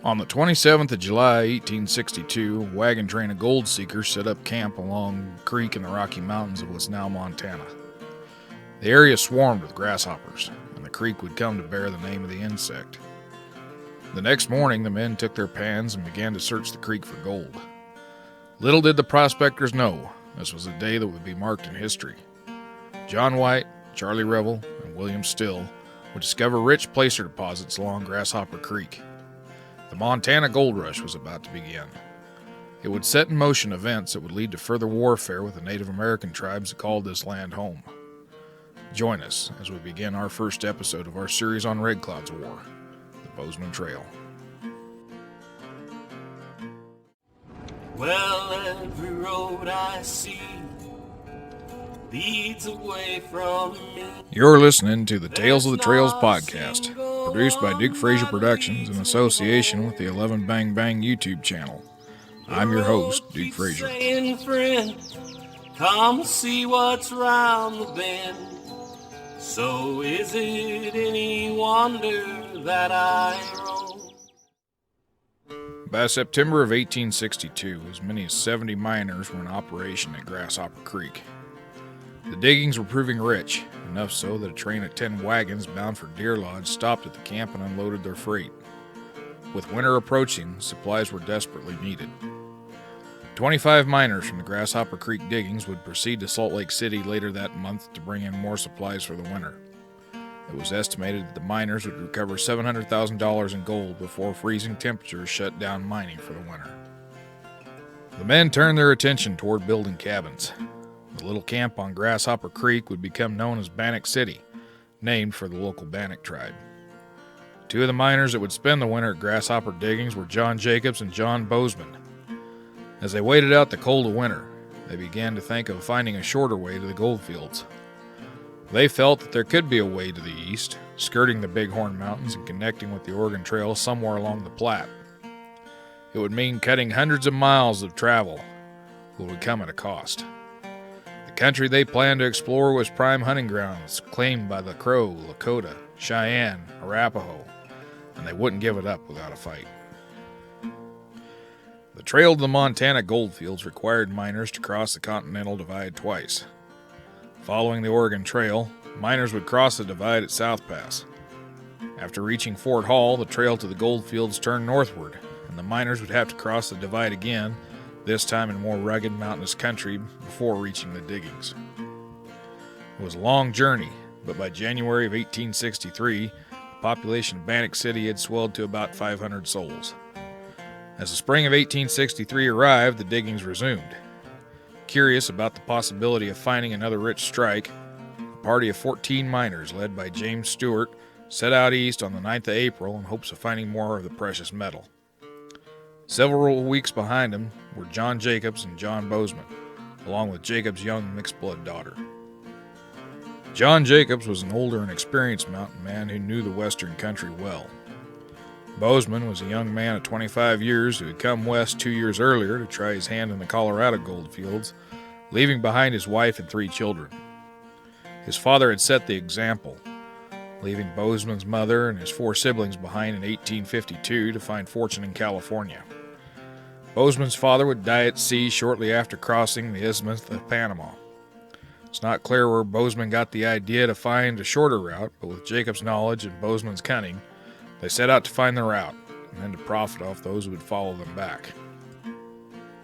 On the 27th of July, 1862, a wagon train of gold seekers set up camp along a creek in the Rocky Mountains of what's now Montana. The area swarmed with grasshoppers, and the creek would come to bear the name of the insect. The next morning, the men took their pans and began to search the creek for gold. Little did the prospectors know, this was a day that would be marked in history. John White, Charlie Revel, and William Still would discover rich placer deposits along Grasshopper Creek. The Montana Gold Rush was about to begin. It would set in motion events that would lead to further warfare with the Native American tribes that called this land home. Join us as we begin our first episode of our series on Red Cloud's War, the Bozeman Trail. Well, every road I see leads away from me. You're listening to the Tales of the Trails podcast, produced by Duke Fraser Productions in association with the 11 Bang Bang YouTube channel. I'm your host, Duke Fraser. Saying, friend, come see what's round the bend. So is it any wonder that I roam? By September of 1862, as many as 70 miners were in operation at Grasshopper Creek. The diggings were proving rich, enough so that a train of 10 wagons bound for Deer Lodge stopped at the camp and unloaded their freight. With winter approaching, supplies were desperately needed. 25 miners from the Grasshopper Creek diggings would proceed to Salt Lake City later that month to bring in more supplies for the winter. It was estimated that the miners would recover $700,000 in gold before freezing temperatures shut down mining for the winter. The men turned their attention toward building cabins. The little camp on Grasshopper Creek would become known as Bannock City, named for the local Bannock tribe. Two of the miners that would spend the winter at Grasshopper diggings were John Jacobs and John Bozeman. As they waited out the cold of winter, they began to think of finding a shorter way to the gold fields. They felt that there could be a way to the east, skirting the Bighorn Mountains and connecting with the Oregon Trail somewhere along the Platte. It would mean cutting hundreds of miles of travel, but would come at a cost. The country they planned to explore was prime hunting grounds claimed by the Crow, Lakota, Cheyenne, Arapaho, and they wouldn't give it up without a fight. The trail to the Montana goldfields required miners to cross the Continental Divide twice. Following the Oregon Trail, miners would cross the divide at South Pass. After reaching Fort Hall, the trail to the goldfields turned northward, and the miners would have to cross the divide again, this time in more rugged mountainous country before reaching the diggings. It was a long journey, but by January of 1863, the population of Bannock City had swelled to about 500 souls. As the spring of 1863 arrived, the diggings resumed. Curious about the possibility of finding another rich strike, a party of 14 miners led by James Stewart set out east on the 9th of April in hopes of finding more of the precious metal. Several weeks behind them were John Jacobs and John Bozeman, along with Jacobs' young mixed-blood daughter. John Jacobs was an older and experienced mountain man who knew the western country well. Bozeman was a young man of 25 years who had come west 2 years earlier to try his hand in the Colorado goldfields, leaving behind his wife and 3 children. His father had set the example, leaving Bozeman's mother and his 4 siblings behind in 1852 to find fortune in California. Bozeman's father would die at sea shortly after crossing the Isthmus of Panama. It's not clear where Bozeman got the idea to find a shorter route, but with Jacob's knowledge and Bozeman's cunning, they set out to find the route, and then to profit off those who would follow them back.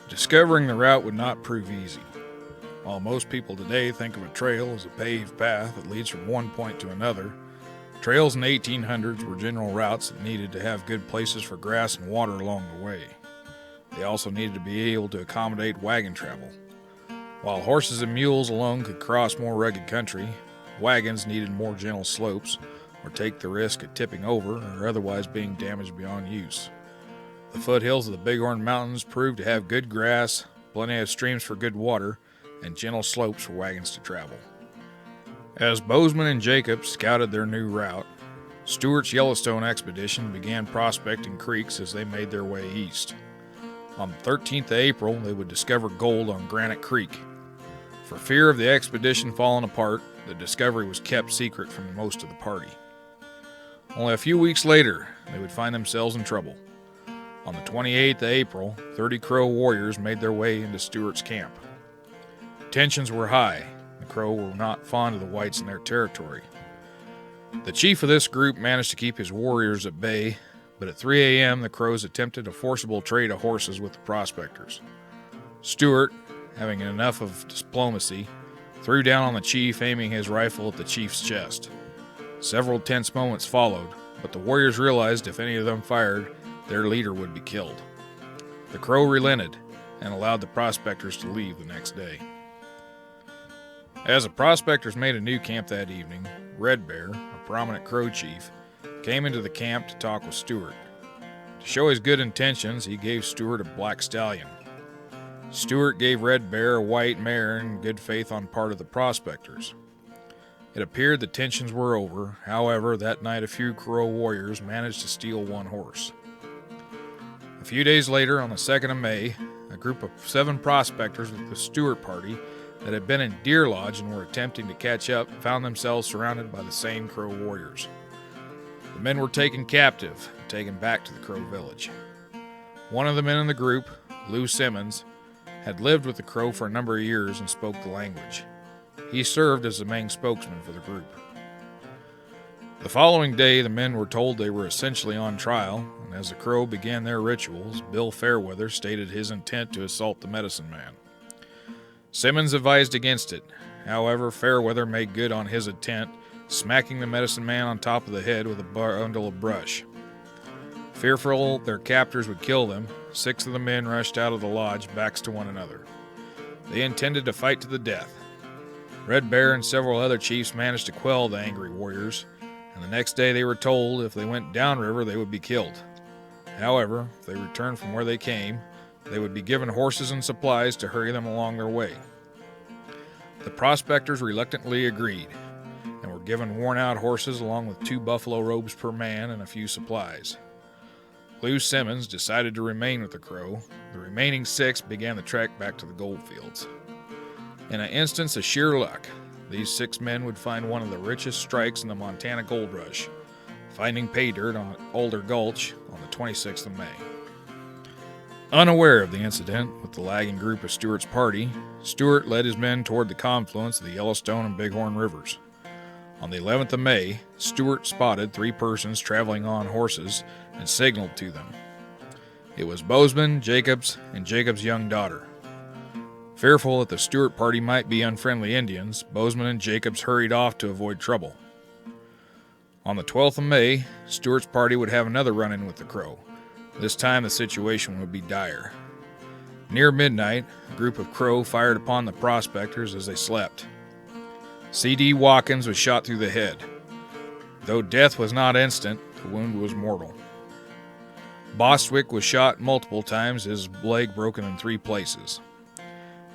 Discovering the route would not prove easy. While most people today think of a trail as a paved path that leads from one point to another, trails in the 1800s were general routes that needed to have good places for grass and water along the way. They also needed to be able to accommodate wagon travel. While horses and mules alone could cross more rugged country, wagons needed more gentle slopes, or take the risk of tipping over or otherwise being damaged beyond use. The foothills of the Bighorn Mountains proved to have good grass, plenty of streams for good water, and gentle slopes for wagons to travel. As Bozeman and Jacobs scouted their new route, Stewart's Yellowstone expedition began prospecting creeks as they made their way east. On the 13th of April, they would discover gold on Granite Creek. For fear of the expedition falling apart, the discovery was kept secret from most of the party. Only a few weeks later, they would find themselves in trouble. On the 28th of April, 30 Crow warriors made their way into Stuart's camp. Tensions were high. The Crow were not fond of the whites in their territory. The chief of this group managed to keep his warriors at bay, but at 3 a.m. the Crows attempted a forcible trade of horses with the prospectors. Stuart, having enough of diplomacy, threw down on the chief, aiming his rifle at the chief's chest. Several tense moments followed, but the warriors realized if any of them fired, their leader would be killed. The Crow relented and allowed the prospectors to leave the next day. As the prospectors made a new camp that evening, Red Bear, a prominent Crow chief, came into the camp to talk with Stuart. To show his good intentions, he gave Stuart a black stallion. Stuart gave Red Bear a white mare in good faith on part of the prospectors. It appeared the tensions were over. However, that night a few Crow warriors managed to steal one horse. A few days later, on the 2nd of May, a group of 7 prospectors with the Stuart party that had been in Deer Lodge and were attempting to catch up found themselves surrounded by the same Crow warriors. The men were taken captive and taken back to the Crow village. One of the men in the group, Lou Simmons, had lived with the Crow for a number of years and spoke the language. He served as the main spokesman for the group. The following day, the men were told they were essentially on trial, and as the Crow began their rituals, Bill Fairweather stated his intent to assault the medicine man. Simmons advised against it. However, Fairweather made good on his intent, smacking the medicine man on top of the head with a bundle of brush. Fearful their captors would kill them, 6 of the men rushed out of the lodge, backs to one another. They intended to fight to the death. Red Bear and several other chiefs managed to quell the angry warriors, and the next day they were told if they went downriver they would be killed. However, if they returned from where they came, they would be given horses and supplies to hurry them along their way. The prospectors reluctantly agreed, and were given worn-out horses along with 2 buffalo robes per man and a few supplies. Lou Simmons decided to remain with the Crow. The remaining 6 began the trek back to the goldfields. In an instance of sheer luck, these 6 men would find one of the richest strikes in the Montana gold rush, finding pay dirt on Alder Gulch on the 26th of May. Unaware of the incident with the lagging group of Stuart's party, Stuart led his men toward the confluence of the Yellowstone and Bighorn Rivers. On the 11th of May, Stuart spotted 3 persons traveling on horses and signaled to them. It was Bozeman, Jacobs, and Jacobs' young daughter. Fearful that the Stuart party might be unfriendly Indians, Bozeman and Jacobs hurried off to avoid trouble. On the 12th of May, Stuart's party would have another run-in with the Crow. This time the situation would be dire. Near midnight, a group of Crow fired upon the prospectors as they slept. C.D. Watkins was shot through the head. Though death was not instant, the wound was mortal. Bostwick was shot multiple times, his leg broken in 3 places.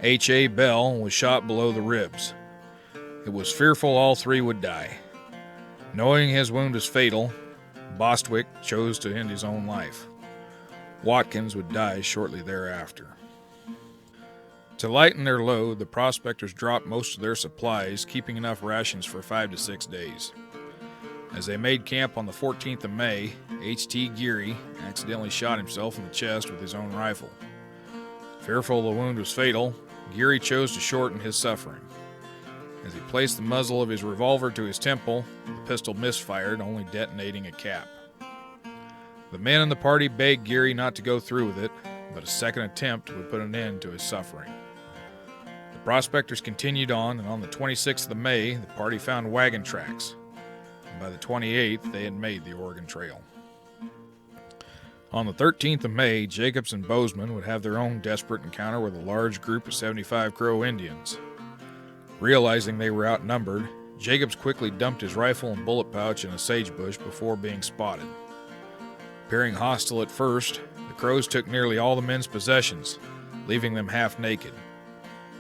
H.A. Bell was shot below the ribs. It was fearful all 3 would die. Knowing his wound was fatal, Bostwick chose to end his own life. Watkins would die shortly thereafter. To lighten their load, the prospectors dropped most of their supplies, keeping enough rations for 5 to 6 days. As they made camp on the 14th of May, H.T. Geary accidentally shot himself in the chest with his own rifle. Fearful the wound was fatal, Geary chose to shorten his suffering. As he placed the muzzle of his revolver to his temple, the pistol misfired, only detonating a cap. The men in the party begged Geary not to go through with it, but a second attempt would put an end to his suffering. The prospectors continued on, and on the 26th of May, the party found wagon tracks. And by the 28th, they had made the Oregon Trail. On the 13th of May, Jacobs and Bozeman would have their own desperate encounter with a large group of 75 Crow Indians. Realizing they were outnumbered, Jacobs quickly dumped his rifle and bullet pouch in a sagebush before being spotted. Appearing hostile at first, the Crows took nearly all the men's possessions, leaving them half naked.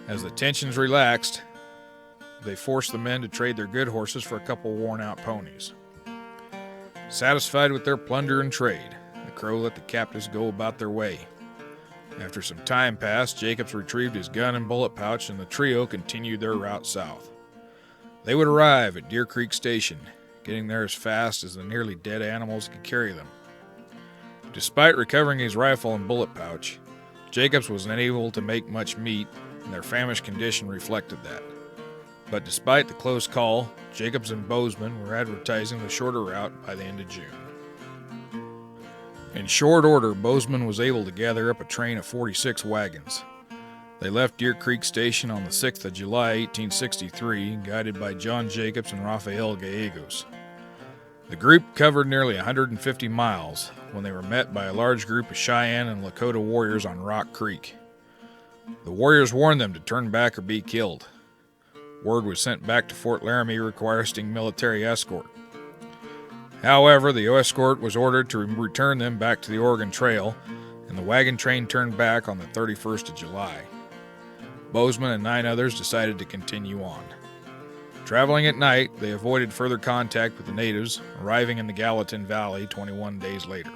As the tensions relaxed, they forced the men to trade their good horses for a couple worn-out ponies. Satisfied with their plunder and trade, the Crow let the captives go about their way. After some time passed, Jacobs retrieved his gun and bullet pouch, and the trio continued their route south. They would arrive at Deer Creek Station, getting there as fast as the nearly dead animals could carry them. Despite recovering his rifle and bullet pouch, Jacobs was unable to make much meat, and their famished condition reflected that. But despite the close call, Jacobs and Bozeman were advertising the shorter route by the end of June. In short order, Bozeman was able to gather up a train of 46 wagons. They left Deer Creek Station on the 6th of July, 1863, guided by John Jacobs and Rafael Gallegos. The group covered nearly 150 miles when they were met by a large group of Cheyenne and Lakota warriors on Rock Creek. The warriors warned them to turn back or be killed. Word was sent back to Fort Laramie requesting military escort. However, the escort was ordered to return them back to the Oregon Trail, and the wagon train turned back on the 31st of July. Bozeman and 9 others decided to continue on. Traveling at night, they avoided further contact with the natives, arriving in the Gallatin Valley 21 days later.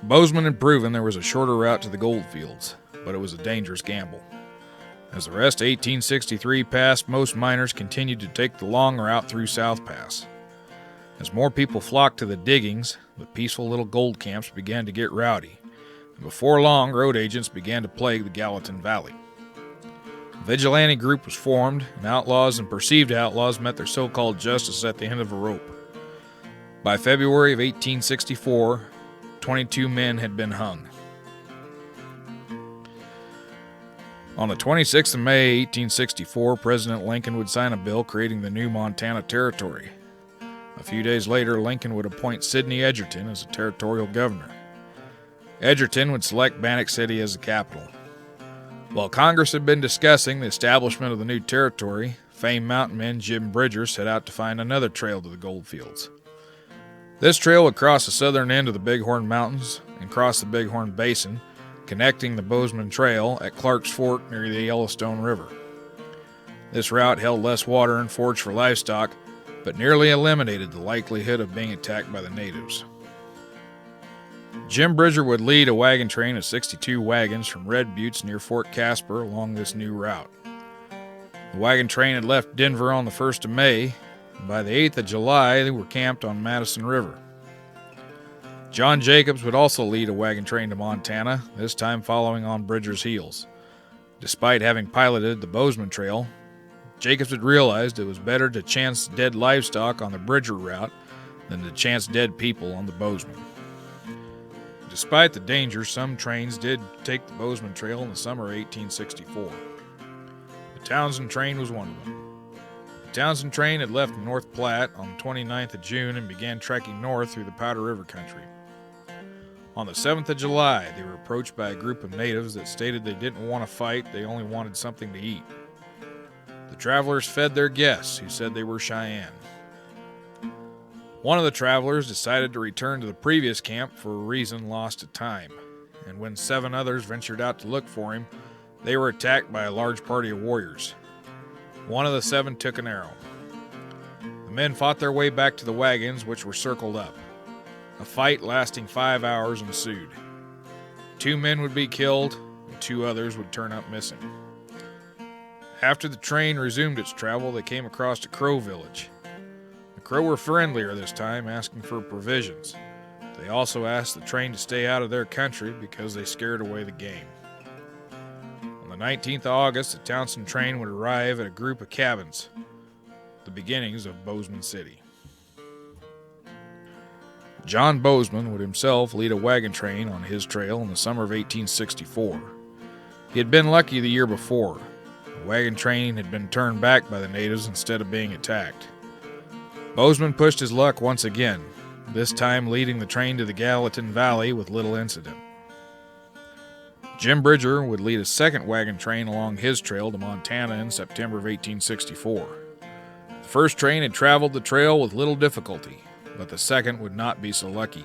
Bozeman had proven there was a shorter route to the goldfields, but it was a dangerous gamble. As the rest of 1863 passed, most miners continued to take the long route through South Pass. As more people flocked to the diggings, the peaceful little gold camps began to get rowdy, and before long, road agents began to plague the Gallatin Valley. A vigilante group was formed, and outlaws and perceived outlaws met their so-called justice at the end of a rope. By February of 1864, 22 men had been hung. On the 26th of May, 1864, President Lincoln would sign a bill creating the new Montana Territory. A few days later, Lincoln would appoint Sidney Edgerton as a territorial governor. Edgerton would select Bannock City as the capital. While Congress had been discussing the establishment of the new territory, famed mountain man Jim Bridger set out to find another trail to the goldfields. This trail would cross the southern end of the Bighorn Mountains and cross the Bighorn Basin, connecting the Bozeman Trail at Clark's Fork near the Yellowstone River. This route held less water and forage for livestock, but nearly eliminated the likelihood of being attacked by the natives. Jim Bridger would lead a wagon train of 62 wagons from Red Buttes near Fort Casper along this new route. The wagon train had left Denver on the 1st of May, and by the 8th of July they were camped on Madison River. John Jacobs would also lead a wagon train to Montana, this time following on Bridger's heels. Despite having piloted the Bozeman Trail, Jacobs had realized it was better to chance dead livestock on the Bridger route than to chance dead people on the Bozeman. Despite the danger, some trains did take the Bozeman Trail in the summer of 1864. The Townsend train was one of them. The Townsend train had left North Platte on the 29th of June and began trekking north through the Powder River country. On the 7th of July, they were approached by a group of natives that stated they didn't want to fight, they only wanted something to eat. The travelers fed their guests, who said they were Cheyenne. One of the travelers decided to return to the previous camp for a reason lost to time, and when 7 others ventured out to look for him, they were attacked by a large party of warriors. One of the 7 took an arrow. The men fought their way back to the wagons, which were circled up. A fight lasting 5 hours ensued. 2 men would be killed, and 2 others would turn up missing. After the train resumed its travel, they came across a Crow village. The Crow were friendlier this time, asking for provisions. They also asked the train to stay out of their country because they scared away the game. On the 19th of August, the Townsend train would arrive at a group of cabins, the beginnings of Bozeman City. John Bozeman would himself lead a wagon train on his trail in the summer of 1864. He had been lucky the year before. The wagon train had been turned back by the natives instead of being attacked. Bozeman pushed his luck once again, this time leading the train to the Gallatin Valley with little incident. Jim Bridger would lead a second wagon train along his trail to Montana in September of 1864. The first train had traveled the trail with little difficulty, but the second would not be so lucky.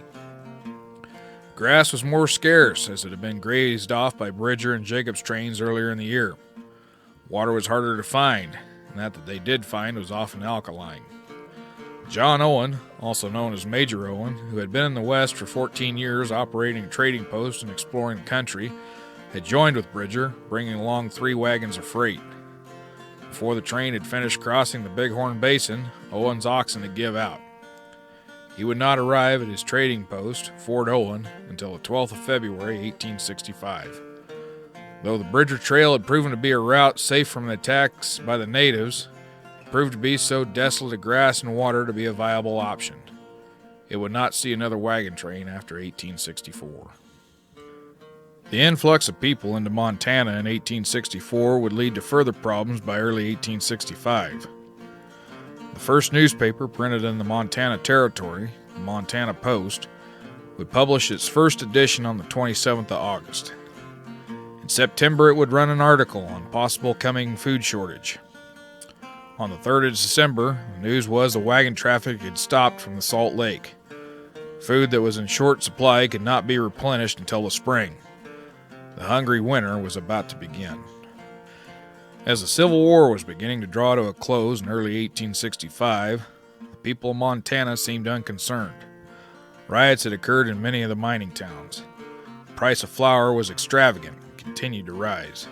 Grass was more scarce as it had been grazed off by Bridger and Jacobs trains earlier in the year. Water was harder to find, and that they did find was often alkaline. John Owen, also known as Major Owen, who had been in the West for 14 years operating a trading post and exploring the country, had joined with Bridger, bringing along 3 wagons of freight. Before the train had finished crossing the Bighorn Basin, Owen's oxen had give out. He would not arrive at his trading post, Fort Owen, until the 12th of February, 1865. Though the Bridger Trail had proven to be a route safe from the attacks by the natives, it proved to be so desolate of grass and water to be a viable option. It would not see another wagon train after 1864. The influx of people into Montana in 1864 would lead to further problems by early 1865. The first newspaper printed in the Montana Territory, the Montana Post, would publish its first edition on the 27th of August. In September, it would run an article on possible coming food shortage. On the 3rd of December, the news was the wagon traffic had stopped from the Salt Lake. Food that was in short supply could not be replenished until the spring. The hungry winter was about to begin. As the Civil War was beginning to draw to a close in early 1865, the people of Montana seemed unconcerned. Riots had occurred in many of the mining towns. The price of flour was extravagant and continued to rise.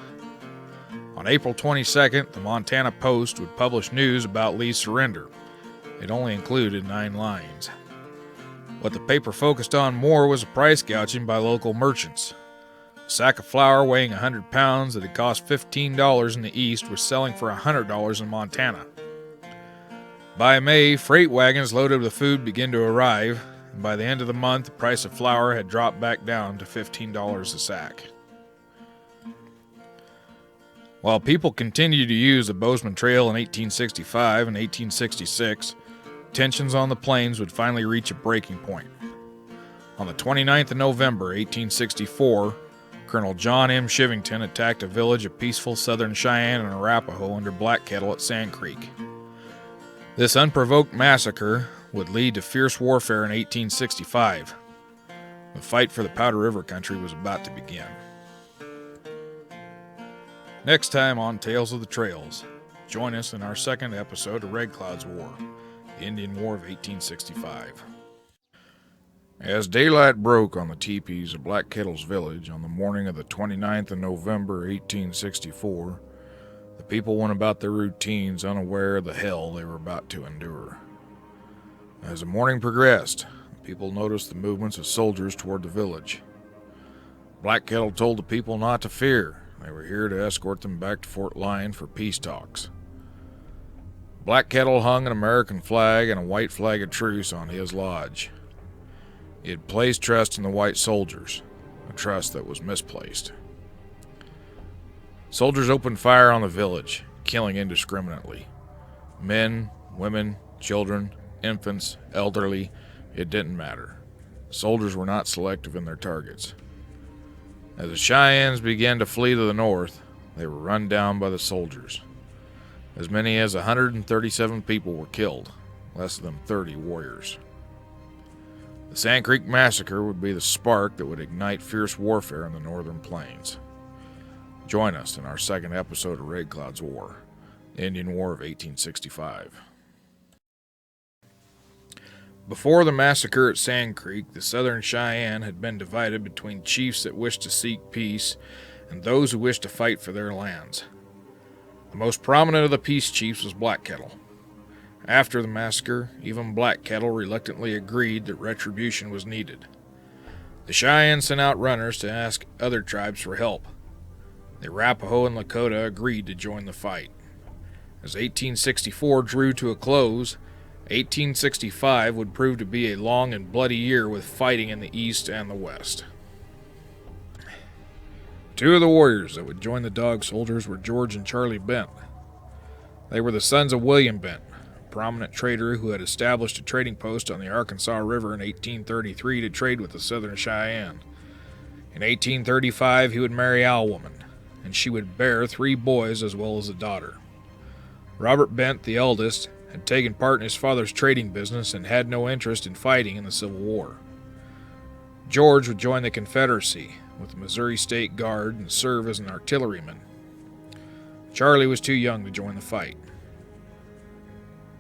On April 22nd, the Montana Post would publish news about Lee's surrender. It only included 9 lines. What the paper focused on more was the price gouging by local merchants. A sack of flour weighing 100 pounds that had cost $15 in the East was selling for $100 in Montana. By May, freight wagons loaded with food began to arrive, and by the end of the month, the price of flour had dropped back down to $15 a sack. While people continued to use the Bozeman Trail in 1865 and 1866, tensions on the plains would finally reach a breaking point. On the 29th of November, 1864, Colonel John M. Shivington attacked a village of peaceful Southern Cheyenne and Arapaho under Black Kettle at Sand Creek. This unprovoked massacre would lead to fierce warfare in 1865. The fight for the Powder River country was about to begin. Next time on Tales of the Trails, join us in our second episode of Red Cloud's War, the Indian War of 1865. As daylight broke on the teepees of Black Kettle's village on the morning of the 29th of November, 1864, the people went about their routines unaware of the hell they were about to endure. As the morning progressed, people noticed the movements of soldiers toward the village. Black Kettle told the people not to fear. They were here to escort them back to Fort Lyon for peace talks. Black Kettle hung an American flag and a white flag of truce on his lodge. He had placed trust in the white soldiers, a trust that was misplaced. Soldiers opened fire on the village, killing indiscriminately. Men, women, children, infants, elderly, it didn't matter. Soldiers were not selective in their targets. As the Cheyennes began to flee to the north, they were run down by the soldiers. As many as 137 people were killed, less than 30 warriors. The Sand Creek Massacre would be the spark that would ignite fierce warfare in the northern plains. Join us in our second episode of Red Cloud's War, the Indian War of 1865. Before the massacre at Sand Creek, the Southern Cheyenne had been divided between chiefs that wished to seek peace and those who wished to fight for their lands. The most prominent of the peace chiefs was Black Kettle. After the massacre, even Black Kettle reluctantly agreed that retribution was needed. The Cheyenne sent out runners to ask other tribes for help. The Arapaho and Lakota agreed to join the fight. As 1864 drew to a close, 1865 would prove to be a long and bloody year with fighting in the east and the west. 2 of the warriors that would join the Dog Soldiers were George and Charlie Bent. They were the sons of William Bent, a prominent trader who had established a trading post on the Arkansas River in 1833 to trade with the Southern Cheyenne. In 1835, he would marry Al Woman, and she would bear 3 boys as well as a daughter. Robert Bent, the eldest, had taken part in his father's trading business and had no interest in fighting in the Civil War. George would join the Confederacy with the Missouri State Guard and serve as an artilleryman. Charlie was too young to join the fight.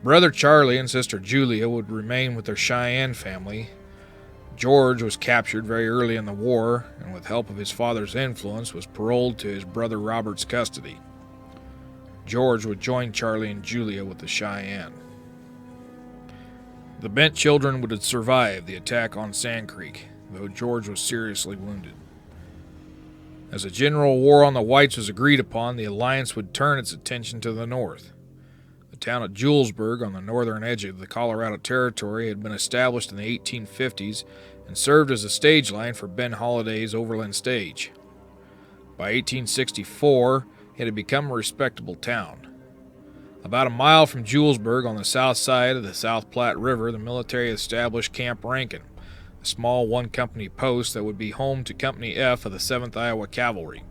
Brother Charlie and sister Julia would remain with their Cheyenne family. George was captured very early in the war and with help of his father's influence was paroled to his brother Robert's custody. George would join Charlie and Julia with the Cheyenne. The Bent children would survive the attack on Sand Creek, though George was seriously wounded. As a general war on the whites was agreed upon, the alliance would turn its attention to the north. The town of Julesburg on the northern edge of the Colorado Territory had been established in the 1850s and served as a stage line for Ben Holliday's Overland Stage. By 1864, it had become a respectable town. About a mile from Julesburg on the south side of the South Platte River, the military established Camp Rankin, a small one-company post that would be home to Company F of the 7th Iowa Cavalry.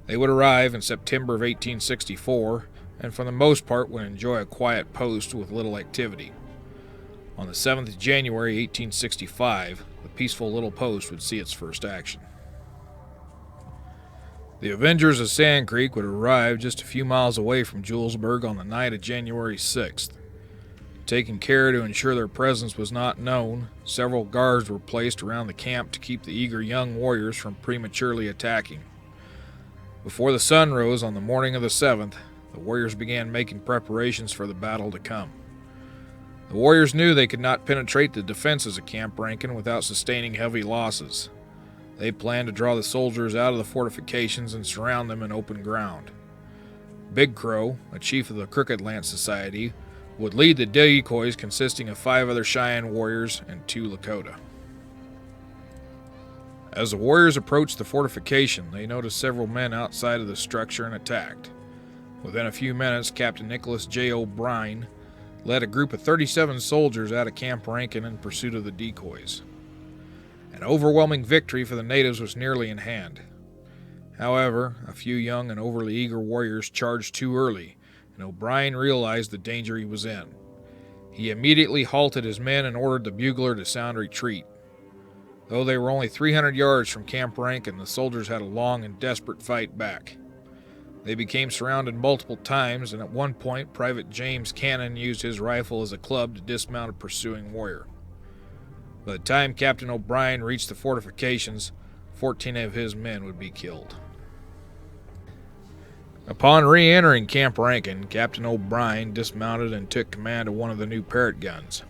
They would arrive in September of 1864, and for the most part would enjoy a quiet post with little activity. On the 7th of January 1865, the peaceful little post would see its first action. The Avengers of Sand Creek would arrive just a few miles away from Julesburg on the night of January 6th. Taking care to ensure their presence was not known, several guards were placed around the camp to keep the eager young warriors from prematurely attacking. Before the sun rose on the morning of the 7th, the warriors began making preparations for the battle to come. The warriors knew they could not penetrate the defenses of Camp Rankin without sustaining heavy losses. They planned to draw the soldiers out of the fortifications and surround them in open ground. Big Crow, a chief of the Crooked Lance Society, would lead the decoys consisting of 5 other Cheyenne warriors and 2 Lakota. As the warriors approached the fortification, they noticed several men outside of the structure and attacked. Within a few minutes, Captain Nicholas J. O'Brien led a group of 37 soldiers out of Camp Rankin in pursuit of the decoys. An overwhelming victory for the natives was nearly in hand. However, a few young and overly eager warriors charged too early, and O'Brien realized the danger he was in. He immediately halted his men and ordered the bugler to sound retreat. Though they were only 300 yards from Camp Rankin, the soldiers had a long and desperate fight back. They became surrounded multiple times, and at one point, Private James Cannon used his rifle as a club to dismount a pursuing warrior. By the time Captain O'Brien reached the fortifications, 14 of his men would be killed. Upon re-entering Camp Rankin, Captain O'Brien dismounted and took command of one of the new Parrott guns.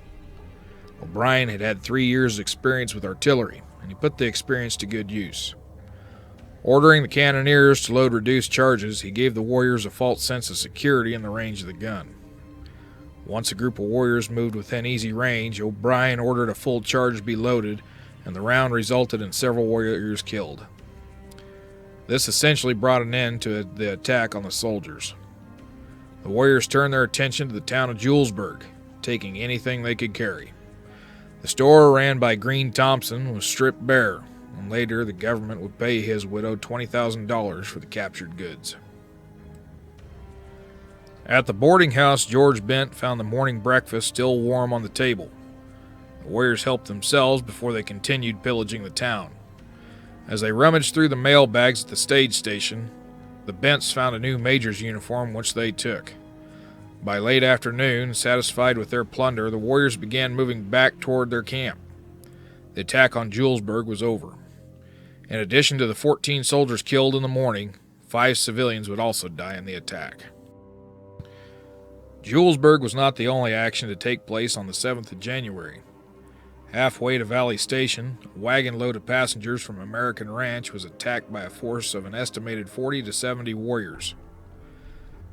O'Brien had had 3 years' experience with artillery, and he put the experience to good use. Ordering the cannoneers to load reduced charges, he gave the warriors a false sense of security in the range of the gun. Once a group of warriors moved within easy range, O'Brien ordered a full charge be loaded, and the round resulted in several warriors killed. This essentially brought an end to the attack on the soldiers. The warriors turned their attention to the town of Julesburg, taking anything they could carry. The store ran by Green Thompson was stripped bare, and later the government would pay his widow $20,000 for the captured goods. At the boarding house, George Bent found the morning breakfast still warm on the table. The warriors helped themselves before they continued pillaging the town. As they rummaged through the mail bags at the stage station, the Bents found a new major's uniform, which they took. By late afternoon, satisfied with their plunder, the warriors began moving back toward their camp. The attack on Julesburg was over. In addition to the 14 soldiers killed in the morning, 5 civilians would also die in the attack. Julesburg was not the only action to take place on the 7th of January. Halfway to Valley Station, a wagon load of passengers from American Ranch was attacked by a force of an estimated 40 to 70 warriors.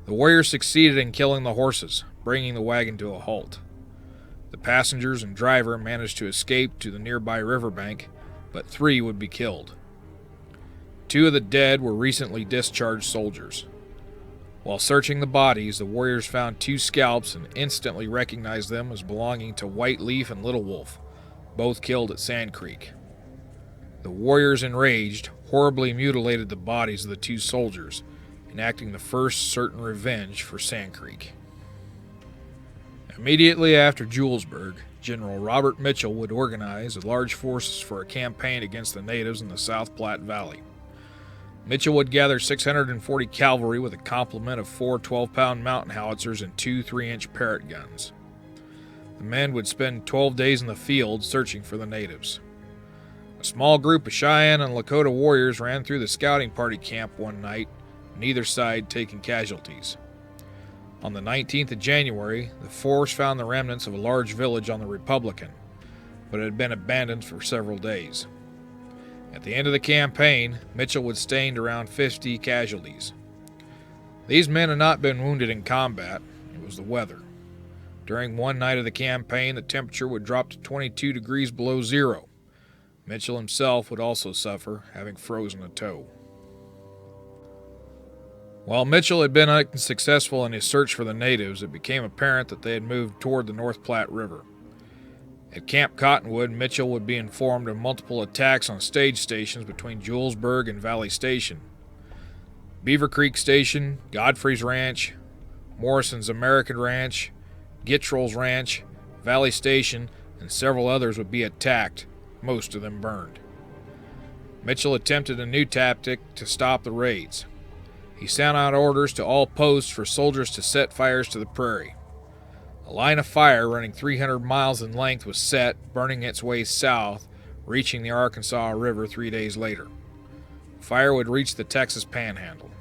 The warriors succeeded in killing the horses, bringing the wagon to a halt. The passengers and driver managed to escape to the nearby riverbank, but 3 would be killed. 2 of the dead were recently discharged soldiers. While searching the bodies, the warriors found 2 scalps and instantly recognized them as belonging to White Leaf and Little Wolf, both killed at Sand Creek. The warriors, enraged, horribly mutilated the bodies of the 2 soldiers, enacting the first certain revenge for Sand Creek. Immediately after Julesburg, General Robert Mitchell would organize large forces for a campaign against the natives in the South Platte Valley. Mitchell would gather 640 cavalry with a complement of 4 12-pound mountain howitzers and 2 3-inch Parrott guns. The men would spend 12 days in the field searching for the natives. A small group of Cheyenne and Lakota warriors ran through the scouting party camp one night, neither side taking casualties. On the 19th of January, the force found the remnants of a large village on the Republican, but it had been abandoned for several days. At the end of the campaign, Mitchell had sustained around 50 casualties. These men had not been wounded in combat, it was the weather. During one night of the campaign, the temperature would drop to 22 degrees below zero. Mitchell himself would also suffer, having frozen a toe. While Mitchell had been unsuccessful in his search for the natives, it became apparent that they had moved toward the North Platte River. At Camp Cottonwood, Mitchell would be informed of multiple attacks on stage stations between Julesburg and Valley Station. Beaver Creek Station, Godfrey's Ranch, Morrison's American Ranch, Gittrell's Ranch, Valley Station, and several others would be attacked, most of them burned. Mitchell attempted a new tactic to stop the raids. He sent out orders to all posts for soldiers to set fires to the prairie. A line of fire running 300 miles in length was set, burning its way south, reaching the Arkansas River 3 days later. Fire would reach the Texas Panhandle.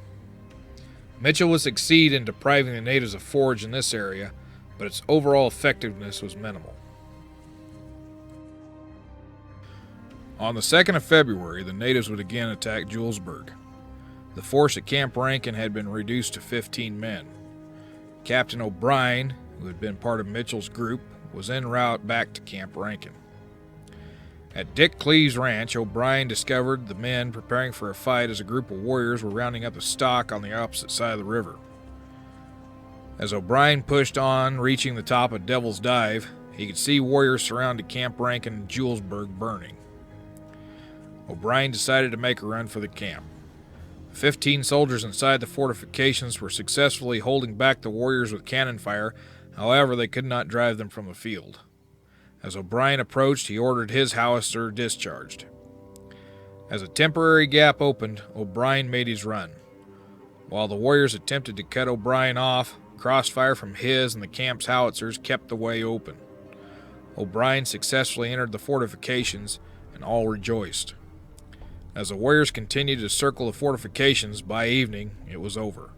Mitchell would succeed in depriving the natives of forage in this area, but its overall effectiveness was minimal. On the 2nd of February, the natives would again attack Julesburg. The force at Camp Rankin had been reduced to 15 men. Captain O'Brien, who had been part of Mitchell's group, was en route back to Camp Rankin. At Dick Cleave's ranch, O'Brien discovered the men preparing for a fight as a group of warriors were rounding up a stock on the opposite side of the river. As O'Brien pushed on, reaching the top of Devil's Dive, he could see warriors surrounding Camp Rankin and Julesburg burning. O'Brien decided to make a run for the camp. 15 soldiers inside the fortifications were successfully holding back the warriors with cannon fire, however they could not drive them from the field. As O'Brien approached, he ordered his howitzer discharged. As a temporary gap opened, O'Brien made his run. While the warriors attempted to cut O'Brien off, crossfire from his and the camp's howitzers kept the way open. O'Brien successfully entered the fortifications, and all rejoiced. As the warriors continued to circle the fortifications, by evening it was over.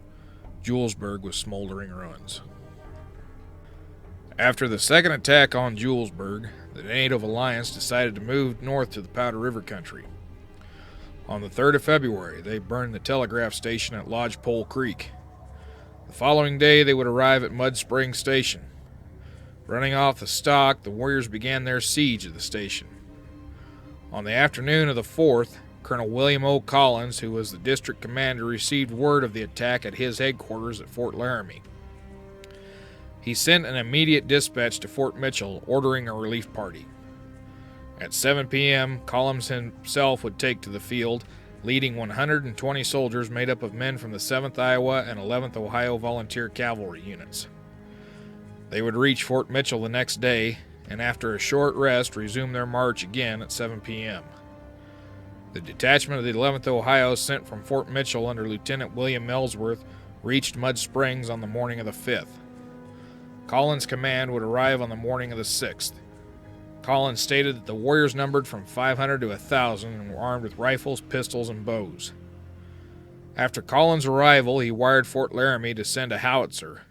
Julesburg was smoldering ruins. After the second attack on Julesburg, the Native Alliance decided to move north to the Powder River country. On the 3rd of February, they burned the telegraph station at Lodgepole Creek. The following day, they would arrive at Mud Spring Station. Running off the stock, the warriors began their siege of the station. On the afternoon of the 4th, Colonel William O. Collins, who was the district commander, received word of the attack at his headquarters at Fort Laramie. He sent an immediate dispatch to Fort Mitchell, ordering a relief party. At 7 p.m., Collins himself would take to the field, leading 120 soldiers made up of men from the 7th Iowa and 11th Ohio Volunteer Cavalry units. They would reach Fort Mitchell the next day, and after a short rest, resume their march again at 7 p.m. The detachment of the 11th Ohio sent from Fort Mitchell under Lieutenant William Ellsworth reached Mud Springs on the morning of the 5th. Collins' command would arrive on the morning of the 6th. Collins stated that the warriors numbered from 500 to 1,000 and were armed with rifles, pistols, and bows. After Collins' arrival, he wired Fort Laramie to send a howitzer,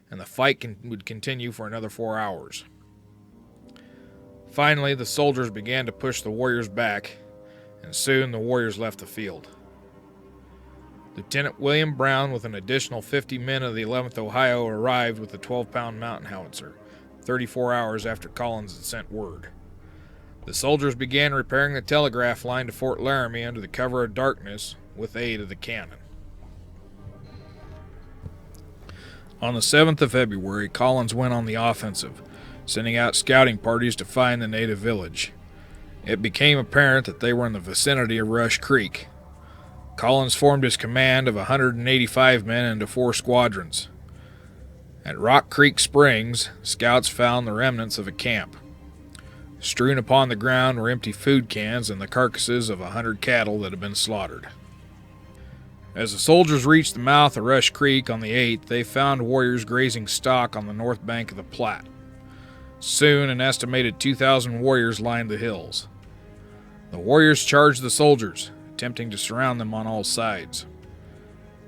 and the fight would continue for another 4 hours. Finally, the soldiers began to push the warriors back, and soon the warriors left the field. Lieutenant William Brown, with an additional 50 men of the 11th Ohio, arrived with a 12-pound mountain howitzer, 34 hours after Collins had sent word. The soldiers began repairing the telegraph line to Fort Laramie under the cover of darkness with aid of the cannon. On the 7th of February, Collins went on the offensive, sending out scouting parties to find the native village. It became apparent that they were in the vicinity of Rush Creek. Collins formed his command of 185 men into 4 squadrons. At Rock Creek Springs, scouts found the remnants of a camp. Strewn upon the ground were empty food cans and the carcasses of 100 cattle that had been slaughtered. As the soldiers reached the mouth of Rush Creek on the 8th, they found warriors grazing stock on the north bank of the Platte. Soon, an estimated 2,000 warriors lined the hills. The warriors charged the soldiers, attempting to surround them on all sides.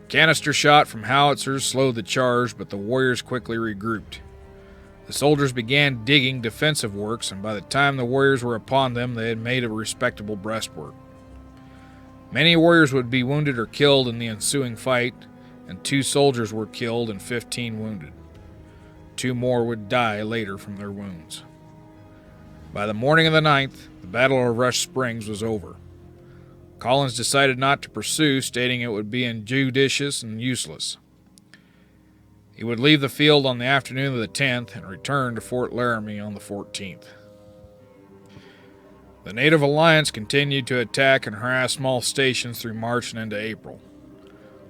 Canister shot from howitzers slowed the charge, but the warriors quickly regrouped. The soldiers began digging defensive works, and by the time the warriors were upon them, they had made a respectable breastwork. Many warriors would be wounded or killed in the ensuing fight, and 2 soldiers were killed and 15 wounded. 2 more would die later from their wounds. By the morning of the 9th, the Battle of Rush Springs was over. Collins decided not to pursue, stating it would be injudicious and useless. He would leave the field on the afternoon of the 10th and return to Fort Laramie on the 14th. The Native Alliance continued to attack and harass small stations through March and into April.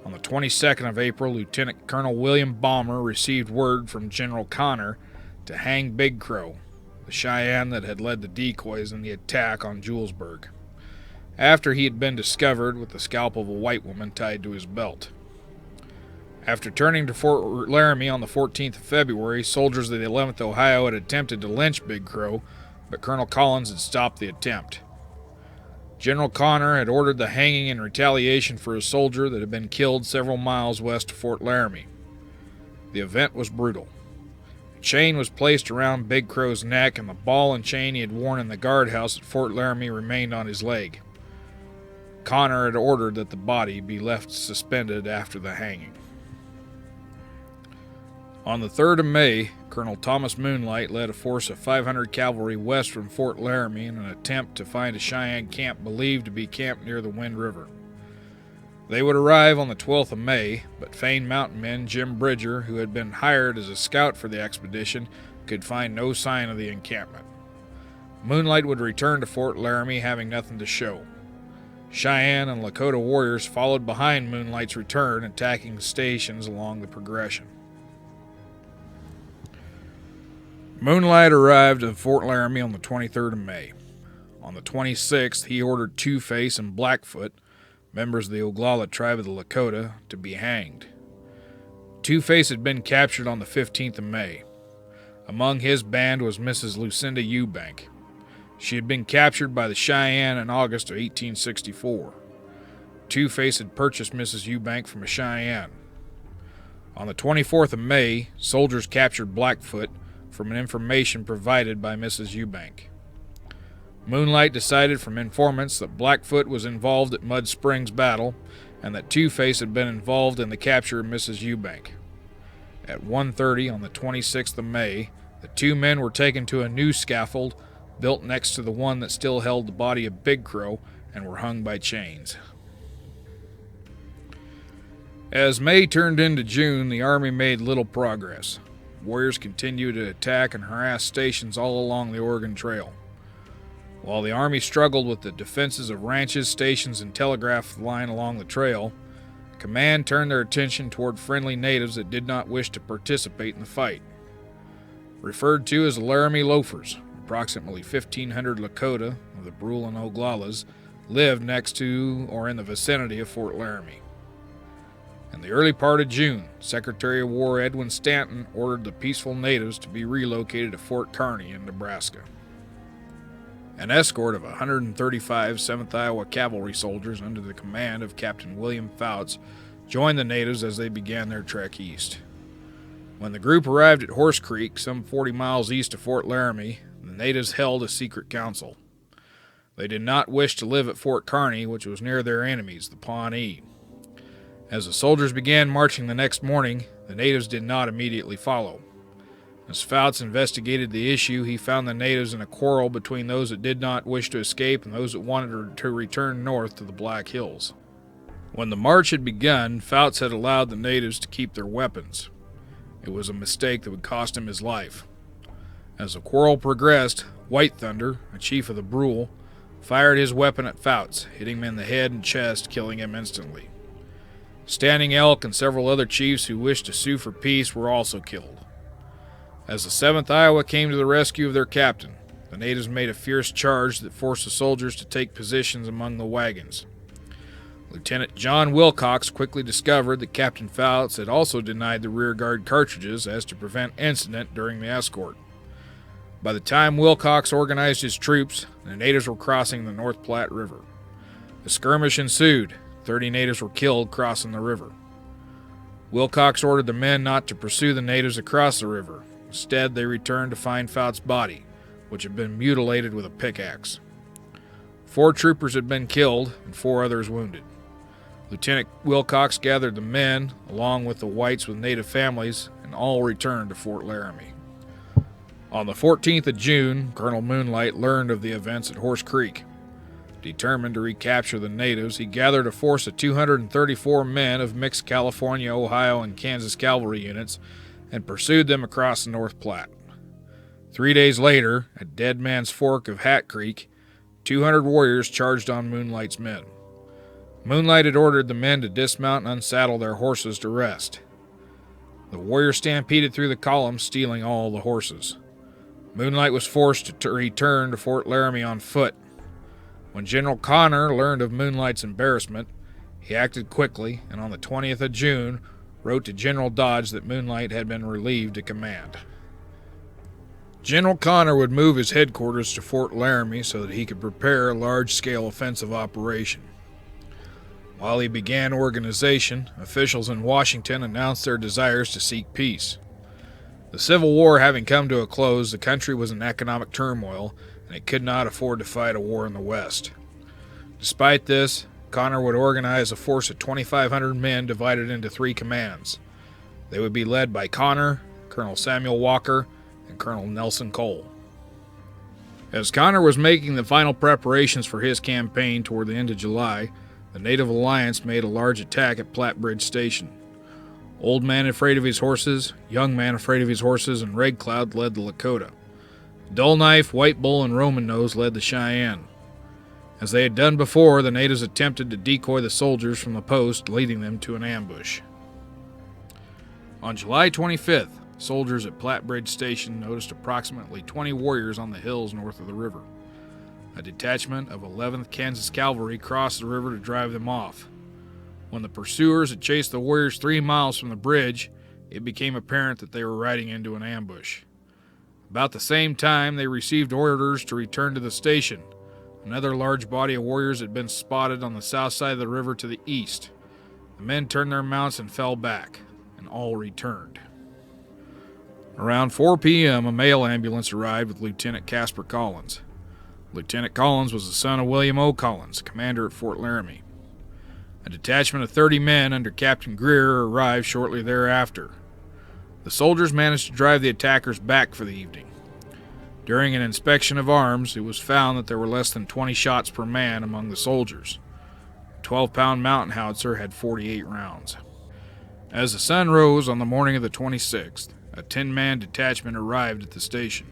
On the 22nd of April, Lieutenant Colonel William Balmer received word from General Connor to hang Big Crow, the Cheyenne that had led the decoys in the attack on Julesburg, after he had been discovered with the scalp of a white woman tied to his belt. After turning to Fort Laramie on the 14th of February, soldiers of the 11th Ohio had attempted to lynch Big Crow, but Colonel Collins had stopped the attempt. General Connor had ordered the hanging in retaliation for a soldier that had been killed several miles west of Fort Laramie. The event was brutal. A chain was placed around Big Crow's neck, and the ball and chain he had worn in the guardhouse at Fort Laramie remained on his leg. Connor had ordered that the body be left suspended after the hanging. On the 3rd of May, Colonel Thomas Moonlight led a force of 500 cavalry west from Fort Laramie in an attempt to find a Cheyenne camp believed to be camped near the Wind River. They would arrive on the 12th of May, but famed mountain man Jim Bridger, who had been hired as a scout for the expedition, could find no sign of the encampment. Moonlight would return to Fort Laramie having nothing to show. Cheyenne and Lakota warriors followed behind Moonlight's return, attacking stations along the progression. Moonlight arrived at Fort Laramie on the 23rd of May. On the 26th, he ordered Two-Face and Blackfoot, members of the Oglala tribe of the Lakota, to be hanged. Two-Face had been captured on the 15th of May. Among his band was Mrs. Lucinda Eubank. She had been captured by the Cheyenne in August of 1864. Two-Face had purchased Mrs. Eubank from a Cheyenne. On the 24th of May, soldiers captured Blackfoot from an information provided by Mrs. Eubank. Moonlight decided from informants that Blackfoot was involved at Mud Springs battle and that Two-Face had been involved in the capture of Mrs. Eubank. At 1:30 on the 26th of May, the 2 men were taken to a new scaffold built next to the one that still held the body of Big Crow and were hung by chains. As May turned into June, the Army made little progress. Warriors continued to attack and harass stations all along the Oregon Trail. While the Army struggled with the defenses of ranches, stations, and telegraph line along the trail, command turned their attention toward friendly natives that did not wish to participate in the fight. Referred to as the Laramie Loafers, approximately 1,500 Lakota of the Brule and Oglalas lived next to or in the vicinity of Fort Laramie. In the early part of June, Secretary of War Edwin Stanton ordered the peaceful natives to be relocated to Fort Kearny in Nebraska. An escort of 135 7th Iowa Cavalry soldiers under the command of Captain William Fouts joined the natives as they began their trek east. When the group arrived at Horse Creek, some 40 miles east of Fort Laramie, the natives held a secret council. They did not wish to live at Fort Kearny, which was near their enemies, the Pawnee. As the soldiers began marching the next morning, the natives did not immediately follow. As Fouts investigated the issue, he found the natives in a quarrel between those that did not wish to escape and those that wanted to return north to the Black Hills. When the march had begun, Fouts had allowed the natives to keep their weapons. It was a mistake that would cost him his life. As the quarrel progressed, White Thunder, a chief of the Brule, fired his weapon at Fouts, hitting him in the head and chest, killing him instantly. Standing Elk and several other chiefs who wished to sue for peace were also killed. As the 7th Iowa came to the rescue of their captain, the natives made a fierce charge that forced the soldiers to take positions among the wagons. Lieutenant John Wilcox quickly discovered that Captain Fouts had also denied the rear guard cartridges as to prevent incident during the escort. By the time Wilcox organized his troops, the natives were crossing the North Platte River. A skirmish ensued. 30 natives were killed crossing the river. Wilcox ordered the men not to pursue the natives across the river. Instead, they returned to find Fout's body, which had been mutilated with a pickaxe. 4 troopers had been killed and 4 others wounded. Lieutenant Wilcox gathered the men, along with the whites with native families, and all returned to Fort Laramie. On the 14th of June, Colonel Moonlight learned of the events at Horse Creek. Determined to recapture the natives, he gathered a force of 234 men of mixed California, Ohio, and Kansas cavalry units and pursued them across the North Platte. 3 days later, at Dead Man's Fork of Hat Creek, 200 warriors charged on Moonlight's men. Moonlight had ordered the men to dismount and unsaddle their horses to rest. The warriors stampeded through the column, stealing all the horses. Moonlight was forced to return to Fort Laramie on foot. When General Connor learned of Moonlight's embarrassment, he acted quickly and on the 20th of June wrote to General Dodge that Moonlight had been relieved of command. General Connor would move his headquarters to Fort Laramie so that he could prepare a large-scale offensive operation. While he began organization, officials in Washington announced their desires to seek peace. The Civil War having come to a close, the country was in economic turmoil, and it could not afford to fight a war in the West. Despite this, Connor would organize a force of 2,500 men divided into 3 commands. They would be led by Connor, Colonel Samuel Walker, and Colonel Nelson Cole. As Connor was making the final preparations for his campaign toward the end of July, the Native Alliance made a large attack at Platte Bridge Station. Old Man Afraid of His Horses, Young Man Afraid of His Horses, and Red Cloud led the Lakota. Dull Knife, White Bull, and Roman Nose led the Cheyenne. As they had done before, the natives attempted to decoy the soldiers from the post, leading them to an ambush. On July 25th, soldiers at Platte Bridge Station noticed approximately 20 warriors on the hills north of the river. A detachment of 11th Kansas Cavalry crossed the river to drive them off. When the pursuers had chased the warriors 3 miles from the bridge, it became apparent that they were riding into an ambush. About the same time, they received orders to return to the station. Another large body of warriors had been spotted on the south side of the river to the east. The men turned their mounts and fell back, and all returned. Around 4 p.m., a mail ambulance arrived with Lieutenant Casper Collins. Lieutenant Collins was the son of William O. Collins, commander at Fort Laramie. A detachment of 30 men under Captain Greer arrived shortly thereafter. The soldiers managed to drive the attackers back for the evening. During an inspection of arms, it was found that there were less than 20 shots per man among the soldiers. A 12-pound mountain howitzer had 48 rounds. As the sun rose on the morning of the 26th, a 10-man detachment arrived at the station.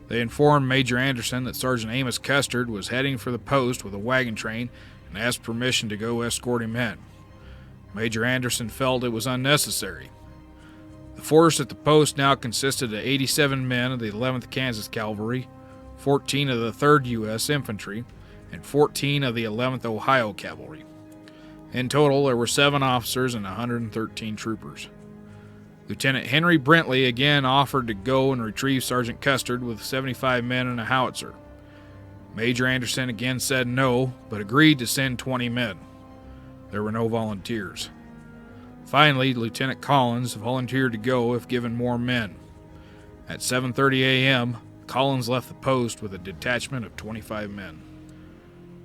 They informed Major Anderson that Sergeant Amos Custard was heading for the post with a wagon train and asked permission to go escort him in. Major Anderson felt it was unnecessary. The force at the post now consisted of 87 men of the 11th Kansas Cavalry, 14 of the 3rd U.S. Infantry, and 14 of the 11th Ohio Cavalry. In total, there were 7 officers and 113 troopers. Lieutenant Henry Brentley again offered to go and retrieve Sergeant Custard with 75 men and a howitzer. Major Anderson again said no, but agreed to send 20 men. There were no volunteers. Finally, Lieutenant Collins volunteered to go if given more men. At 7:30 a.m., Collins left the post with a detachment of 25 men.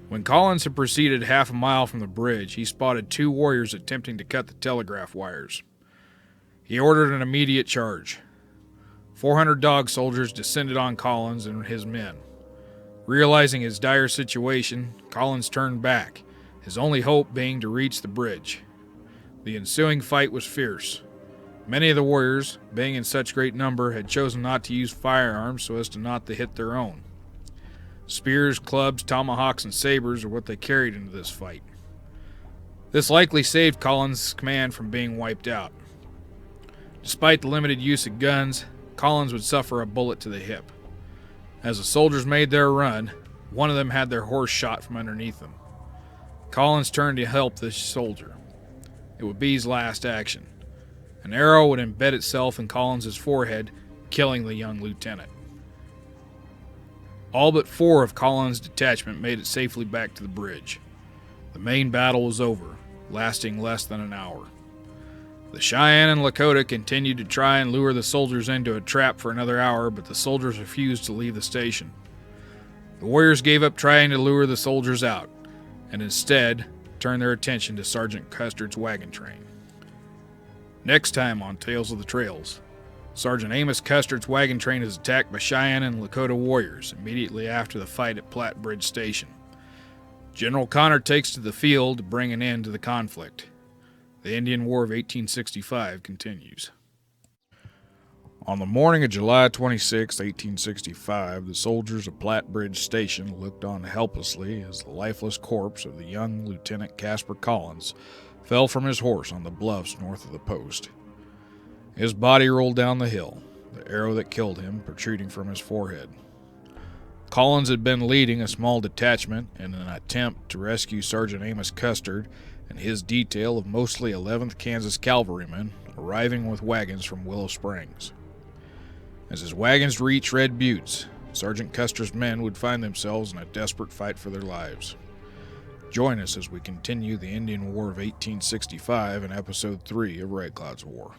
When Collins had proceeded half a mile from the bridge, he spotted 2 warriors attempting to cut the telegraph wires. He ordered an immediate charge. 400 dog soldiers descended on Collins and his men. Realizing his dire situation, Collins turned back, his only hope being to reach the bridge. The ensuing fight was fierce. Many of the warriors, being in such great number, had chosen not to use firearms so as to not to hit their own. Spears, clubs, tomahawks, and sabers are what they carried into this fight. This likely saved Collins' command from being wiped out. Despite the limited use of guns, Collins would suffer a bullet to the hip. As the soldiers made their run, one of them had their horse shot from underneath them. Collins turned to help this soldier. It would be his last action. An arrow would embed itself in Collins' forehead, killing the young lieutenant. All but 4 of Collins' detachment made it safely back to the bridge. The main battle was over, lasting less than an hour. The Cheyenne and Lakota continued to try and lure the soldiers into a trap for another hour, but the soldiers refused to leave the station. The warriors gave up trying to lure the soldiers out, and instead turned their attention to Sergeant Custer's wagon train. Next time on Tales of the Trails, Sergeant Amos Custer's wagon train is attacked by Cheyenne and Lakota warriors immediately after the fight at Platte Bridge Station. General Connor takes to the field to bring an end to the conflict. The Indian War of 1865 continues. On the morning of July 26, 1865, the soldiers of Platte Bridge Station looked on helplessly as the lifeless corpse of the young Lieutenant Casper Collins fell from his horse on the bluffs north of the post. His body rolled down the hill, the arrow that killed him protruding from his forehead. Collins had been leading a small detachment in an attempt to rescue Sergeant Amos Custer and his detail of mostly 11th Kansas cavalrymen arriving with wagons from Willow Springs. As his wagons reached Red Buttes, Sergeant Custer's men would find themselves in a desperate fight for their lives. Join us as we continue the Indian War of 1865 in Episode 3 of Red Cloud's War.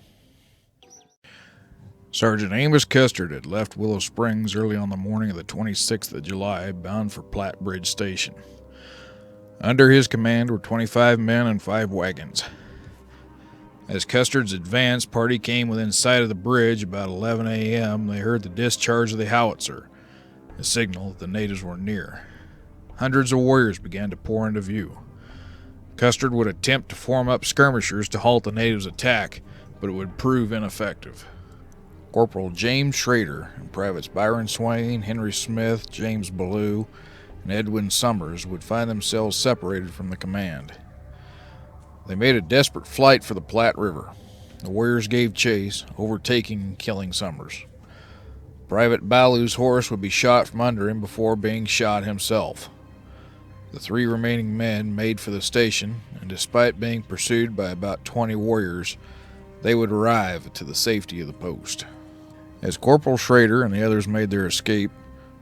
Sergeant Amos Custer had left Willow Springs early on the morning of the 26th of July, bound for Platte Bridge Station. Under his command were 25 men and 5 wagons. As Custer's advance party came within sight of the bridge about 11 a.m., they heard the discharge of the howitzer, a signal that the natives were near. Hundreds of warriors began to pour into view. Custer would attempt to form up skirmishers to halt the natives' attack, but it would prove ineffective. Corporal James Schrader and Privates Byron Swain, Henry Smith, James Ballou, and Edwin Summers would find themselves separated from the command. They made a desperate flight for the Platte River. The warriors gave chase, overtaking and killing Summers. Private Ballou's horse would be shot from under him before being shot himself. The 3 remaining men made for the station, and despite being pursued by about 20 warriors, they would arrive to the safety of the post. As Corporal Schrader and the others made their escape,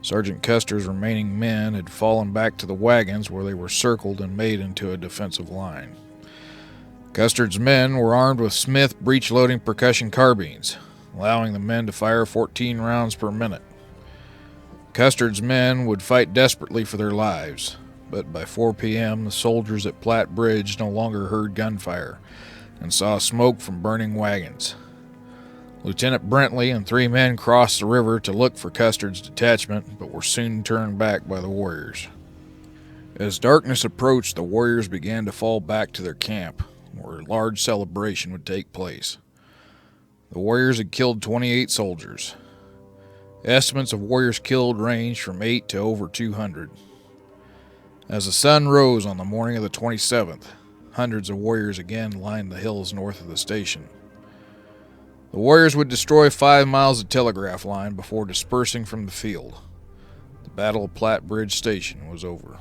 Sergeant Custer's remaining men had fallen back to the wagons where they were circled and made into a defensive line. Custer's men were armed with Smith breech-loading percussion carbines, allowing the men to fire 14 rounds per minute. Custer's men would fight desperately for their lives, but by 4 p.m. the soldiers at Platte Bridge no longer heard gunfire and saw smoke from burning wagons. Lieutenant Brentley and 3 men crossed the river to look for Custer's detachment, but were soon turned back by the warriors. As darkness approached, the warriors began to fall back to their camp, where a large celebration would take place. The warriors had killed 28 soldiers. Estimates of warriors killed ranged from 8 to over 200. As the sun rose on the morning of the 27th, hundreds of warriors again lined the hills north of the station. The warriors would destroy 5 miles of telegraph line before dispersing from the field. The Battle of Platte Bridge Station was over.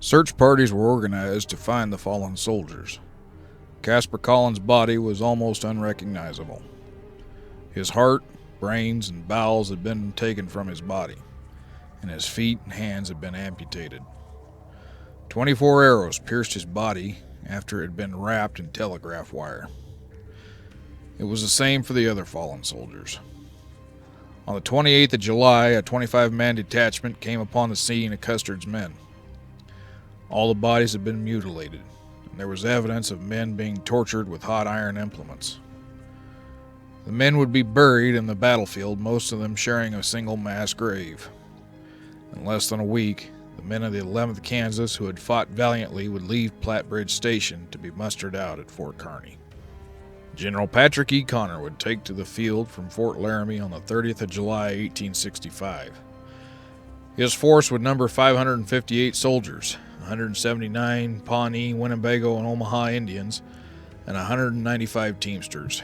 Search parties were organized to find the fallen soldiers. Casper Collins' body was almost unrecognizable. His heart, brains, and bowels had been taken from his body, and his feet and hands had been amputated. 24 arrows pierced his body after it had been wrapped in telegraph wire. It was the same for the other fallen soldiers. On the 28th of July, a 25-man detachment came upon the scene of Custer's men. All the bodies had been mutilated, and there was evidence of men being tortured with hot iron implements. The men would be buried in the battlefield, most of them sharing a single mass grave. In less than a week, the men of the 11th Kansas who had fought valiantly would leave Platte Bridge Station to be mustered out at Fort Kearny. General Patrick E. Connor would take to the field from Fort Laramie on the 30th of July, 1865. His force would number 558 soldiers, 179 Pawnee, Winnebago, and Omaha Indians, and 195 Teamsters.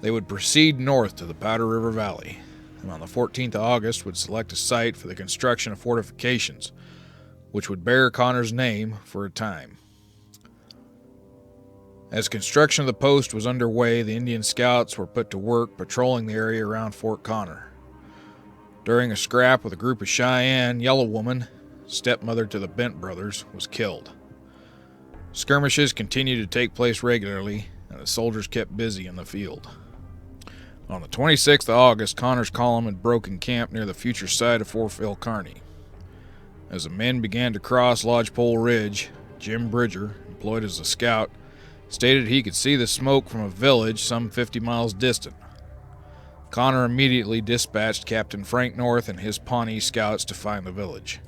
They would proceed north to the Powder River Valley, and on the 14th of August would select a site for the construction of fortifications, which would bear Connor's name for a time. As construction of the post was underway, the Indian scouts were put to work patrolling the area around Fort Connor. During a scrap with a group of Cheyenne, Yellow Woman, stepmother to the Bent brothers, was killed. Skirmishes continued to take place regularly, and and the soldiers kept busy in the field. On the 26th of August, Connor's column had broken camp near the future site of Fort Phil Kearny. As the men began to cross Lodgepole Ridge, Jim Bridger, employed as a scout, stated he could see the smoke from a village some 50 miles distant. Connor immediately dispatched Captain Frank North and his Pawnee scouts to find the village.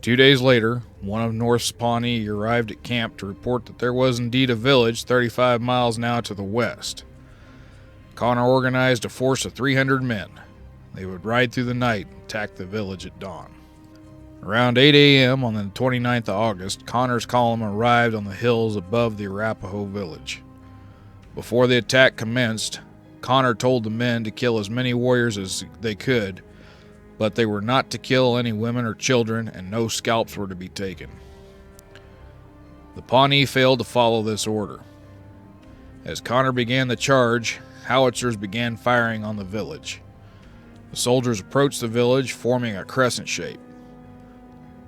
2 days later, one of North's Pawnee arrived at camp to report that there was indeed a village 35 miles now to the west. Connor organized a force of 300 men. They would ride through the night and attack the village at dawn. Around 8 a.m. on the 29th of August, Connor's column arrived on the hills above the Arapahoe village. Before the attack commenced, Connor told the men to kill as many warriors as they could, but they were not to kill any women or children, and no scalps were to be taken. The Pawnee failed to follow this order. As Connor began the charge, howitzers began firing on the village. The soldiers approached the village, forming a crescent shape.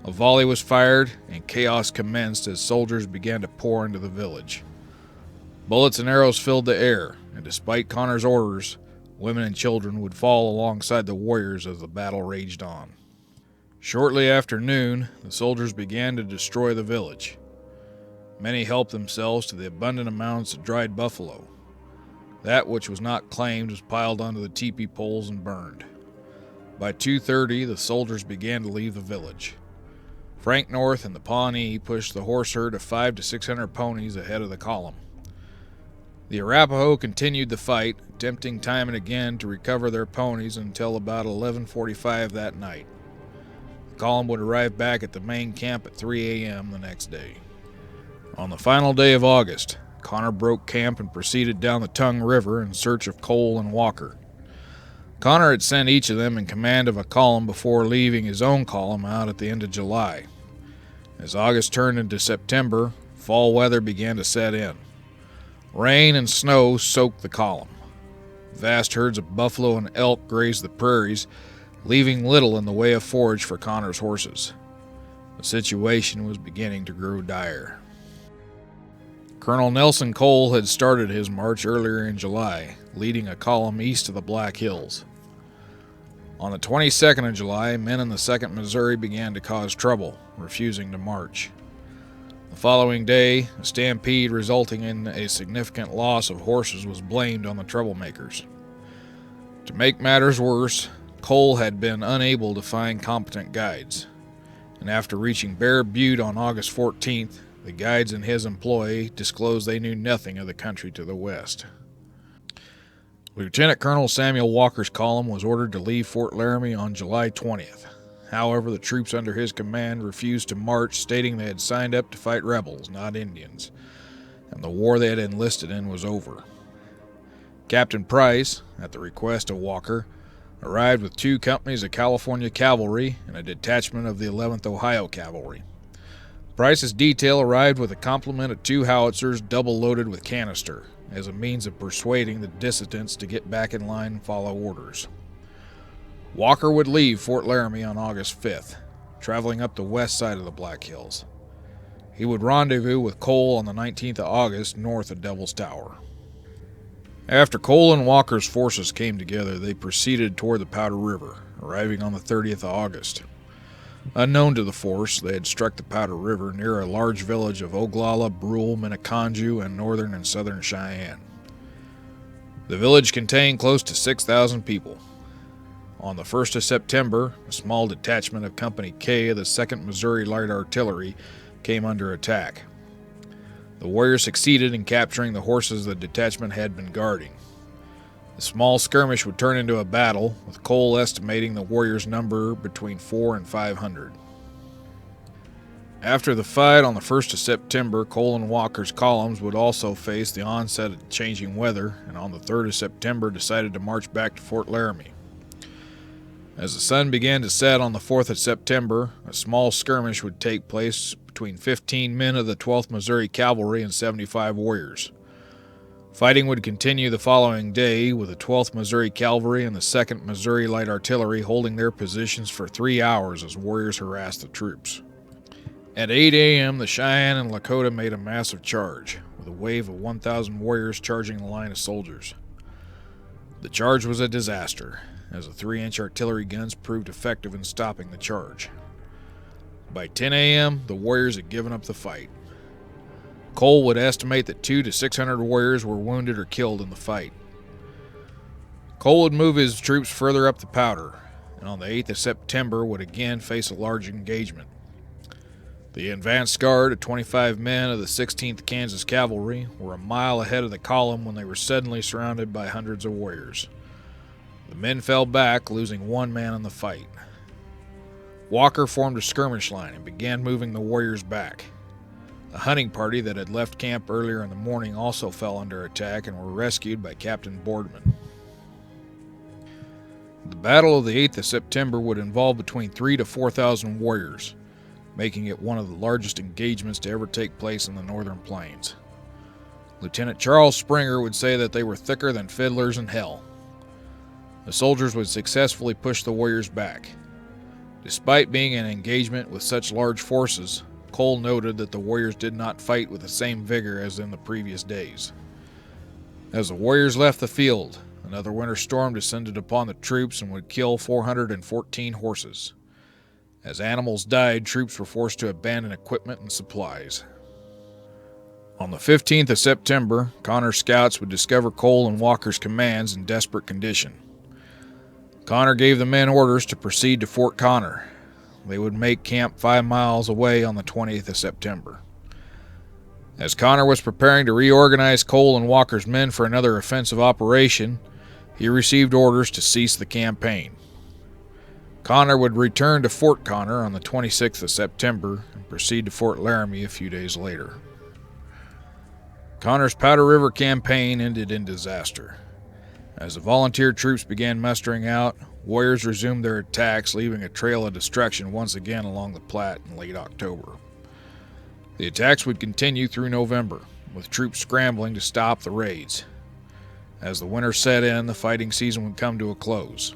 A volley was fired, and chaos commenced as soldiers began to pour into the village. Bullets and arrows filled the air, and despite Connor's orders, women and children would fall alongside the warriors as the battle raged on. Shortly after noon, the soldiers began to destroy the village. Many helped themselves to the abundant amounts of dried buffalo. That which was not claimed was piled onto the teepee poles and burned. By 2:30, the soldiers began to leave the village. Frank North and the Pawnee pushed the horse herd of 500 to 600 ponies ahead of the column. The Arapahoe continued the fight, attempting time and again to recover their ponies until about 11:45 that night. The column would arrive back at the main camp at 3 a.m. the next day. On the final day of August, Connor broke camp and proceeded down the Tongue River in search of Cole and Walker. Connor had sent each of them in command of a column before leaving his own column out at the end of July. As August turned into September, fall weather began to set in. Rain and snow soaked the column. Vast herds of buffalo and elk grazed the prairies, leaving little in the way of forage for Connor's horses. The situation was beginning to grow dire. Colonel Nelson Cole had started his march earlier in July, leading a column east of the Black Hills. On the 22nd of July, men in the 2nd Missouri began to cause trouble, refusing to march. The following day, a stampede resulting in a significant loss of horses was blamed on the troublemakers. To make matters worse, Cole had been unable to find competent guides, and after reaching Bear Butte on August 14th, the guides in his employ disclosed they knew nothing of the country to the west. Lieutenant Colonel Samuel Walker's column was ordered to leave Fort Laramie on July 20th. However, the troops under his command refused to march, stating they had signed up to fight rebels, not Indians, and the war they had enlisted in was over. Captain Price, at the request of Walker, arrived with 2 companies of California Cavalry and a detachment of the 11th Ohio Cavalry. Price's detail arrived with a complement of 2 howitzers double-loaded with canister, as a means of persuading the dissidents to get back in line and follow orders. Walker would leave Fort Laramie on August 5th, traveling up the west side of the Black Hills. He would rendezvous with Cole on the 19th of August north of Devil's Tower. After Cole and Walker's forces came together, they proceeded toward the Powder River, arriving on the 30th of August. Unknown to the force, they had struck the Powder River near a large village of Oglala, Brule, Minneconjou, and northern and southern Cheyenne. The village contained close to 6,000 people. On the 1st of September, a small detachment of Company K of the 2nd Missouri Light Artillery came under attack. The warriors succeeded in capturing the horses the detachment had been guarding. The small skirmish would turn into a battle, with Cole estimating the warriors' number between 400 and 500. After the fight on the 1st of September, Cole and Walker's columns would also face the onset of changing weather, and on the 3rd of September decided to march back to Fort Laramie. As the sun began to set on the 4th of September, a small skirmish would take place between 15 men of the 12th Missouri Cavalry and 75 warriors. Fighting would continue the following day, with the 12th Missouri Cavalry and the 2nd Missouri Light Artillery holding their positions for 3 hours as warriors harassed the troops. At 8 a.m., the Cheyenne and Lakota made a massive charge, with with a wave of 1,000 warriors charging the line of soldiers. The charge was a disaster, as the 3-inch artillery guns proved effective in stopping the charge. By 10 a.m., the warriors had given up the fight. Cole would estimate that 200 to 600 warriors were wounded or killed in the fight. Cole would move his troops further up the Powder, and on the 8th of September would again face a large engagement. The advance guard of 25 men of the 16th Kansas Cavalry were a mile ahead of the column when they were suddenly surrounded by hundreds of warriors. The men fell back, losing one man in the fight. Walker formed a skirmish line and began moving the warriors back. A hunting party that had left camp earlier in the morning also fell under attack and were rescued by Captain Boardman. The Battle of the 8th of September would involve between 3,000 to 4,000 warriors, making it one of the largest engagements to ever take place in the Northern Plains. Lieutenant Charles Springer would say that they were thicker than fiddlers in hell. The soldiers would successfully push the warriors back. Despite being an engagement with such large forces, Cole noted that the warriors did not fight with the same vigor as in the previous days. As the warriors left the field, another winter storm descended upon the troops and would kill 414 horses. As animals died, troops were forced to abandon equipment and supplies. On the 15th of September, Connor's scouts would discover Cole and Walker's commands in desperate condition. Connor gave the men orders to proceed to Fort Connor. They would make camp 5 miles away on the 20th of September. As Connor was preparing to reorganize Cole and Walker's men for another offensive operation, he received orders to cease the campaign. Connor would return to Fort Connor on the 26th of September and proceed to Fort Laramie a few days later. Connor's Powder River campaign ended in disaster. As the volunteer troops began mustering out, warriors resumed their attacks, leaving a trail of destruction once again along the Platte in late October. The attacks would continue through November, with troops scrambling to stop the raids. As the winter set in, the fighting season would come to a close.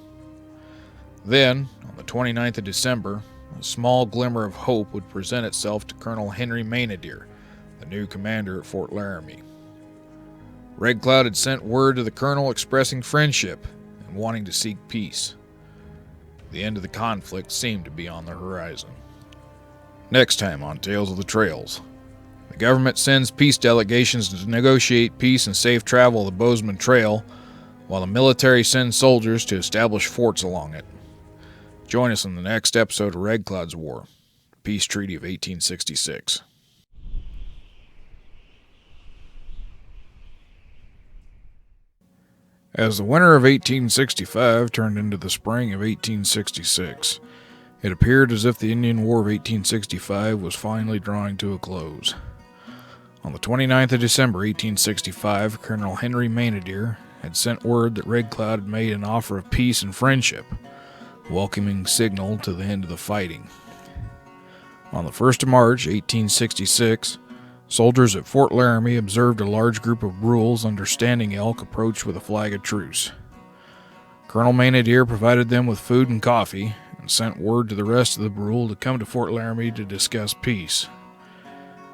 Then, on the 29th of December, a small glimmer of hope would present itself to Colonel Henry Maynadier, the new commander at Fort Laramie. Red Cloud had sent word to the colonel expressing friendship and wanting to seek peace. The end of the conflict seemed to be on the horizon. Next time on Tales of the Trails, the government sends peace delegations to negotiate peace and safe travel of the Bozeman Trail, while the military sends soldiers to establish forts along it. Join us in the next episode of Red Cloud's War, the Peace Treaty of 1866. As the winter of 1865 turned into the spring of 1866, it appeared as if the Indian War of 1865 was finally drawing to a close. On the 29th of December 1865, Colonel Henry Maynadier had sent word that Red Cloud had made an offer of peace and friendship, welcoming signal to the end of the fighting. On the 1st of March 1866, soldiers at Fort Laramie observed a large group of Brules under Standing Elk approach with a flag of truce. Colonel Maynadier provided them with food and coffee and sent word to the rest of the Brule to come to Fort Laramie to discuss peace.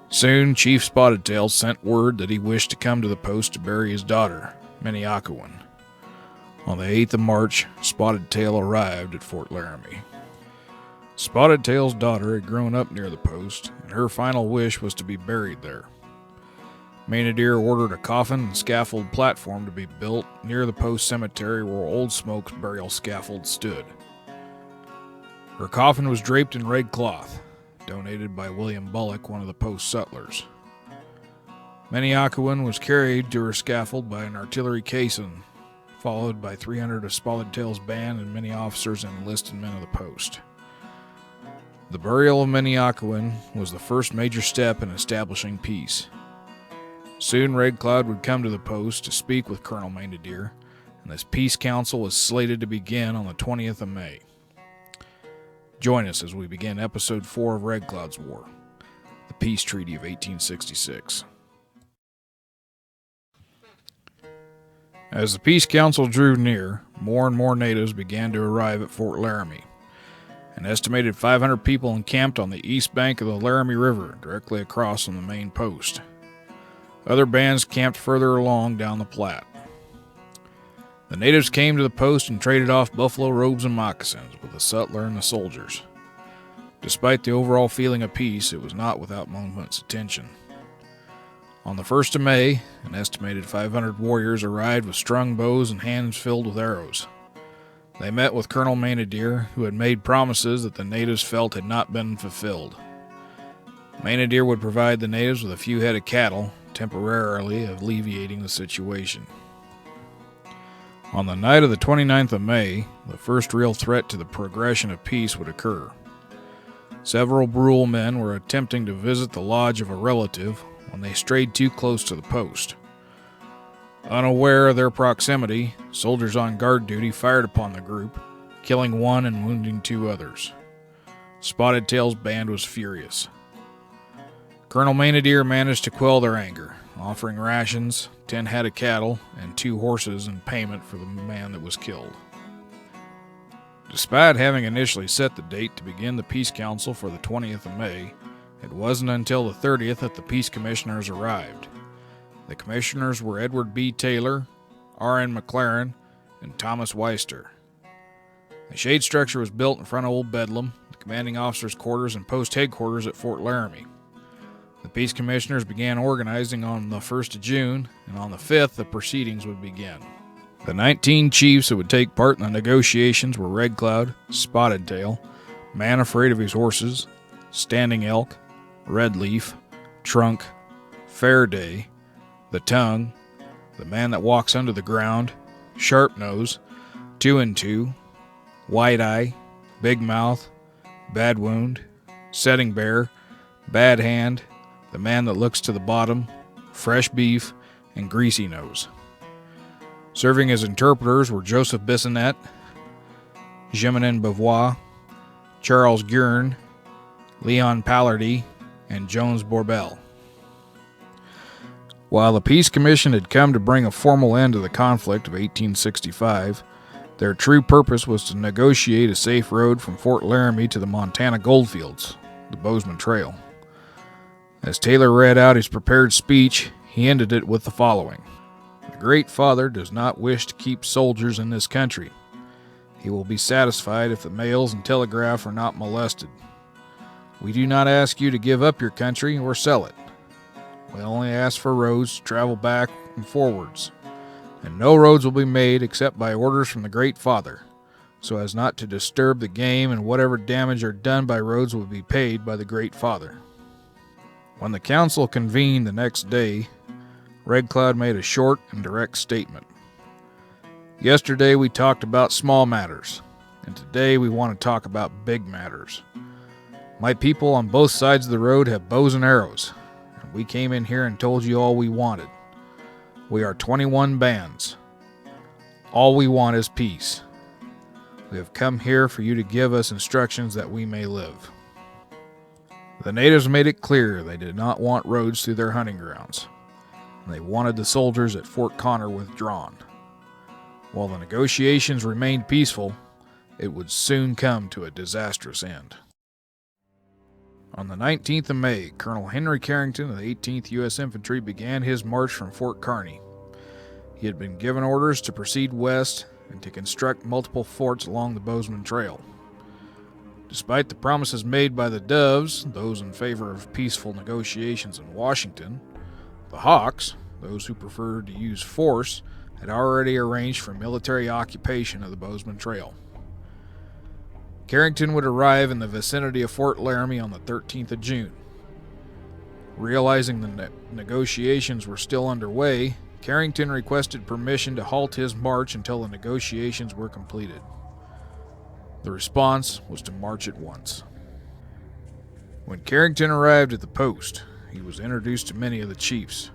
Soon, Chief Spotted Tail sent word that he wished to come to the post to bury his daughter, Minneacowan. On the 8th of March, Spotted Tail arrived at Fort Laramie. Spotted Tail's daughter had grown up near the post, and her final wish was to be buried there. Maynadier ordered a coffin and scaffold platform to be built near the post cemetery where Old Smoke's burial scaffold stood. Her coffin was draped in red cloth, donated by William Bullock, one of the post settlers. Minneacowan was carried to her scaffold by an artillery caisson, followed by 300 of Spotted Tail's band and many officers and enlisted men of the post. The burial of Minneacowan was the first major step in establishing peace. Soon Red Cloud would come to the post to speak with Colonel Maynadier, and this peace council was slated to begin on the 20th of May. Join us as we begin Episode 4 of Red Cloud's War, the Peace Treaty of 1866. As the Peace Council drew near, more and more natives began to arrive at Fort Laramie. An estimated 500 people encamped on the east bank of the Laramie River, directly across from the main post. Other bands camped further along down the Platte. The natives came to the post and traded off buffalo robes and moccasins with the sutler and the soldiers. Despite the overall feeling of peace, it was not without moment's tension. On the 1st of May, an estimated 500 warriors arrived with strung bows and hands filled with arrows. They met with Colonel Mainadeer, who had made promises that the natives felt had not been fulfilled. Mainadeer would provide the natives with a few head of cattle, temporarily alleviating the situation. On the night of the 29th of May, the first real threat to the progression of peace would occur. Several Brule men were attempting to visit the lodge of a relative when they strayed too close to the post. Unaware of their proximity, soldiers on guard duty fired upon the group, killing one and wounding 2 others. Spotted Tail's band was furious. Colonel Mainadeer managed to quell their anger, offering rations, 10 head of cattle, and 2 horses in payment for the man that was killed. Despite having initially set the date to begin the Peace Council for the 20th of May, it wasn't until the 30th that the Peace Commissioners arrived. The commissioners were Edward B. Taylor, R.N. McLaren, and Thomas Weister. The shade structure was built in front of Old Bedlam, the commanding officer's quarters and post headquarters at Fort Laramie. The Peace Commissioners began organizing on the 1st of June, and on the 5th the proceedings would begin. The 19 chiefs that would take part in the negotiations were Red Cloud, Spotted Tail, Man Afraid of His Horses, Standing Elk, Red Leaf, Trunk, Fair Day, The Tongue, The Man That Walks Under the Ground, Sharp Nose, 2 and 2, White Eye, Big Mouth, Bad Wound, Setting Bear, Bad Hand, The Man That Looks to the Bottom, Fresh Beef, and Greasy Nose. Serving as interpreters were Joseph Bissonnette, Geminin Beauvoir, Charles Guerin, Leon Pallardy, and Jones Borbell. While the Peace Commission had come to bring a formal end to the conflict of 1865, their true purpose was to negotiate a safe road from Fort Laramie to the Montana Goldfields, the Bozeman Trail. As Taylor read out his prepared speech, he ended it with the following: "The Great Father does not wish to keep soldiers in this country. He will be satisfied if the mails and telegraph are not molested. We do not ask you to give up your country or sell it. We only ask for roads to travel back and forwards, and no roads will be made except by orders from the Great Father, so as not to disturb the game, and whatever damage are done by roads will be paid by the Great Father." When the council convened the next day, Red Cloud made a short and direct statement. "Yesterday we talked about small matters, and today we want to talk about big matters. My people on both sides of the road have bows and arrows, and we came in here and told you all we wanted. We are 21 bands. All we want is peace. We have come here for you to give us instructions that we may live." The natives made it clear they did not want roads through their hunting grounds, and they wanted the soldiers at Fort Connor withdrawn. While the negotiations remained peaceful, it would soon come to a disastrous end. On the 19th of May, Colonel Henry Carrington of the 18th U.S. Infantry began his march from Fort Kearny. He had been given orders to proceed west and to construct multiple forts along the Bozeman Trail. Despite the promises made by the Doves, those in favor of peaceful negotiations in Washington, the Hawks, those who preferred to use force, had already arranged for military occupation of the Bozeman Trail. Carrington would arrive in the vicinity of Fort Laramie on the 13th of June. Realizing the negotiations were still underway, Carrington requested permission to halt his march until the negotiations were completed. The response was to march at once. When Carrington arrived at the post, he was introduced to many of the chiefs.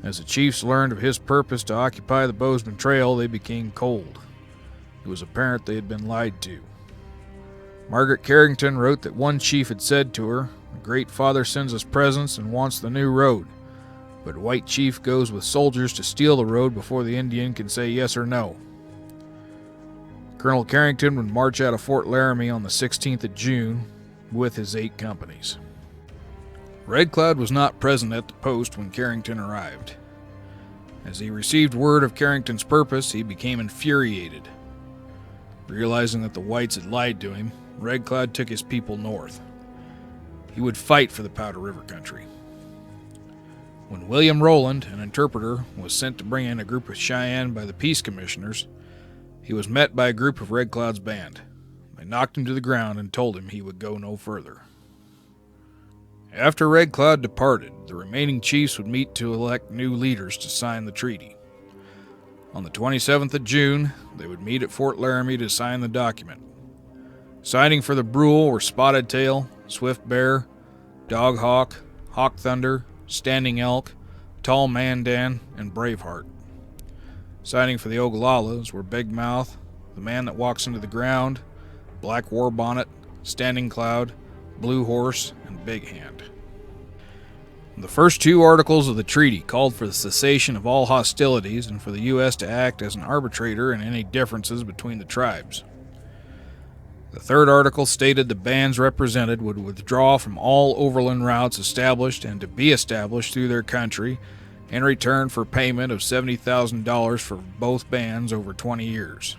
As the chiefs learned of his purpose to occupy the Bozeman Trail, they became cold. It was apparent they had been lied to. Margaret Carrington wrote that one chief had said to her, "The Great Father sends us presents and wants the new road, but White Chief goes with soldiers to steal the road before the Indian can say yes or no." Colonel Carrington would march out of Fort Laramie on the 16th of June with his 8 companies. Red Cloud was not present at the post when Carrington arrived. As he received word of Carrington's purpose, he became infuriated. Realizing that the whites had lied to him, Red Cloud took his people north. He would fight for the Powder River country. When William Rowland, an interpreter, was sent to bring in a group of Cheyenne by the peace commissioners, he was met by a group of Red Cloud's band. They knocked him to the ground and told him he would go no further. After Red Cloud departed, the remaining chiefs would meet to elect new leaders to sign the treaty. On the 27th of June, they would meet at Fort Laramie to sign the document. Signing for the Brule were Spotted Tail, Swift Bear, Dog Hawk, Hawk Thunder, Standing Elk, Tall Mandan, and Braveheart. Signing for the Ogalallas were Big Mouth, the Man That Walks Into the Ground, Black War Bonnet, Standing Cloud, Blue Horse, and Big Hand. The first two articles of the treaty called for the cessation of all hostilities and for the U.S. to act as an arbitrator in any differences between the tribes. The third article stated the bands represented would withdraw from all overland routes established and to be established through their country in return for payment of $70,000 for both bands over 20 years.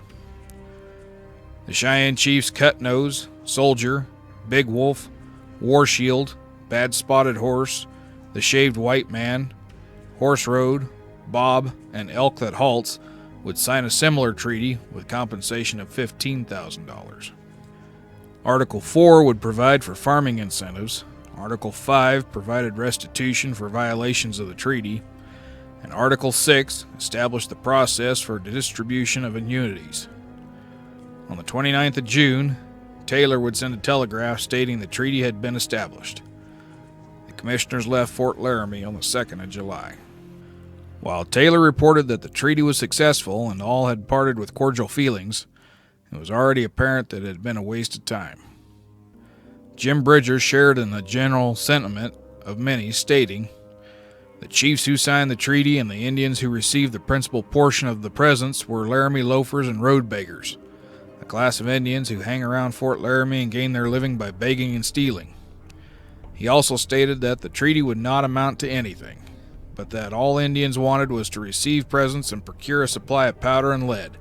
The Cheyenne chiefs Cut Nose, Soldier, Big Wolf, War Shield, Bad Spotted Horse, the Shaved White Man, Horse Road, Bob, and Elk That Halts would sign a similar treaty with compensation of $15,000. Article 4 would provide for farming incentives, Article 5 provided restitution for violations of the treaty, and Article 6 established the process for distribution of annuities. On the 29th of June, Taylor would send a telegraph stating the treaty had been established. The commissioners left Fort Laramie on the 2nd of July. While Taylor reported that the treaty was successful and all had parted with cordial feelings, it was already apparent that it had been a waste of time. Jim Bridger shared in the general sentiment of many, stating, "The chiefs who signed the treaty and the Indians who received the principal portion of the presents were Laramie loafers and road beggars, a class of Indians who hang around Fort Laramie and gain their living by begging and stealing." He also stated that the treaty would not amount to anything, but that all Indians wanted was to receive presents and procure a supply of powder and lead,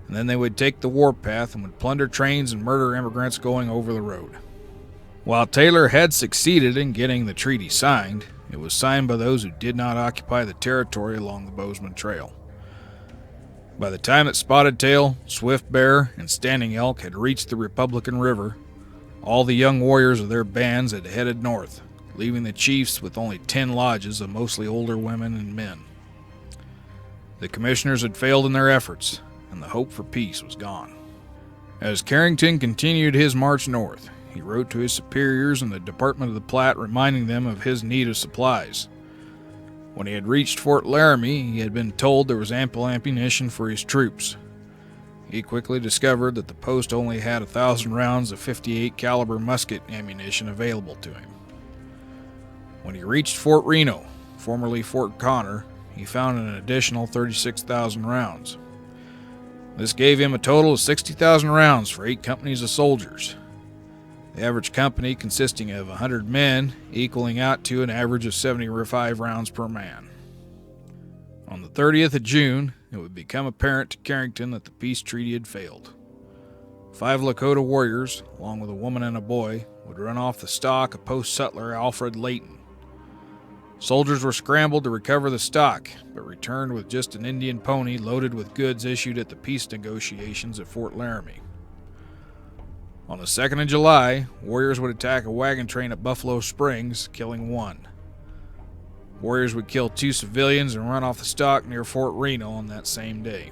and then they would take the warpath and would plunder trains and murder immigrants going over the road. While Taylor had succeeded in getting the treaty signed, it was signed by those who did not occupy the territory along the Bozeman Trail. By the time that Spotted Tail, Swift Bear, and Standing Elk had reached the Republican River, all the young warriors of their bands had headed north, leaving the chiefs with only 10 lodges of mostly older women and men. The commissioners had failed in their efforts, and the hope for peace was gone. As Carrington continued his march north, he wrote to his superiors in the Department of the Platte reminding them of his need of supplies. When he had reached Fort Laramie, he had been told there was ample ammunition for his troops. He quickly discovered that the post only had 1,000 rounds of .58 caliber musket ammunition available to him. When he reached Fort Reno, formerly Fort Connor, he found an additional 36,000 rounds. This gave him a total of 60,000 rounds for 8 companies of soldiers. The average company consisting of 100 men, equaling out to an average of 75 rounds per man. On the 30th of June, it would become apparent to Carrington that the peace treaty had failed. 5 Lakota warriors, along with a woman and a boy, would run off the stock of post-sutler Alfred Layton. Soldiers were scrambled to recover the stock, but returned with just an Indian pony loaded with goods issued at the peace negotiations at Fort Laramie. On the 2nd of July, warriors would attack a wagon train at Buffalo Springs, killing 1. Warriors would kill 2 civilians and run off the stock near Fort Reno on that same day.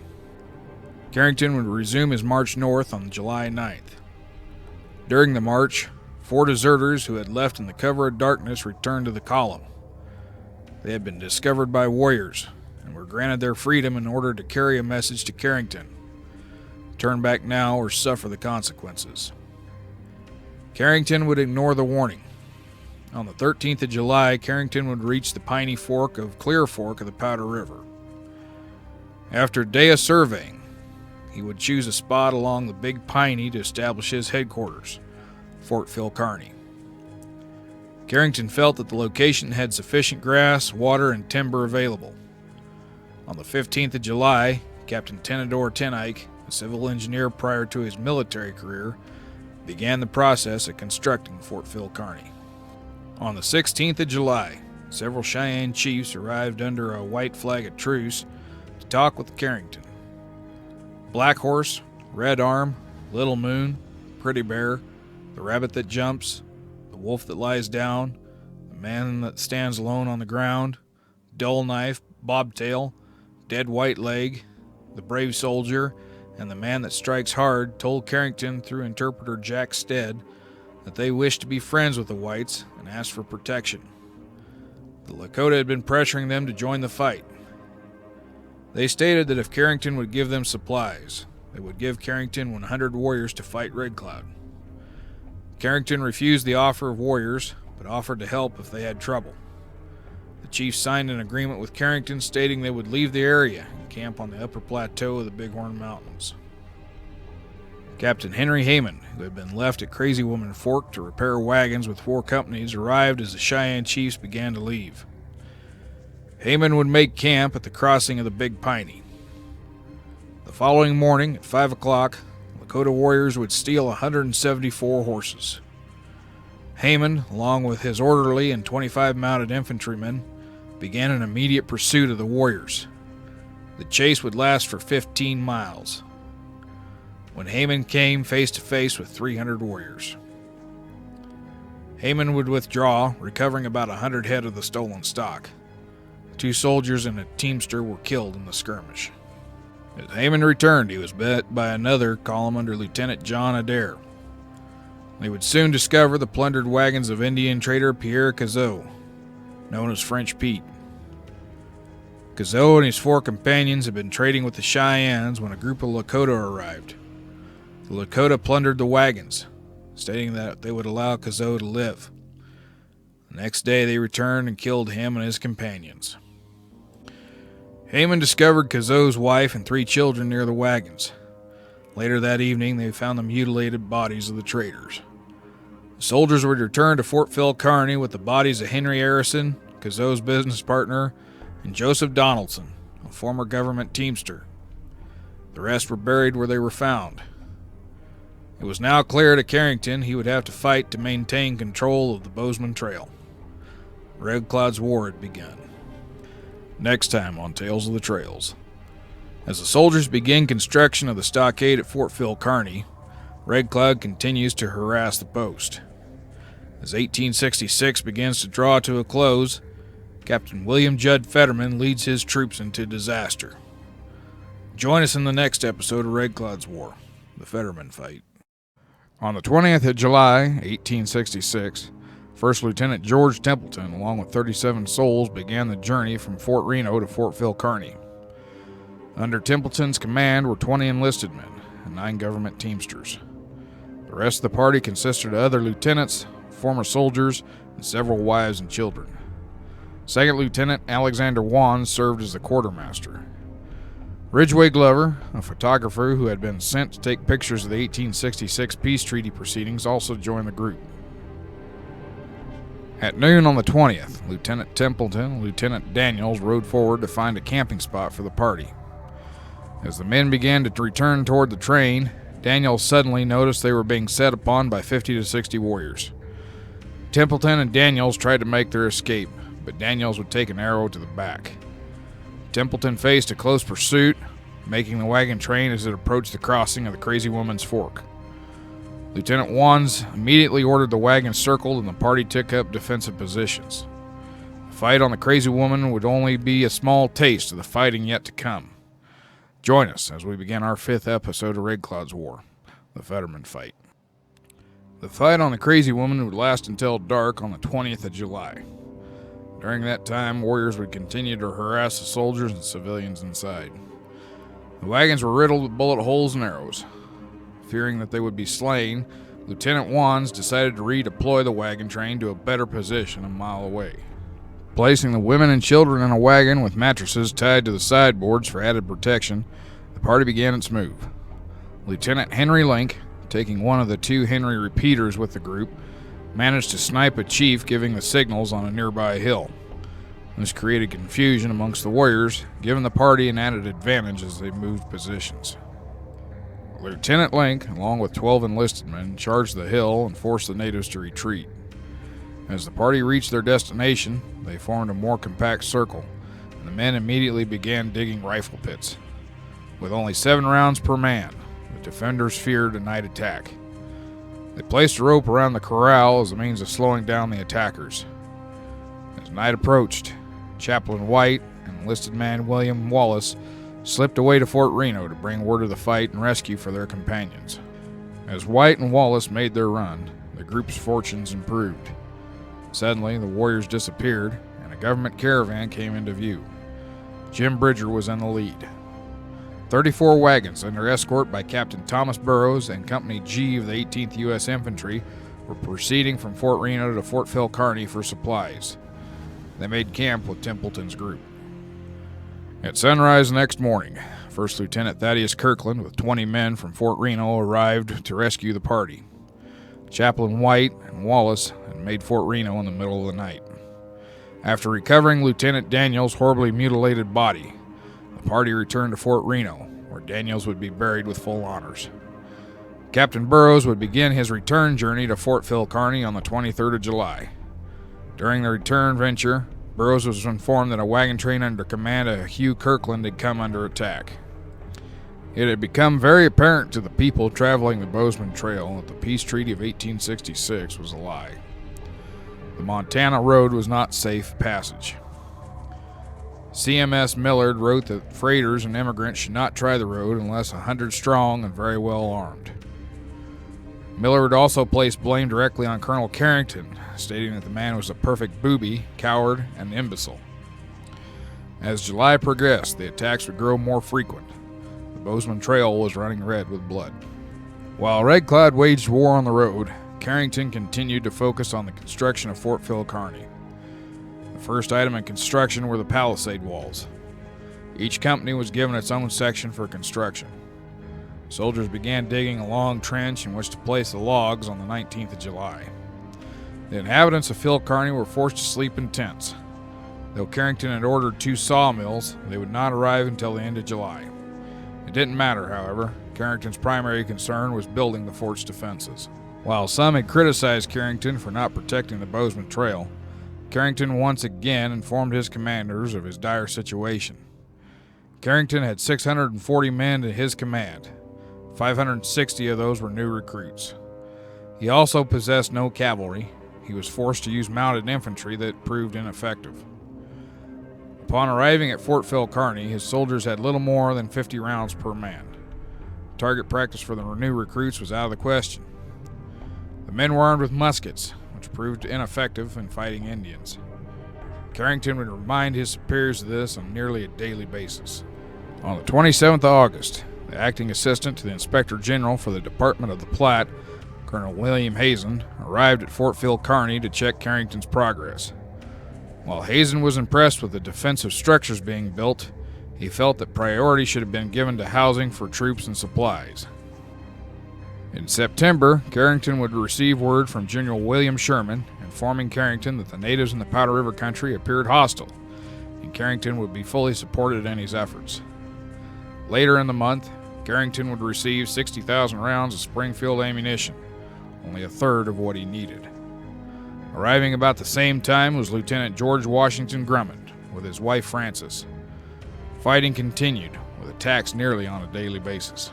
Carrington would resume his march north on July 9th. During the march, 4 deserters who had left in the cover of darkness returned to the column. They had been discovered by warriors and were granted their freedom in order to carry a message to Carrington. Turn back now or suffer the consequences. Carrington would ignore the warning. On the 13th of July, Carrington would reach the Piney Fork of Clear Fork of the Powder River. After a day of surveying, he would choose a spot along the Big Piney to establish his headquarters, Fort Phil Kearny. Carrington felt that the location had sufficient grass, water, and timber available. On the 15th of July, Captain Tenador Tenike, a civil engineer prior to his military career, began the process of constructing Fort Phil Kearny. On the 16th of July, several Cheyenne chiefs arrived under a white flag of truce to talk with Carrington. Black Horse, Red Arm, Little Moon, Pretty Bear, the Rabbit that Jumps, the Wolf that Lies Down, the Man that Stands Alone on the Ground, Dull Knife, Bobtail, Dead White Leg, the Brave Soldier, and the Man that Strikes Hard told Carrington through interpreter Jack Stead that they wished to be friends with the whites and asked for protection. The Lakota had been pressuring them to join the fight. They stated that if Carrington would give them supplies, they would give Carrington 100 warriors to fight Red Cloud. Carrington refused the offer of warriors, but offered to help if they had trouble. The chiefs signed an agreement with Carrington stating they would leave the area and camp on the upper plateau of the Bighorn Mountains. Captain Henry Hayman, who had been left at Crazy Woman Fork to repair wagons with 4 companies, arrived as the Cheyenne chiefs began to leave. Hayman would make camp at the crossing of the Big Piney. The following morning at 5 o'clock, Lakota warriors would steal 174 horses. Hayman, along with his orderly and 25 mounted infantrymen, began an immediate pursuit of the warriors. The chase would last for 15 miles. When Hayman came face to face with 300 warriors. Hayman would withdraw, recovering about 100 head of the stolen stock. 2 soldiers and a teamster were killed in the skirmish. As Hayman returned, he was met by another column under Lieutenant John Adair. They would soon discover the plundered wagons of Indian trader Pierre Cazot, known as French Pete. Cazot and his 4 companions had been trading with the Cheyennes when a group of Lakota arrived. The Lakota plundered the wagons, stating that they would allow Cazot to live. The next day they returned and killed him and his companions. Hayman discovered Cazot's wife and 3 children near the wagons. Later that evening they found the mutilated bodies of the traitors. The soldiers would return to Fort Phil Kearny with the bodies of Henry Harrison, Cazot's business partner, and Joseph Donaldson, a former government teamster. The rest were buried where they were found. It was now clear to Carrington he would have to fight to maintain control of the Bozeman Trail. Red Cloud's War had begun. Next time on Tales of the Trails. As the soldiers begin construction of the stockade at Fort Phil Kearny, Red Cloud continues to harass the post. As 1866 begins to draw to a close, Captain William Judd Fetterman leads his troops into disaster. Join us in the next episode of Red Cloud's War, the Fetterman Fight. On the 20th of July, 1866, First Lieutenant George Templeton, along with 37 souls, began the journey from Fort Reno to Fort Phil Kearny. Under Templeton's command were 20 enlisted men and 9 government teamsters. The rest of the party consisted of other lieutenants, former soldiers, and several wives and children. Second Lieutenant Alexander Wands served as the quartermaster. Ridgway Glover, a photographer who had been sent to take pictures of the 1866 peace treaty proceedings, also joined the group. At noon on the 20th, Lieutenant Templeton and Lieutenant Daniels rode forward to find a camping spot for the party. As the men began to return toward the train, Daniels suddenly noticed they were being set upon by 50 to 60 warriors. Templeton and Daniels tried to make their escape, but Daniels would take an arrow to the back. Templeton faced a close pursuit, making the wagon train as it approached the crossing of the Crazy Woman's Fork. Lieutenant Wands immediately ordered the wagon circled and the party took up defensive positions. The fight on the Crazy Woman would only be a small taste of the fighting yet to come. Join us as we begin our 5th episode of Red Cloud's War, the Fetterman Fight. The fight on the Crazy Woman would last until dark on the 20th of July. During that time, warriors would continue to harass the soldiers and civilians inside. The wagons were riddled with bullet holes and arrows. Fearing that they would be slain, Lieutenant Wands decided to redeploy the wagon train to a better position a mile away. Placing the women and children in a wagon with mattresses tied to the sideboards for added protection, the party began its move. Lieutenant Henry Link, taking one of the 2 Henry repeaters with the group, managed to snipe a chief giving the signals on a nearby hill. This created confusion amongst the warriors, giving the party an added advantage as they moved positions. Lieutenant Link, along with 12 enlisted men, charged the hill and forced the natives to retreat. As the party reached their destination, they formed a more compact circle, and the men immediately began digging rifle pits. With only 7 rounds per man, the defenders feared a night attack. They placed a rope around the corral as a means of slowing down the attackers. As night approached, Chaplain White and enlisted man William Wallace slipped away to Fort Reno to bring word of the fight and rescue for their companions. As White and Wallace made their run, the group's fortunes improved. Suddenly, the warriors disappeared, and a government caravan came into view. Jim Bridger was in the lead. 34 wagons under escort by Captain Thomas Burroughs and Company G of the 18th U.S. Infantry were proceeding from Fort Reno to Fort Phil Kearny for supplies. They made camp with Templeton's group. At sunrise the next morning, First Lieutenant Thaddeus Kirkland with 20 men from Fort Reno arrived to rescue the party. Chaplain White and Wallace had made Fort Reno in the middle of the night. After recovering Lieutenant Daniels' horribly mutilated body, the party returned to Fort Reno, where Daniels would be buried with full honors. Captain Burroughs would begin his return journey to Fort Phil Kearny on the 23rd of July. During the return venture, Burroughs was informed that a wagon train under command of Hugh Kirkland had come under attack. It had become very apparent to the people traveling the Bozeman Trail that the Peace Treaty of 1866 was a lie. The Montana Road was not safe passage. CMS Millard wrote that freighters and immigrants should not try the road unless 100 strong and very well armed. Millard also placed blame directly on Colonel Carrington, stating that the man was a perfect booby, coward, and imbecile. As July progressed, the attacks would grow more frequent. The Bozeman Trail was running red with blood. While Red Cloud waged war on the road, Carrington continued to focus on the construction of Fort Phil Kearny. The first item in construction were the palisade walls. Each company was given its own section for construction. Soldiers began digging a long trench in which to place the logs on the 19th of July. The inhabitants of Phil Kearny were forced to sleep in tents. Though Carrington had ordered 2 sawmills, they would not arrive until the end of July. It didn't matter, however. Carrington's primary concern was building the fort's defenses. While some had criticized Carrington for not protecting the Bozeman Trail, Carrington once again informed his commanders of his dire situation. Carrington had 640 men to his command. 560 of those were new recruits. He also possessed no cavalry. He was forced to use mounted infantry that proved ineffective. Upon arriving at Fort Phil Kearny, his soldiers had little more than 50 rounds per man. Target practice for the new recruits was out of the question. The men were armed with muskets, which proved ineffective in fighting Indians. Carrington would remind his superiors of this on nearly a daily basis. On the 27th of August, the acting assistant to the Inspector General for the Department of the Platte, Colonel William Hazen, arrived at Fort Phil Kearny to check Carrington's progress. While Hazen was impressed with the defensive structures being built, he felt that priority should have been given to housing for troops and supplies. In September, Carrington would receive word from General William Sherman informing Carrington that the natives in the Powder River country appeared hostile, and Carrington would be fully supported in his efforts. Later in the month, Carrington would receive 60,000 rounds of Springfield ammunition, only a third of what he needed. Arriving about the same time was Lieutenant George Washington Grummond with his wife Frances. Fighting continued, with attacks nearly on a daily basis.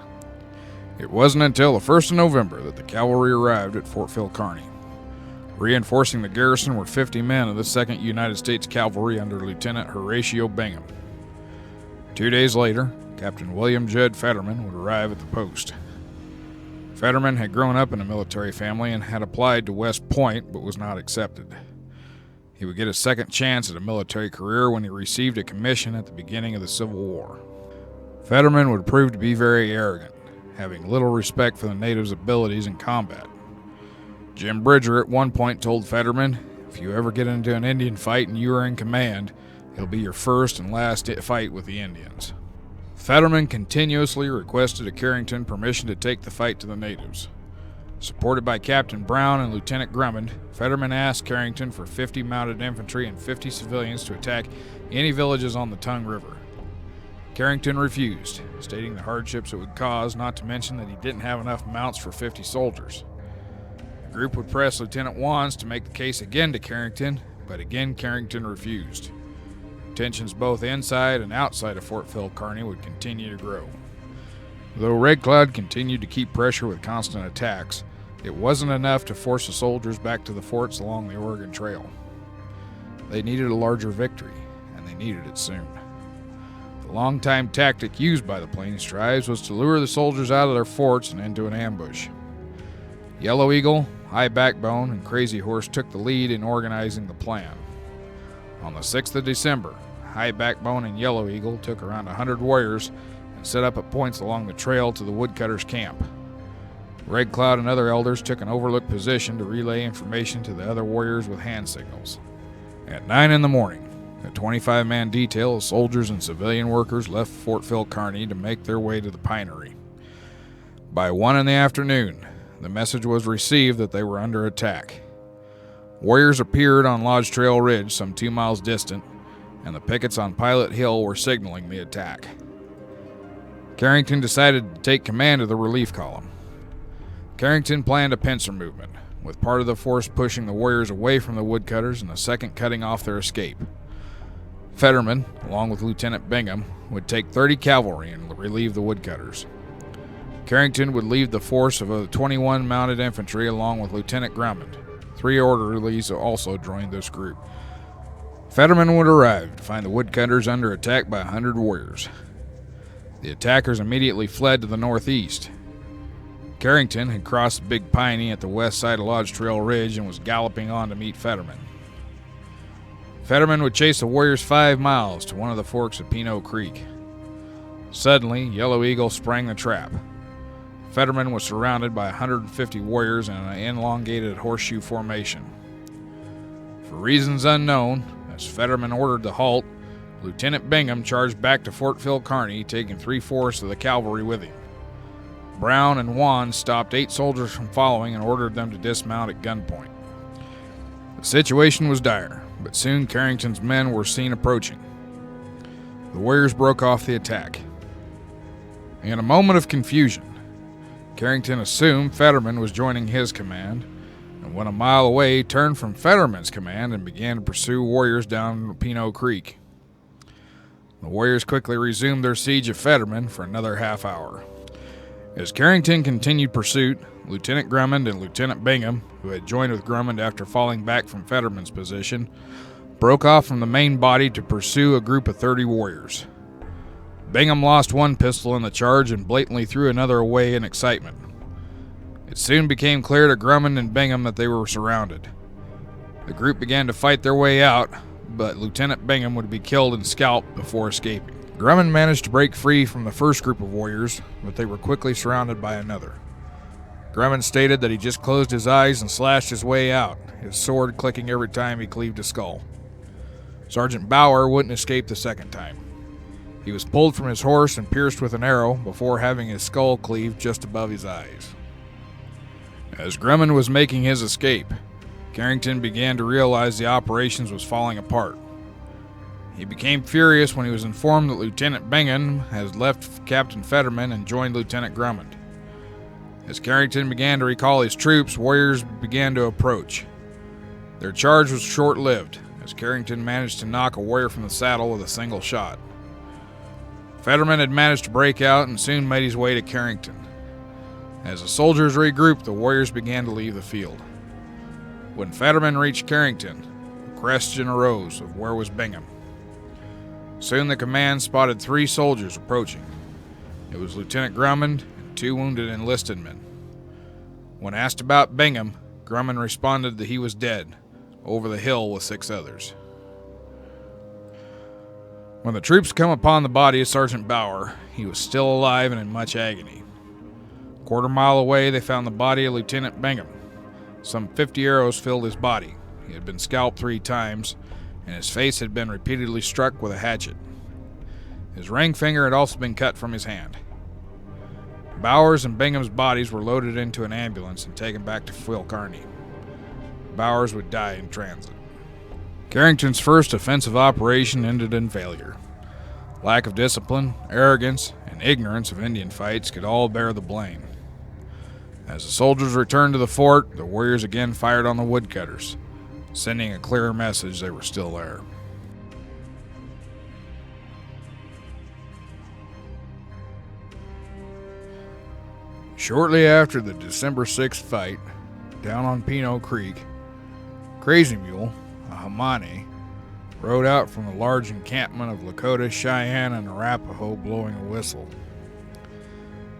It wasn't until the 1st of November that the cavalry arrived at Fort Phil Kearny. Reinforcing the garrison were 50 men of the 2nd United States Cavalry under Lieutenant Horatio Bingham. 2 days later, Captain William Judd Fetterman would arrive at the post. Fetterman had grown up in a military family and had applied to West Point but was not accepted. He would get a second chance at a military career when he received a commission at the beginning of the Civil War. Fetterman would prove to be very arrogant, having little respect for the natives' abilities in combat. Jim Bridger at one point told Fetterman, "If you ever get into an Indian fight and you are in command, it'll be your first and last fight with the Indians." Fetterman continuously requested of Carrington permission to take the fight to the natives. Supported by Captain Brown and Lieutenant Grummond, Fetterman asked Carrington for 50 mounted infantry and 50 civilians to attack any villages on the Tongue River. Carrington refused, stating the hardships it would cause, not to mention that he didn't have enough mounts for 50 soldiers. The group would press Lieutenant Wands to make the case again to Carrington, but again Carrington refused. Tensions both inside and outside of Fort Phil Kearny would continue to grow. Though Red Cloud continued to keep pressure with constant attacks, it wasn't enough to force the soldiers back to the forts along the Oregon Trail. They needed a larger victory, and they needed it soon. The long-time tactic used by the Plains tribes was to lure the soldiers out of their forts and into an ambush. Yellow Eagle, High Backbone, and Crazy Horse took the lead in organizing the plan. On the 6th of December, High Backbone and Yellow Eagle took around 100 warriors and set up at points along the trail to the woodcutters' camp. Red Cloud and other elders took an overlooked position to relay information to the other warriors with hand signals. At 9 in the morning, a 25-man detail of soldiers and civilian workers left Fort Phil Kearny to make their way to the Pinery. By 1 in the afternoon, the message was received that they were under attack. Warriors appeared on Lodge Trail Ridge some 2 miles distant, and the pickets on Pilot Hill were signaling the attack. Carrington decided to take command of the relief column. Carrington planned a pincer movement, with part of the force pushing the warriors away from the woodcutters and the second cutting off their escape. Fetterman, along with Lieutenant Bingham, would take 30 cavalry and relieve the woodcutters. Carrington would lead the force of 21 mounted infantry along with Lieutenant Grummond. 3 orderlies also joined this group. Fetterman would arrive to find the woodcutters under attack by 100 warriors. The attackers immediately fled to the northeast. Carrington had crossed the Big Piney at the west side of Lodge Trail Ridge and was galloping on to meet Fetterman. Fetterman would chase the warriors 5 miles to one of the forks of Pinot Creek. Suddenly, Yellow Eagle sprang the trap. Fetterman was surrounded by 150 warriors in an elongated horseshoe formation. For reasons unknown, as Fetterman ordered the halt, Lieutenant Bingham charged back to Fort Phil Kearny, taking 3/4 of the cavalry with him. Brown and Wands stopped 8 soldiers from following and ordered them to dismount at gunpoint. The situation was dire, but soon Carrington's men were seen approaching. The warriors broke off the attack. In a moment of confusion, Carrington assumed Fetterman was joining his command, and when a mile away turned from Fetterman's command and began to pursue warriors down Pinot Creek. The warriors quickly resumed their siege of Fetterman for another half hour. As Carrington continued pursuit, Lieutenant Grummond and Lieutenant Bingham, who had joined with Grummond after falling back from Fetterman's position, broke off from the main body to pursue a group of 30 warriors. Bingham lost 1 pistol in the charge and blatantly threw another away in excitement. It soon became clear to Grummond and Bingham that they were surrounded. The group began to fight their way out, but Lieutenant Bingham would be killed and scalped before escaping. Grummond managed to break free from the first group of warriors, but they were quickly surrounded by another. Grummond stated that he just closed his eyes and slashed his way out, his sword clicking every time he cleaved a skull. Sergeant Bauer wouldn't escape the second time. He was pulled from his horse and pierced with an arrow before having his skull cleaved just above his eyes. As Grummond was making his escape, Carrington began to realize the operations was falling apart. He became furious when he was informed that Lieutenant Bingham had left Captain Fetterman and joined Lieutenant Grummond. As Carrington began to recall his troops, warriors began to approach. Their charge was short-lived, as Carrington managed to knock a warrior from the saddle with a single shot. Fetterman had managed to break out and soon made his way to Carrington. As the soldiers regrouped, the warriors began to leave the field. When Fetterman reached Carrington, the question arose of where was Bingham. Soon the command spotted 3 soldiers approaching. It was Lieutenant Grummond and 2 wounded enlisted men. When asked about Bingham, Grummond responded that he was dead, over the hill with 6 others. When the troops come upon the body of Sergeant Bauer, he was still alive and in much agony. A quarter-mile away, they found the body of Lieutenant Bingham. Some 50 arrows filled his body. He had been scalped 3 times, and his face had been repeatedly struck with a hatchet. His ring finger had also been cut from his hand. Bowers and Bingham's bodies were loaded into an ambulance and taken back to Phil Kearny. Bowers would die in transit. Carrington's first offensive operation ended in failure. Lack of discipline, arrogance, and ignorance of Indian fights could all bear the blame. As the soldiers returned to the fort, the warriors again fired on the woodcutters, sending a clear message they were still there. Shortly after the December 6th fight, down on Pinot Creek, Crazy Mule, a Hamane, rode out from the large encampment of Lakota, Cheyenne, and Arapaho blowing a whistle.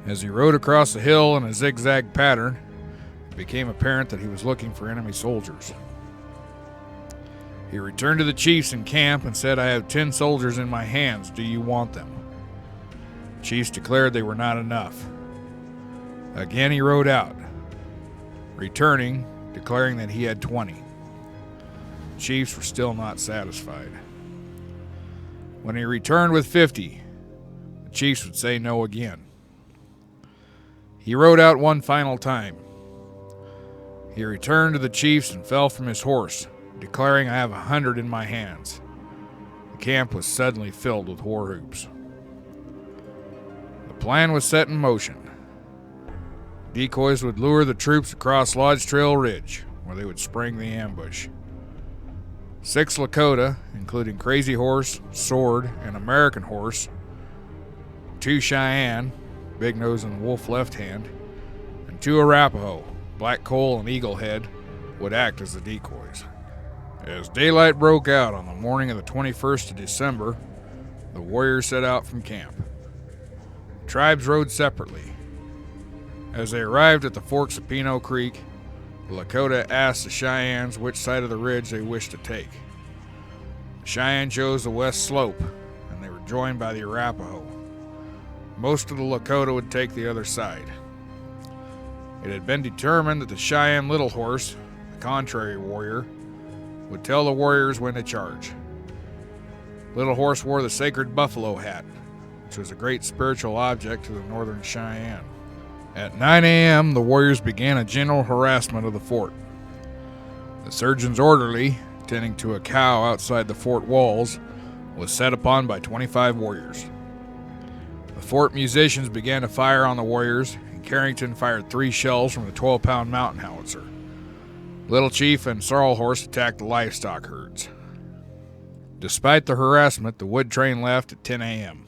As he rode across the hill in a zigzag pattern, it became apparent that he was looking for enemy soldiers. He returned to the chiefs in camp and said, "I have 10 soldiers in my hands. Do you want them?" The chiefs declared they were not enough. Again he rode out, returning, declaring that he had 20. The chiefs were still not satisfied. When he returned with 50, the chiefs would say no again. He rode out one final time. He returned to the chiefs and fell from his horse, declaring, "I have 100 in my hands." The camp was suddenly filled with war whoops. The plan was set in motion. Decoys would lure the troops across Lodge Trail Ridge, where they would spring the ambush. 6 Lakota, including Crazy Horse, Sword, and American Horse, 2 Cheyenne, Big Nose and Wolf Left Hand, and 2 Arapaho, Black Coal and Eagle Head, would act as the decoys. As daylight broke out on the morning of the 21st of December, the warriors set out from camp. The tribes rode separately. As they arrived at the forks of Pinot Creek, the Lakota asked the Cheyennes which side of the ridge they wished to take. The Cheyenne chose the west slope, and they were joined by the Arapaho. Most of the Lakota would take the other side. It had been determined that the Cheyenne Little Horse, the contrary warrior, would tell the warriors when to charge. Little Horse wore the sacred buffalo hat, which was a great spiritual object to the northern Cheyenne. At 9 a.m., the warriors began a general harassment of the fort. The surgeon's orderly, tending to a cow outside the fort walls, was set upon by 25 warriors. The fort musicians began to fire on the warriors, and Carrington fired 3 shells from the 12-pound mountain howitzer. Little Chief and Sorrel Horse attacked the livestock herds. Despite the harassment, the wood train left at 10 a.m.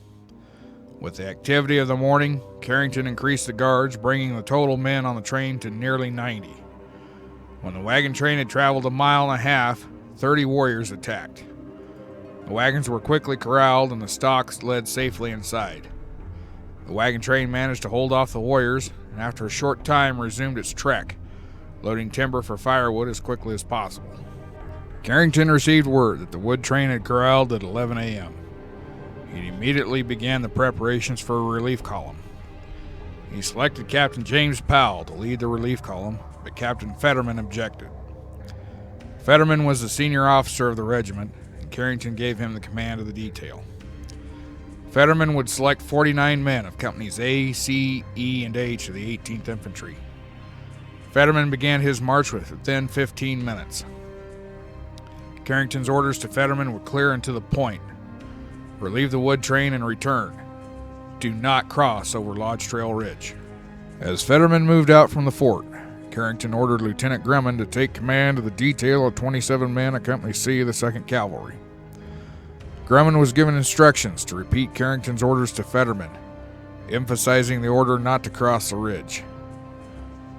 With the activity of the morning, Carrington increased the guards, bringing the total men on the train to nearly 90. When the wagon train had traveled a mile and a half, 30 warriors attacked. The wagons were quickly corralled and the stocks led safely inside. The wagon train managed to hold off the warriors, and after a short time resumed its trek, loading timber for firewood as quickly as possible. Carrington received word that the wood train had corralled at 11 a.m. He immediately began the preparations for a relief column. He selected Captain James Powell to lead the relief column, but Captain Fetterman objected. Fetterman was the senior officer of the regiment, and Carrington gave him the command of the detail. Fetterman would select 49 men of companies A, C, E, and H of the 18th Infantry. Fetterman began his march within 15 minutes. Carrington's orders to Fetterman were clear and to the point. Relieve the wood train and return. Do not cross over Lodge Trail Ridge. As Fetterman moved out from the fort, Carrington ordered Lieutenant Grumman to take command of the detail of 27 men of Company C of the 2nd Cavalry. Grumman was given instructions to repeat Carrington's orders to Fetterman, emphasizing the order not to cross the ridge.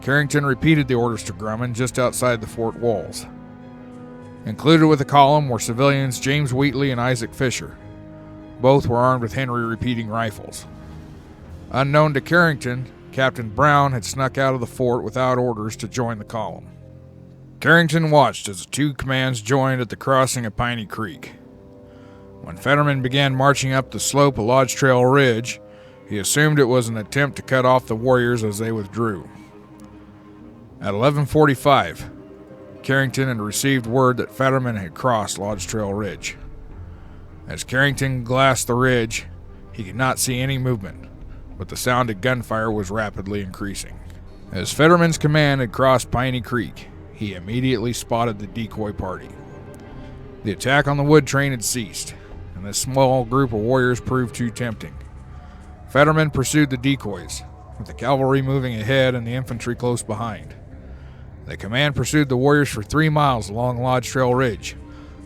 Carrington repeated the orders to Grumman just outside the fort walls. Included with the column were civilians James Wheatley and Isaac Fisher. Both were armed with Henry repeating rifles. Unknown to Carrington, Captain Brown had snuck out of the fort without orders to join the column. Carrington watched as the 2 commands joined at the crossing of Piney Creek. When Fetterman began marching up the slope of Lodge Trail Ridge, he assumed it was an attempt to cut off the warriors as they withdrew. At 11:45, Carrington had received word that Fetterman had crossed Lodge Trail Ridge. As Carrington glassed the ridge, he could not see any movement, but the sound of gunfire was rapidly increasing. As Fetterman's command had crossed Piney Creek, he immediately spotted the decoy party. The attack on the wood train had ceased, and this small group of warriors proved too tempting. Fetterman pursued the decoys, with the cavalry moving ahead and the infantry close behind. The command pursued the warriors for 3 miles along Lodge Trail Ridge,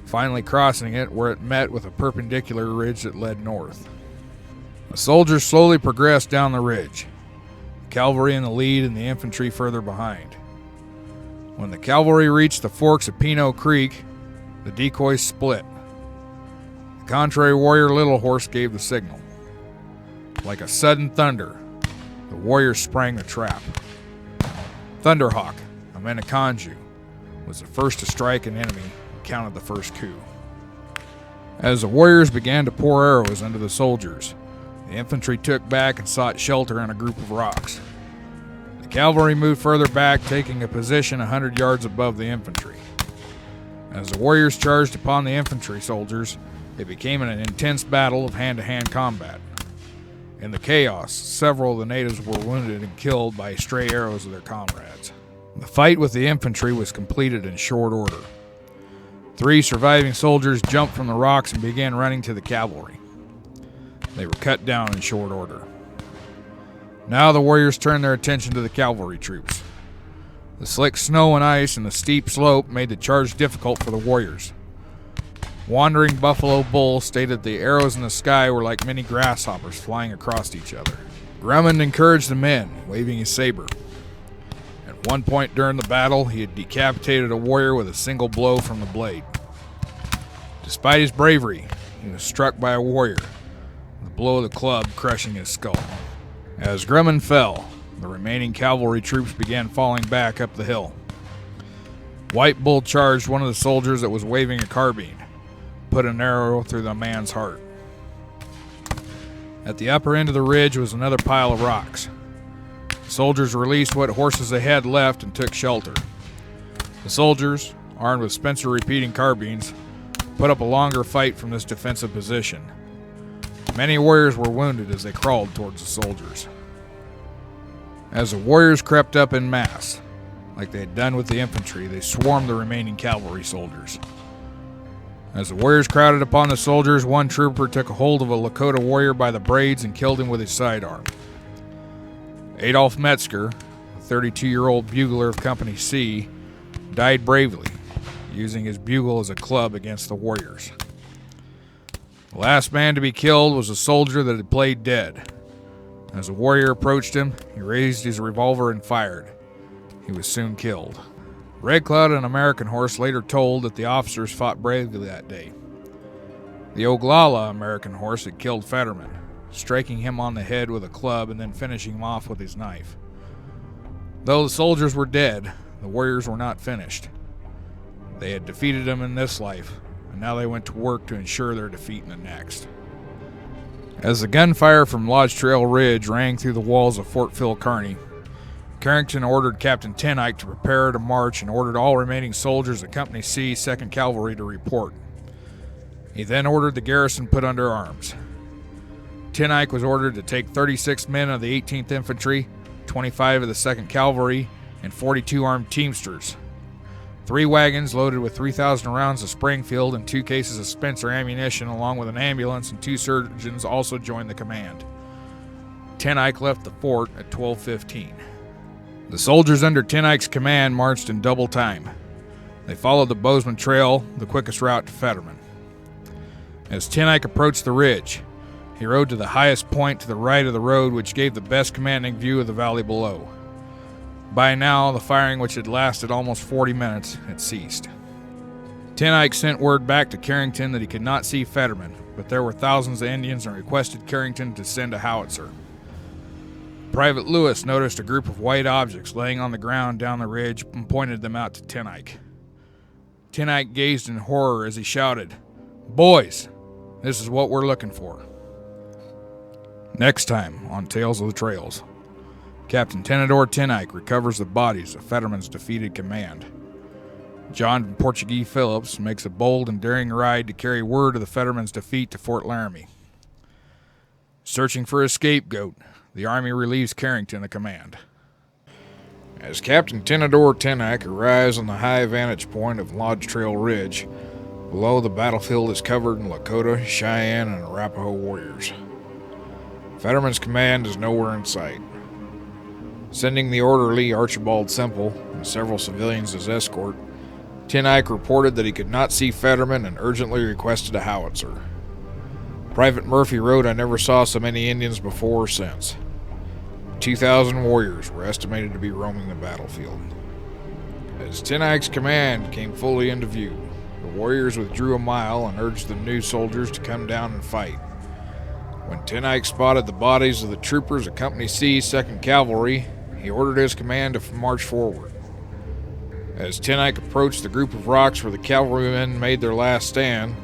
finally crossing it where it met with a perpendicular ridge that led north. The soldiers slowly progressed down the ridge, the cavalry in the lead and the infantry further behind. When the cavalry reached the forks of Pino Creek, the decoys split. The contrary warrior Little Horse gave the signal. Like a sudden thunder, the warriors sprang the trap. Thunderhawk, a Menoconjou, was the first to strike an enemy and counted the first coup. As the warriors began to pour arrows into the soldiers, the infantry took back and sought shelter in a group of rocks. The cavalry moved further back, taking a position 100 yards above the infantry. As the warriors charged upon the infantry soldiers, it became an intense battle of hand-to-hand combat. In the chaos, several of the natives were wounded and killed by stray arrows of their comrades. The fight with the infantry was completed in short order. 3 surviving soldiers jumped from the rocks and began running to the cavalry. They were cut down in short order. Now the warriors turned their attention to the cavalry troops. The slick snow and ice and the steep slope made the charge difficult for the warriors. Wandering Buffalo Bull stated the arrows in the sky were like many grasshoppers flying across each other. Grummond encouraged the men, waving his saber. At one point during the battle, he had decapitated a warrior with a single blow from the blade. Despite his bravery, he was struck by a warrior, the blow of the club crushing his skull. As Grummond fell, the remaining cavalry troops began falling back up the hill. White Bull charged one of the soldiers that was waving a carbine, put an arrow through the man's heart. At the upper end of the ridge was another pile of rocks. The soldiers released what horses they had left and took shelter. The soldiers, armed with Spencer repeating carbines, put up a longer fight from this defensive position. Many warriors were wounded as they crawled towards the soldiers. As the warriors crept up in mass, like they had done with the infantry, they swarmed the remaining cavalry soldiers. As the warriors crowded upon the soldiers, one trooper took a hold of a Lakota warrior by the braids and killed him with his sidearm. Adolf Metzger, a 32-year-old bugler of Company C, died bravely, using his bugle as a club against the warriors. The last man to be killed was a soldier that had played dead. As a warrior approached him, he raised his revolver and fired. He was soon killed. Red Cloud and American Horse later told that the officers fought bravely that day. The Oglala American Horse had killed Fetterman, striking him on the head with a club and then finishing him off with his knife. Though the soldiers were dead, the warriors were not finished. They had defeated them in this life, and now they went to work to ensure their defeat in the next. As the gunfire from Lodge Trail Ridge rang through the walls of Fort Phil Kearny, Carrington ordered Captain Ten Eyck to prepare to march and ordered all remaining soldiers of Company C, 2nd Cavalry to report. He then ordered the garrison put under arms. Ten Eyck was ordered to take 36 men of the 18th Infantry, 25 of the 2nd Cavalry, and 42 armed teamsters. 3 wagons loaded with 3,000 rounds of Springfield and 2 cases of Spencer ammunition, along with an ambulance and 2 surgeons, also joined the command. Ten Eyck left the fort at 12:15. The soldiers under Ten Eyck's command marched in double time. They followed the Bozeman Trail, the quickest route to Fetterman. As Ten Eyck approached the ridge, he rode to the highest point to the right of the road, which gave the best commanding view of the valley below. By now, the firing, which had lasted almost 40 minutes, had ceased. Ten Eyck sent word back to Carrington that he could not see Fetterman, but there were thousands of Indians and requested Carrington to send a howitzer. Private Lewis noticed a group of white objects laying on the ground down the ridge and pointed them out to Ten Eyck. Ten Eyck gazed in horror as he shouted, "Boys, this is what we're looking for." Next time on Tales of the Trails, Captain Tenador Ten Eyck recovers the bodies of Fetterman's defeated command. John Portuguese Phillips makes a bold and daring ride to carry word of the Fetterman's defeat to Fort Laramie. Searching for a scapegoat, the Army relieves Carrington of command. As Captain Tenador Tenack arrives on the high vantage point of Lodge Trail Ridge, below the battlefield is covered in Lakota, Cheyenne, and Arapaho warriors. Fetterman's command is nowhere in sight. Sending the orderly Archibald Semple and several civilians as escort, Tenack reported that he could not see Fetterman and urgently requested a howitzer. Private Murphy wrote, "I never saw so many Indians before or since." 2,000 warriors were estimated to be roaming the battlefield. As Tenack's command came fully into view, the warriors withdrew a mile and urged the new soldiers to come down and fight. When Tenack spotted the bodies of the troopers of Company C, 2nd Cavalry, he ordered his command to march forward. As Tenack approached the group of rocks where the cavalrymen made their last stand,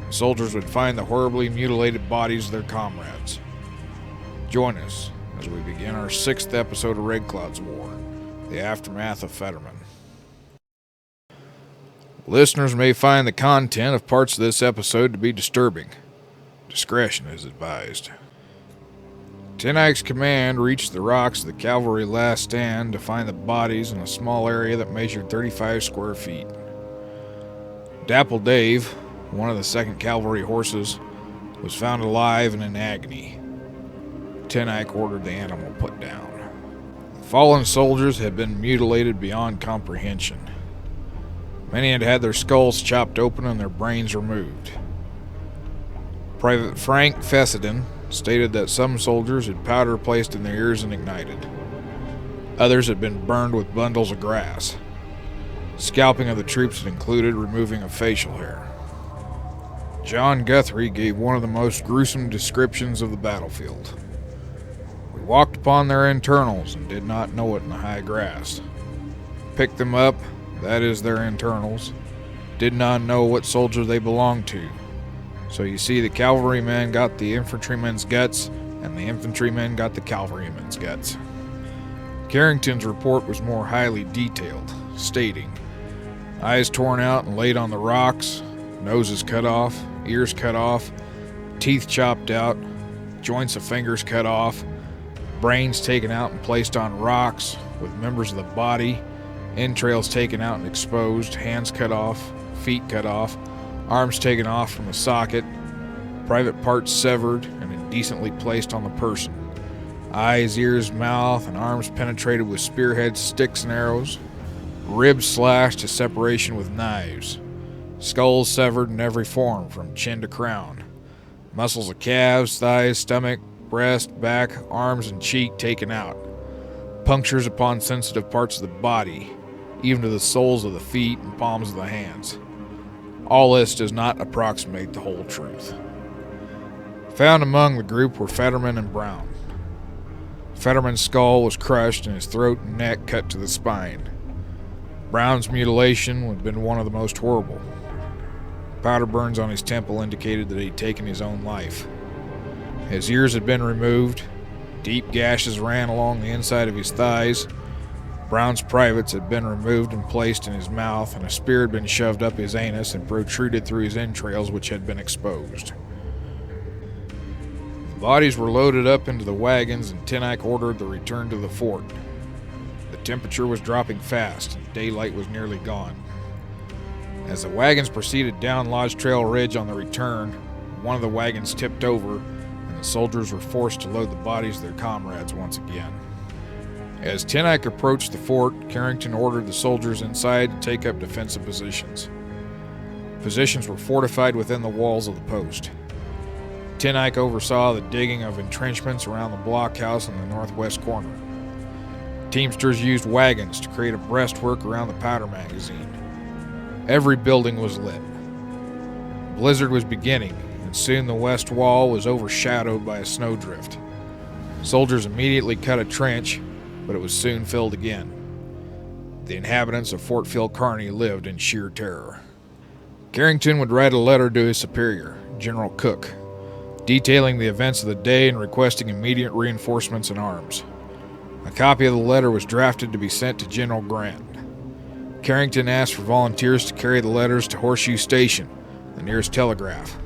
the soldiers would find the horribly mutilated bodies of their comrades. Join us as we begin our 6th episode of Red Cloud's War, the aftermath of Fetterman. Listeners may find the content of parts of this episode to be disturbing. Discretion is advised. Tenack's command reached the rocks of the cavalry last stand to find the bodies in a small area that measured 35 square feet. Dapple Dave, one of the 2nd Cavalry horses, was found alive and in agony. Tenack ordered the animal put down. The fallen soldiers had been mutilated beyond comprehension. Many had had their skulls chopped open and their brains removed. Private Frank Fessenden stated that some soldiers had powder placed in their ears and ignited. Others had been burned with bundles of grass. Scalping of the troops had included removing of facial hair. John Guthrie gave one of the most gruesome descriptions of the battlefield. "We walked upon their internals and did not know it in the high grass. Picked them up, that is their internals, did not know what soldier they belonged to. So you see, the cavalrymen got the infantrymen's guts, and the infantrymen got the cavalrymen's guts." Carrington's report was more highly detailed, stating, "Eyes torn out and laid on the rocks, noses cut off, ears cut off, teeth chopped out, joints of fingers cut off, brains taken out and placed on rocks, with members of the body, entrails taken out and exposed, hands cut off, feet cut off, arms taken off from the socket, private parts severed and indecently placed on the person, eyes, ears, mouth, and arms penetrated with spearheads, sticks, and arrows, ribs slashed to separation with knives, skulls severed in every form from chin to crown, muscles of calves, thighs, stomach, breast, back, arms, and cheek taken out, punctures upon sensitive parts of the body, even to the soles of the feet and palms of the hands. All this does not approximate the whole truth." Found among the group were Fetterman and Brown. Fetterman's skull was crushed and his throat and neck cut to the spine. Brown's mutilation had been one of the most horrible. Powder burns on his temple indicated that he had taken his own life. His ears had been removed. Deep gashes ran along the inside of his thighs. Brown's privates had been removed and placed in his mouth, and a spear had been shoved up his anus and protruded through his entrails, which had been exposed. The bodies were loaded up into the wagons, and Tenack ordered the return to the fort. The temperature was dropping fast, and daylight was nearly gone. As the wagons proceeded down Lodge Trail Ridge on the return, one of the wagons tipped over, and the soldiers were forced to load the bodies of their comrades once again. As Tenack approached the fort, Carrington ordered the soldiers inside to take up defensive positions. Positions were fortified within the walls of the post. Tenack oversaw the digging of entrenchments around the blockhouse in the northwest corner. Teamsters used wagons to create a breastwork around the powder magazine. Every building was lit. The blizzard was beginning, and soon the west wall was overshadowed by a snowdrift. Soldiers immediately cut a trench, but it was soon filled again. The inhabitants of Fort Phil Kearny lived in sheer terror. Carrington would write a letter to his superior, General Cook, detailing the events of the day and requesting immediate reinforcements and arms. A copy of the letter was drafted to be sent to General Grant. Carrington asked for volunteers to carry the letters to Horseshoe Station, the nearest telegraph.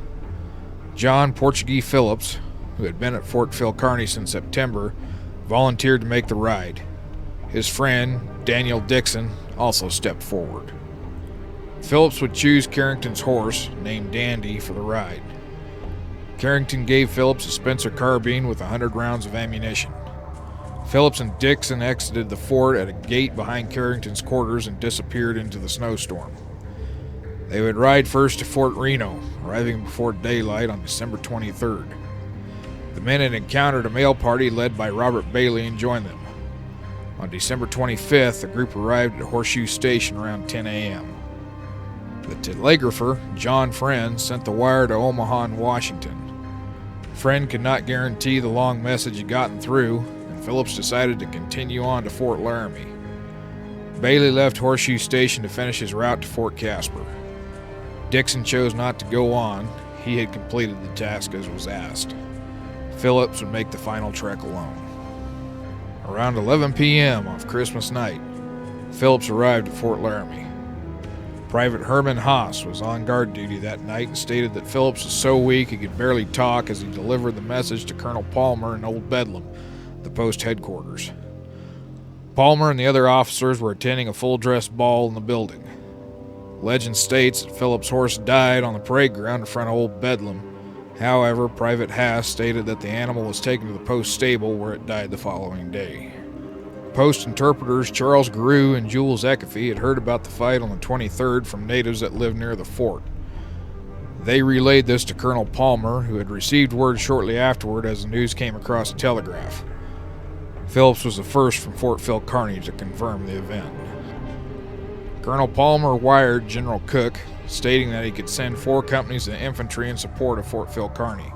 John Portuguese Phillips, who had been at Fort Phil Kearny since September, volunteered to make the ride. His friend, Daniel Dixon, also stepped forward. Phillips would choose Carrington's horse, named Dandy, for the ride. Carrington gave Phillips a Spencer carbine with 100 rounds of ammunition. Phillips and Dixon exited the fort at a gate behind Carrington's quarters and disappeared into the snowstorm. They would ride first to Fort Reno, arriving before daylight on December 23rd. The men had encountered a mail party led by Robert Bailey and joined them. On December 25th, the group arrived at Horseshoe Station around 10 a.m. The telegrapher, John Friend, sent the wire to Omaha and Washington. Friend could not guarantee the long message had gotten through, and Phillips decided to continue on to Fort Laramie. Bailey left Horseshoe Station to finish his route to Fort Caspar. Dixon chose not to go on. He had completed the task as was asked. Phillips would make the final trek alone. Around 11 p.m. of Christmas night, Phillips arrived at Fort Laramie. Private Herman Haas was on guard duty that night and stated that Phillips was so weak he could barely talk as he delivered the message to Colonel Palmer in Old Bedlam, the post headquarters. Palmer and the other officers were attending a full-dress ball in the building. Legend states that Phillips' horse died on the parade ground in front of Old Bedlam. However, Private Haas stated that the animal was taken to the post stable where it died the following day. Post interpreters Charles Garou and Jules Ecafee had heard about the fight on the 23rd from natives that lived near the fort. They relayed this to Colonel Palmer, who had received word shortly afterward as the news came across the telegraph. Phillips was the first from Fort Phil Kearny to confirm the event. Colonel Palmer wired General Cook, stating that he could send 4 companies of infantry in support of Fort Phil Kearny.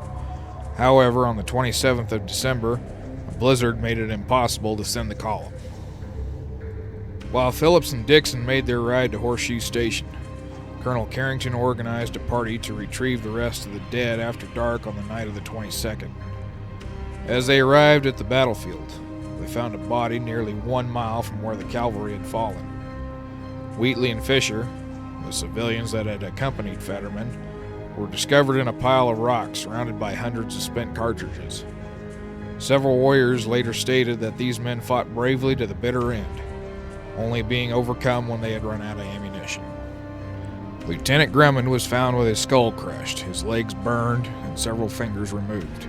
However, on the 27th of December, a blizzard made it impossible to send the column. While Phillips and Dixon made their ride to Horseshoe Station, Colonel Carrington organized a party to retrieve the rest of the dead after dark on the night of the 22nd. As they arrived at the battlefield, they found a body nearly 1 mile from where the cavalry had fallen. Wheatley and Fisher, the civilians that had accompanied Fetterman, were discovered in a pile of rocks surrounded by hundreds of spent cartridges. Several warriors later stated that these men fought bravely to the bitter end, only being overcome when they had run out of ammunition. Lieutenant Grumman was found with his skull crushed, his legs burned, and several fingers removed.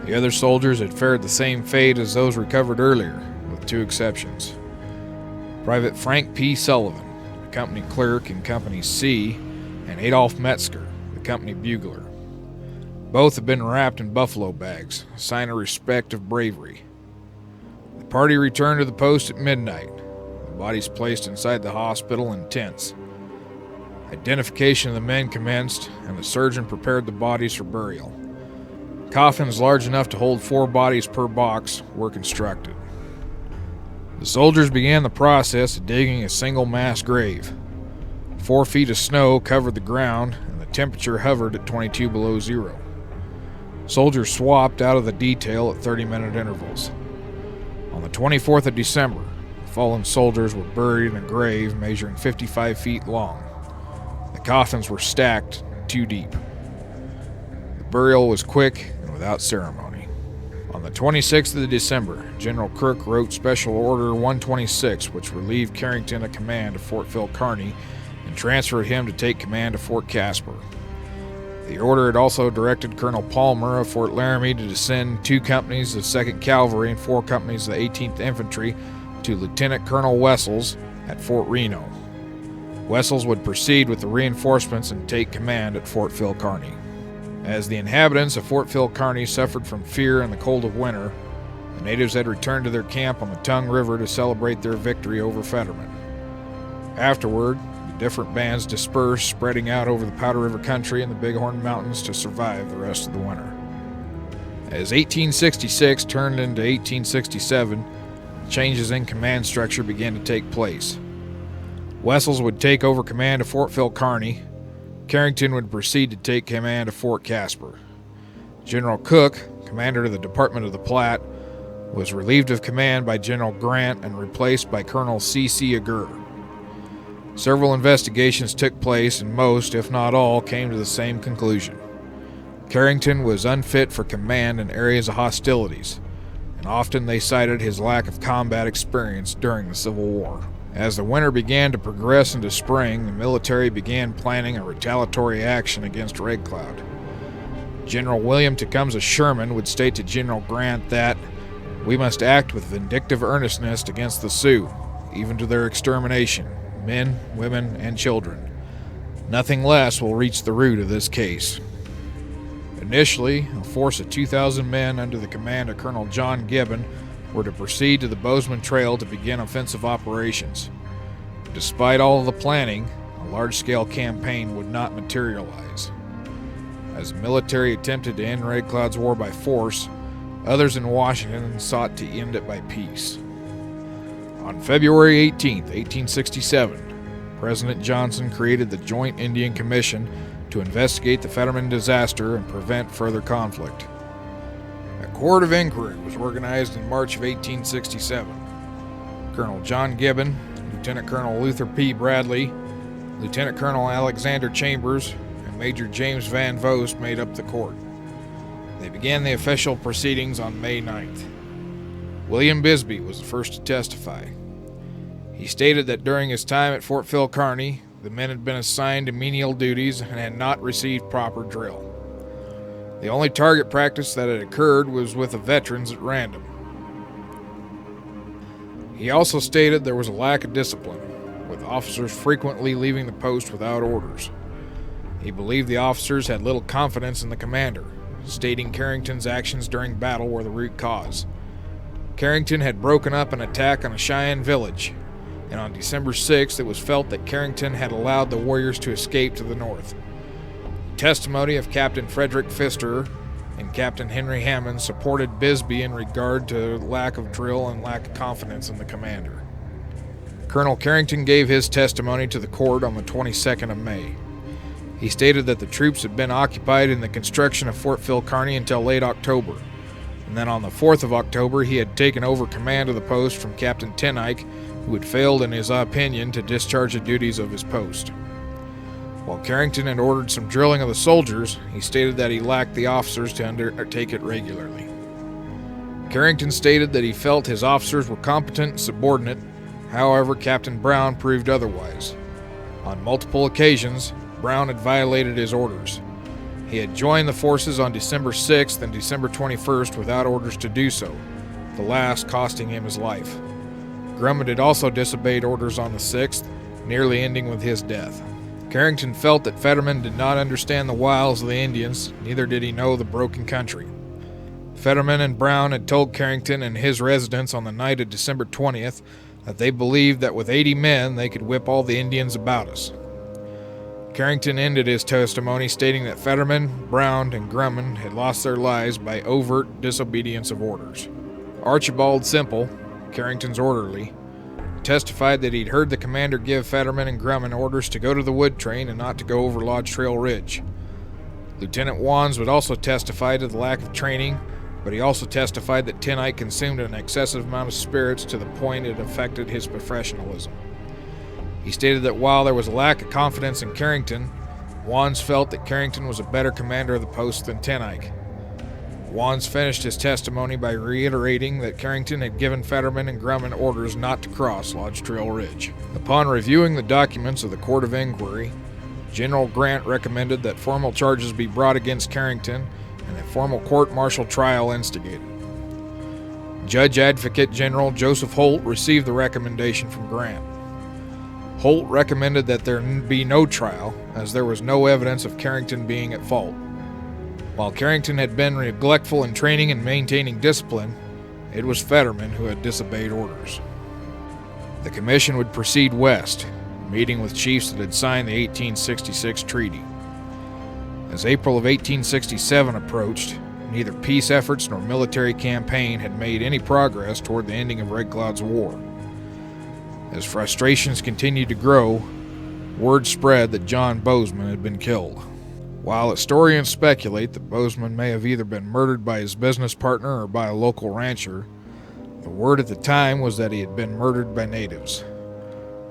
The other soldiers had fared the same fate as those recovered earlier, with 2 exceptions. Private Frank P. Sullivan, the company clerk in Company C, and Adolph Metzger, the company bugler. Both had been wrapped in buffalo bags, a sign of respect of bravery. The party returned to the post at midnight, the bodies placed inside the hospital in tents. Identification of the men commenced, and the surgeon prepared the bodies for burial. Coffins large enough to hold 4 bodies per box were constructed. The soldiers began the process of digging a single mass grave. 4 feet of snow covered the ground, and the temperature hovered at 22 below zero. Soldiers swapped out of the detail at 30-minute intervals. On the 24th of December, the fallen soldiers were buried in a grave measuring 55 feet long. The coffins were stacked 2 deep. The burial was quick and without ceremony. On the 26th of December, General Crook wrote Special Order 126, which relieved Carrington of command of Fort Phil Kearny and transferred him to take command of Fort Caspar. The order had also directed Colonel Palmer of Fort Laramie to send 2 companies of 2nd Cavalry and 4 companies of the 18th Infantry to Lieutenant Colonel Wessels at Fort Reno. Wessels would proceed with the reinforcements and take command at Fort Phil Kearny. As the inhabitants of Fort Phil Kearny suffered from fear in the cold of winter, the natives had returned to their camp on the Tongue River to celebrate their victory over Fetterman. Afterward, the different bands dispersed, spreading out over the Powder River country and the Bighorn Mountains to survive the rest of the winter. As 1866 turned into 1867, changes in command structure began to take place. Wessels would take over command of Fort Phil Kearny. Carrington would proceed to take command of Fort Caspar. General Cook, commander of the Department of the Platte, was relieved of command by General Grant and replaced by Colonel C.C. Agur. Several investigations took place and most, if not all, came to the same conclusion. Carrington was unfit for command in areas of hostilities, and often they cited his lack of combat experience during the Civil War. As the winter began to progress into spring, the military began planning a retaliatory action against Red Cloud. General William Tecumseh Sherman would state to General Grant that, "We must act with vindictive earnestness against the Sioux, even to their extermination, men, women, and children. Nothing less will reach the root of this case." Initially, a force of 2,000 men under the command of Colonel John Gibbon were to proceed to the Bozeman Trail to begin offensive operations. Despite all of the planning, a large-scale campaign would not materialize. As the military attempted to end Red Cloud's war by force, others in Washington sought to end it by peace. On February 18, 1867, President Johnson created the Joint Indian Commission to investigate the Fetterman disaster and prevent further conflict. A court of inquiry was organized in March of 1867. Colonel John Gibbon, Lieutenant Colonel Luther P. Bradley, Lieutenant Colonel Alexander Chambers, and Major James Van Vost made up the court. They began the official proceedings on May 9th. William Bisbee was the first to testify. He stated that during his time at Fort Phil Kearny, the men had been assigned to menial duties and had not received proper drill. The only target practice that had occurred was with the veterans at random. He also stated there was a lack of discipline, with officers frequently leaving the post without orders. He believed the officers had little confidence in the commander, stating Carrington's actions during battle were the root cause. Carrington had broken up an attack on a Cheyenne village, and on December 6th it was felt that Carrington had allowed the warriors to escape to the north. The testimony of Captain Frederick Pfister and Captain Henry Hammond supported Bisbee in regard to lack of drill and lack of confidence in the commander. Colonel Carrington gave his testimony to the court on the 22nd of May. He stated that the troops had been occupied in the construction of Fort Phil Kearny until late October, and then on the 4th of October he had taken over command of the post from Captain Tenike, who had failed in his opinion to discharge the duties of his post. While Carrington had ordered some drilling of the soldiers, he stated that he lacked the officers to undertake it regularly. Carrington stated that he felt his officers were competent and subordinate. However, Captain Brown proved otherwise. On multiple occasions, Brown had violated his orders. He had joined the forces on December 6th and December 21st without orders to do so, the last costing him his life. Grummond had also disobeyed orders on the 6th, nearly ending with his death. Carrington felt that Fetterman did not understand the wiles of the Indians, neither did he know the broken country. Fetterman and Brown had told Carrington and his residents on the night of December 20th that they believed that with 80 men they could whip all the Indians about us. Carrington ended his testimony stating that Fetterman, Brown, and Grummond had lost their lives by overt disobedience of orders. Archibald Semple, Carrington's orderly, testified that he'd heard the commander give Fetterman and Grummond orders to go to the wood train and not to go over Lodge Trail Ridge. Lieutenant Wands would also testify to the lack of training, but he also testified that Tenike consumed an excessive amount of spirits to the point it affected his professionalism. He stated that while there was a lack of confidence in Carrington, Wands felt that Carrington was a better commander of the post than Tenike. Wands finished his testimony by reiterating that Carrington had given Fetterman and Grummond orders not to cross Lodge Trail Ridge. Upon reviewing the documents of the Court of Inquiry, General Grant recommended that formal charges be brought against Carrington and a formal court-martial trial instigated. Judge Advocate General Joseph Holt received the recommendation from Grant. Holt recommended that there be no trial, as there was no evidence of Carrington being at fault. While Carrington had been neglectful in training and maintaining discipline, it was Fetterman who had disobeyed orders. The commission would proceed west, meeting with chiefs that had signed the 1866 treaty. As April of 1867 approached, neither peace efforts nor military campaign had made any progress toward the ending of Red Cloud's war. As frustrations continued to grow, word spread that John Bozeman had been killed. While historians speculate that Bozeman may have either been murdered by his business partner or by a local rancher, the word at the time was that he had been murdered by natives.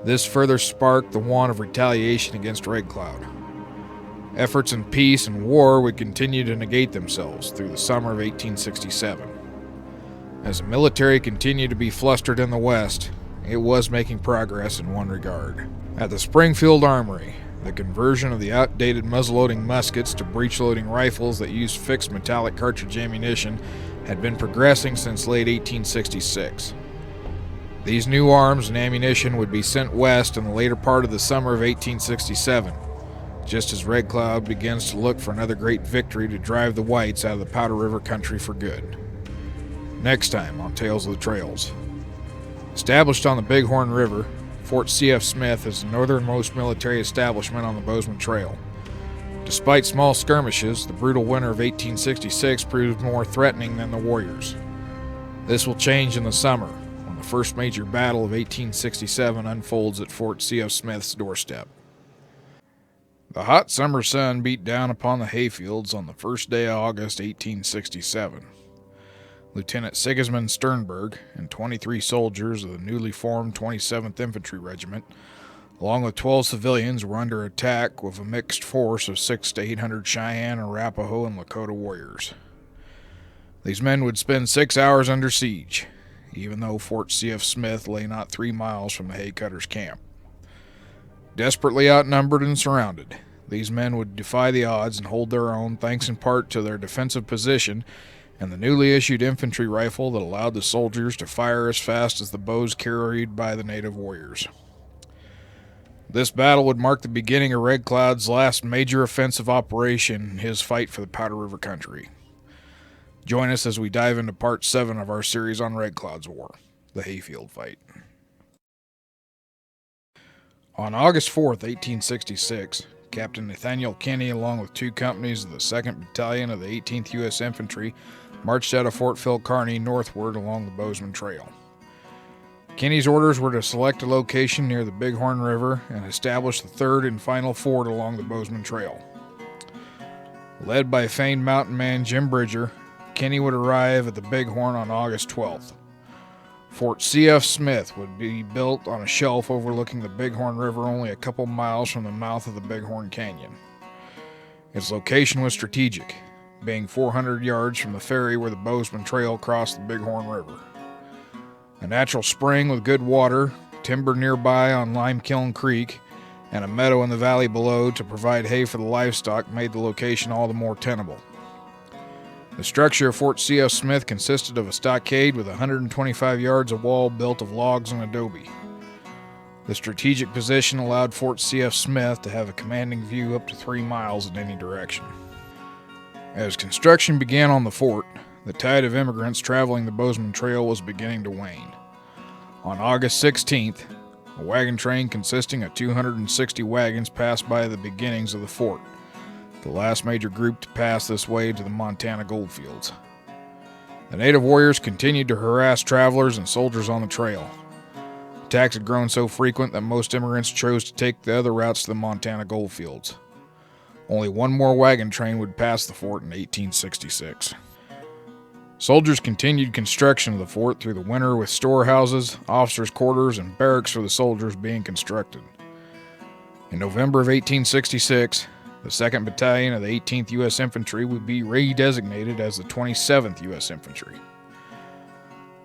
This further sparked the want of retaliation against Red Cloud. Efforts in peace and war would continue to negate themselves through the summer of 1867. As the military continued to be flustered in the West, it was making progress in one regard. At the Springfield Armory, the conversion of the outdated muzzleloading muskets to breech-loading rifles that used fixed metallic cartridge ammunition had been progressing since late 1866. These new arms and ammunition would be sent west in the later part of the summer of 1867, just as Red Cloud begins to look for another great victory to drive the whites out of the Powder River country for good. Next time on Tales of the Trails. Established on the Bighorn River, Fort C.F. Smith is the northernmost military establishment on the Bozeman Trail. Despite small skirmishes, the brutal winter of 1866 proved more threatening than the warriors. This will change in the summer, when the first major battle of 1867 unfolds at Fort C.F. Smith's doorstep. The hot summer sun beat down upon the hayfields on the first day of August 1867. Lieutenant Sigismund Sternberg and 23 soldiers of the newly formed 27th Infantry Regiment, along with 12 civilians, were under attack with a mixed force of 600 to 800 Cheyenne, Arapaho, and Lakota warriors. These men would spend 6 hours under siege, even though Fort C.F. Smith lay not 3 miles from the haycutters' camp. Desperately outnumbered and surrounded, these men would defy the odds and hold their own, thanks in part to their defensive position and the newly issued infantry rifle that allowed the soldiers to fire as fast as the bows carried by the native warriors. This battle would mark the beginning of Red Cloud's last major offensive operation in his fight for the Powder River country. Join us as we dive into part 7 of our series on Red Cloud's War, the Hayfield Fight. On August 4th, 1866, Captain Nathaniel Kinney, along with 2 companies of the 2nd Battalion of the 18th U.S. Infantry, marched out of Fort Phil Kearny northward along the Bozeman Trail. Kinney's orders were to select a location near the Bighorn River and establish the 3rd and final ford along the Bozeman Trail. Led by famed mountain man Jim Bridger, Kinney would arrive at the Bighorn on August 12th. Fort C.F. Smith would be built on a shelf overlooking the Bighorn River only a couple miles from the mouth of the Bighorn Canyon. Its location was strategic, being 400 yards from the ferry where the Bozeman Trail crossed the Bighorn River. A natural spring with good water, timber nearby on Limekiln Creek, and a meadow in the valley below to provide hay for the livestock made the location all the more tenable. The structure of Fort C.F. Smith consisted of a stockade with 125 yards of wall built of logs and adobe. The strategic position allowed Fort C.F. Smith to have a commanding view up to 3 miles in any direction. As construction began on the fort, the tide of immigrants traveling the Bozeman Trail was beginning to wane. On August 16th, a wagon train consisting of 260 wagons passed by the beginnings of the fort, the last major group to pass this way to the Montana goldfields. The native warriors continued to harass travelers and soldiers on the trail. Attacks had grown so frequent that most immigrants chose to take the other routes to the Montana goldfields. Only one more wagon train would pass the fort in 1866. Soldiers continued construction of the fort through the winter, with storehouses, officers' quarters, and barracks for the soldiers being constructed. In November of 1866, the 2nd Battalion of the 18th U.S. Infantry would be redesignated as the 27th U.S. Infantry.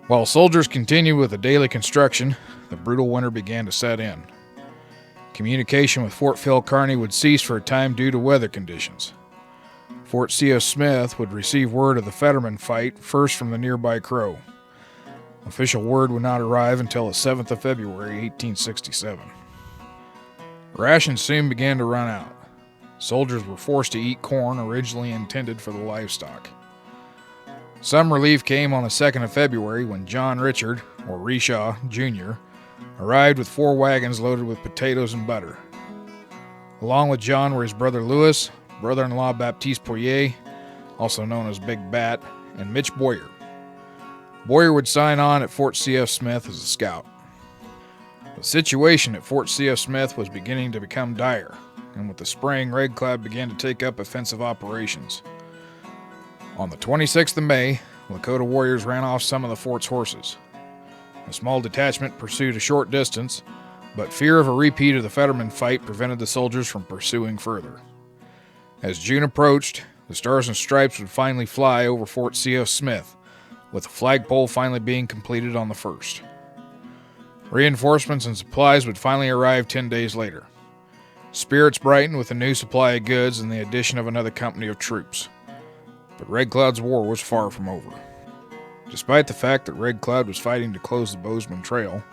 While soldiers continued with the daily construction, the brutal winter began to set in. Communication with Fort Phil Kearny would cease for a time due to weather conditions. Fort C.F. Smith would receive word of the Fetterman fight first from the nearby Crow. Official word would not arrive until the 7th of February, 1867. Rations soon began to run out. Soldiers were forced to eat corn originally intended for the livestock. Some relief came on the 2nd of February when John Richard, or Reshaw, Jr., arrived with 4 wagons loaded with potatoes and butter. Along with John were his brother Louis, brother-in-law Baptiste Poirier, also known as Big Bat, and Mitch Boyer. Boyer would sign on at Fort C.F. Smith as a scout. The situation at Fort C.F. Smith was beginning to become dire, and with the spring, Red Cloud began to take up offensive operations. On the 26th of May, Lakota warriors ran off some of the fort's horses. A small detachment pursued a short distance, but fear of a repeat of the Fetterman fight prevented the soldiers from pursuing further. As June approached, the Stars and Stripes would finally fly over Fort C.F. Smith, with the flagpole finally being completed on the 1st. Reinforcements and supplies would finally arrive 10 days later. Spirits brightened with a new supply of goods and the addition of another company of troops. But Red Cloud's war was far from over. Despite the fact that Red Cloud was fighting to close the Bozeman Trail,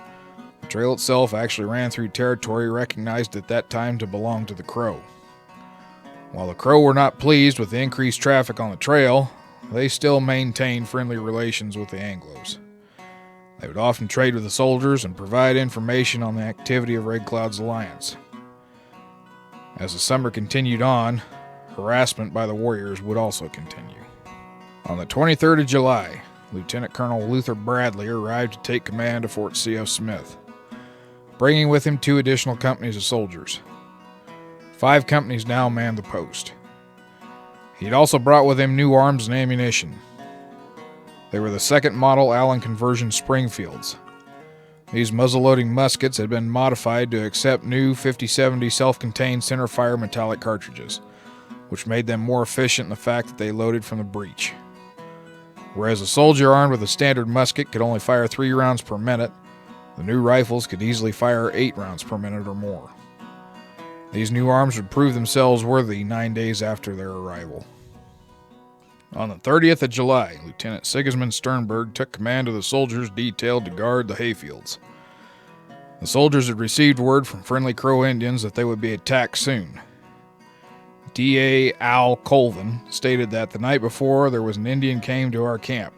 the trail itself actually ran through territory recognized at that time to belong to the Crow. While the Crow were not pleased with the increased traffic on the trail, they still maintained friendly relations with the Anglos. They would often trade with the soldiers and provide information on the activity of Red Cloud's alliance. As the summer continued on, harassment by the warriors would also continue. On the 23rd of July, Lieutenant Colonel Luther Bradley arrived to take command of Fort C.F. Smith, bringing with him 2 additional companies of soldiers. 5 companies now manned the post. He had also brought with him new arms and ammunition. They were the 2nd model Allen conversion Springfields. These muzzle-loading muskets had been modified to accept new 50-70 self-contained centerfire metallic cartridges, which made them more efficient in the fact that they loaded from the breech. Whereas a soldier armed with a standard musket could only fire 3 rounds per minute, the new rifles could easily fire 8 rounds per minute or more. These new arms would prove themselves worthy 9 days after their arrival. On the 30th of July, Lieutenant Sigismund Sternberg took command of the soldiers detailed to guard the hayfields. The soldiers had received word from friendly Crow Indians that they would be attacked soon. D.A. Al Colvin stated that the night before there was an Indian came to our camp.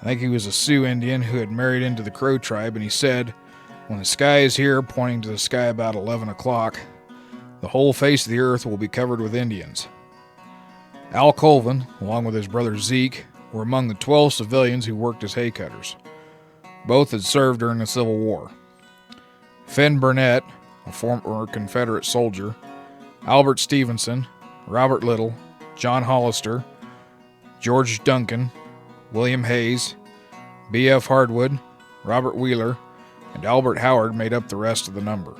I think he was a Sioux Indian who had married into the Crow tribe, and he said, "When the sky is here," pointing to the sky about 11 o'clock, "the whole face of the earth will be covered with Indians." Al Colvin, along with his brother Zeke, were among the 12 civilians who worked as hay cutters. Both had served during the Civil War. Finn Burnett, a former Confederate soldier, Albert Stevenson, Robert Little, John Hollister, George Duncan, William Hayes, B.F. Hardwood, Robert Wheeler, and Albert Howard made up the rest of the number.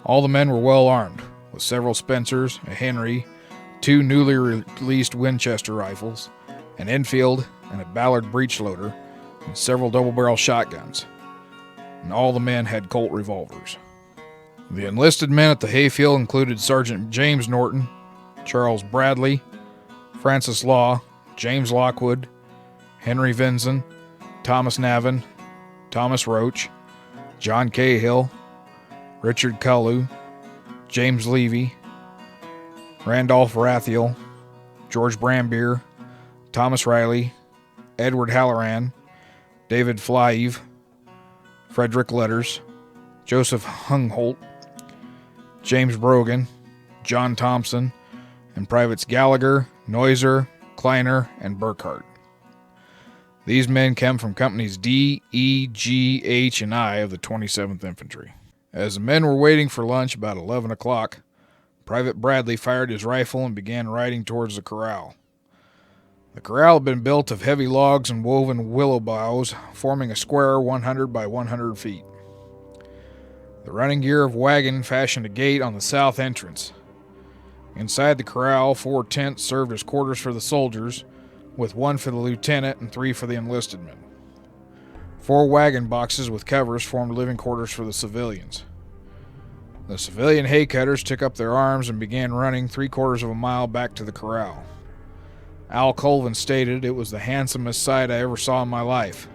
All the men were well armed, with several Spencers, a Henry, 2 newly released Winchester rifles, an Enfield, and a Ballard breech loader, and several double-barrel shotguns. And all the men had Colt revolvers. The enlisted men at the hayfield included Sergeant James Norton, Charles Bradley, Francis Law, James Lockwood, Henry Vinson, Thomas Navin, Thomas Roach, John Cahill, Richard Cullew, James Levy, Randolph Rathiel, George Brambier, Thomas Riley, Edward Halloran, David Flyeve, Frederick Letters, Joseph Hungholt, James Brogan, John Thompson, and Privates Gallagher, Noiser, Kleiner, and Burkhart. These men came from companies D, E, G, H, and I of the 27th Infantry. As the men were waiting for lunch about 11 o'clock, Private Bradley fired his rifle and began riding towards the corral. The corral had been built of heavy logs and woven willow boughs, forming a square 100 by 100 feet. The running gear of wagon fashioned a gate on the south entrance. Inside the corral, 4 tents served as quarters for the soldiers, with 1 for the lieutenant and 3 for the enlisted men. 4 wagon boxes with covers formed living quarters for the civilians. The civilian hay cutters took up their arms and began running 3/4 of a mile back to the corral. Al Colvin stated, "It was the handsomest sight I ever saw in my life.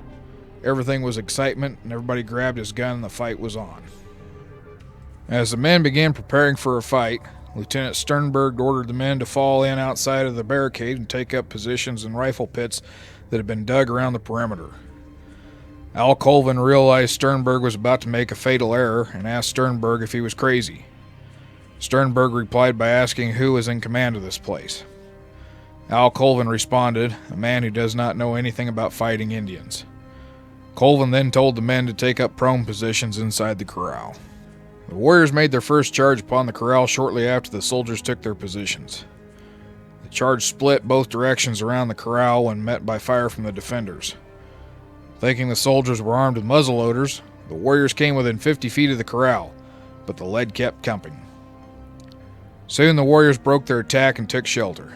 Everything was excitement, and everybody grabbed his gun and the fight was on." As the men began preparing for a fight, Lieutenant Sternberg ordered the men to fall in outside of the barricade and take up positions in rifle pits that had been dug around the perimeter. Al Colvin realized Sternberg was about to make a fatal error and asked Sternberg if he was crazy. Sternberg replied by asking who was in command of this place. Al Colvin responded, "A man who does not know anything about fighting Indians." Colvin then told the men to take up prone positions inside the corral. The warriors made their first charge upon the corral shortly after the soldiers took their positions. The charge split both directions around the corral when met by fire from the defenders. Thinking the soldiers were armed with muzzleloaders, the warriors came within 50 feet of the corral, but the lead kept coming. Soon the warriors broke their attack and took shelter.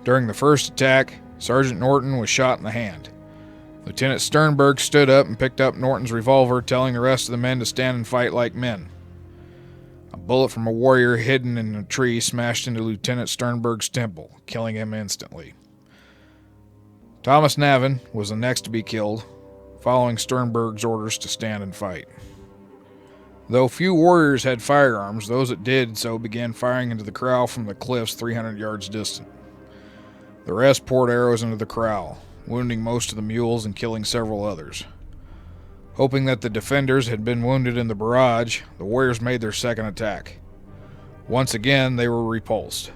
During the first attack, Sergeant Norton was shot in the hand. Lieutenant Sternberg stood up and picked up Norton's revolver, telling the rest of the men to stand and fight like men. A bullet from a warrior hidden in a tree smashed into Lieutenant Sternberg's temple, killing him instantly. Thomas Navin was the next to be killed, following Sternberg's orders to stand and fight. Though few warriors had firearms, those that did so began firing into the corral from the cliffs 300 yards distant. The rest poured arrows into the corral, wounding most of the mules and killing several others. Hoping that the defenders had been wounded in the barrage, the warriors made their second attack. Once again, they were repulsed.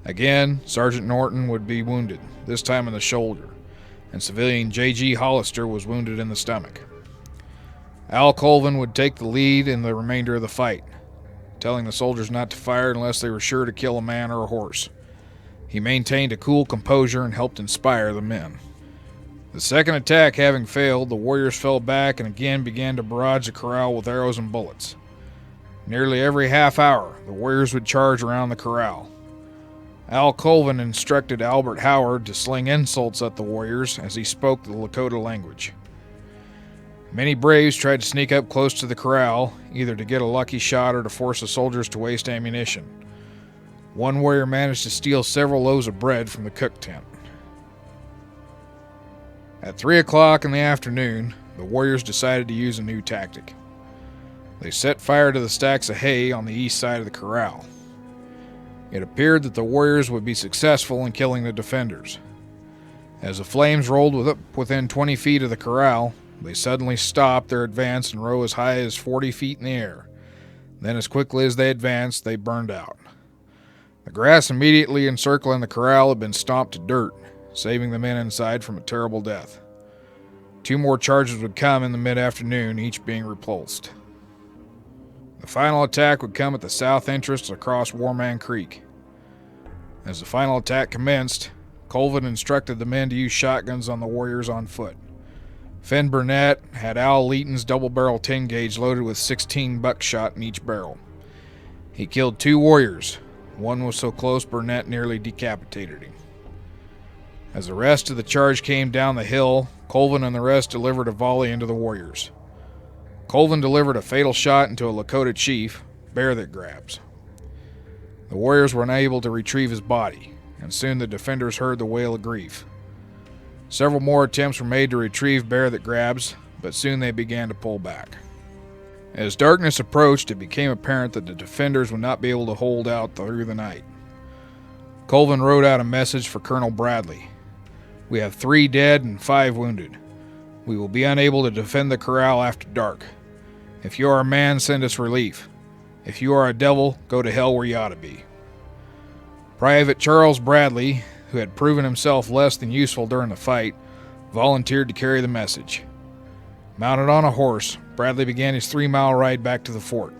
Again, Sergeant Norton would be wounded, this time in the shoulder, and civilian J.G. Hollister was wounded in the stomach. Al Colvin would take the lead in the remainder of the fight, telling the soldiers not to fire unless they were sure to kill a man or a horse. He maintained a cool composure and helped inspire the men. The second attack having failed, the warriors fell back and again began to barrage the corral with arrows and bullets. Nearly every half hour, the warriors would charge around the corral. Al Colvin instructed Albert Howard to sling insults at the warriors as he spoke the Lakota language. Many braves tried to sneak up close to the corral, either to get a lucky shot or to force the soldiers to waste ammunition. One warrior managed to steal several loaves of bread from the cook tent. At 3 o'clock in the afternoon, the warriors decided to use a new tactic. They set fire to the stacks of hay on the east side of the corral. It appeared that the warriors would be successful in killing the defenders. As the flames rolled up within 20 feet of the corral, they suddenly stopped their advance and rose as high as 40 feet in the air. Then as quickly as they advanced, they burned out. The grass immediately encircling the corral had been stomped to dirt, saving the men inside from a terrible death. 2 more charges would come in the mid-afternoon, each being repulsed. The final attack would come at the south entrance across Warman Creek. As the final attack commenced, Colvin instructed the men to use shotguns on the warriors on foot. Finn Burnett had Al Leeton's double-barrel 10-gauge loaded with 16 buckshot in each barrel. He killed 2 warriors. One was so close Burnett nearly decapitated him. As the rest of the charge came down the hill, Colvin and the rest delivered a volley into the warriors. Colvin delivered a fatal shot into a Lakota chief, Bear That Grabs. The warriors were unable to retrieve his body, and soon the defenders heard the wail of grief. Several more attempts were made to retrieve Bear That Grabs, but soon they began to pull back. As darkness approached, it became apparent that the defenders would not be able to hold out through the night. Colvin wrote out a message for Colonel Bradley. "We have 3 dead and 5 wounded. We will be unable to defend the corral after dark. If you are a man, send us relief. If you are a devil, go to hell where you ought to be." Private Charles Bradley, who had proven himself less than useful during the fight, volunteered to carry the message. Mounted on a horse, Bradley began his 3-mile ride back to the fort.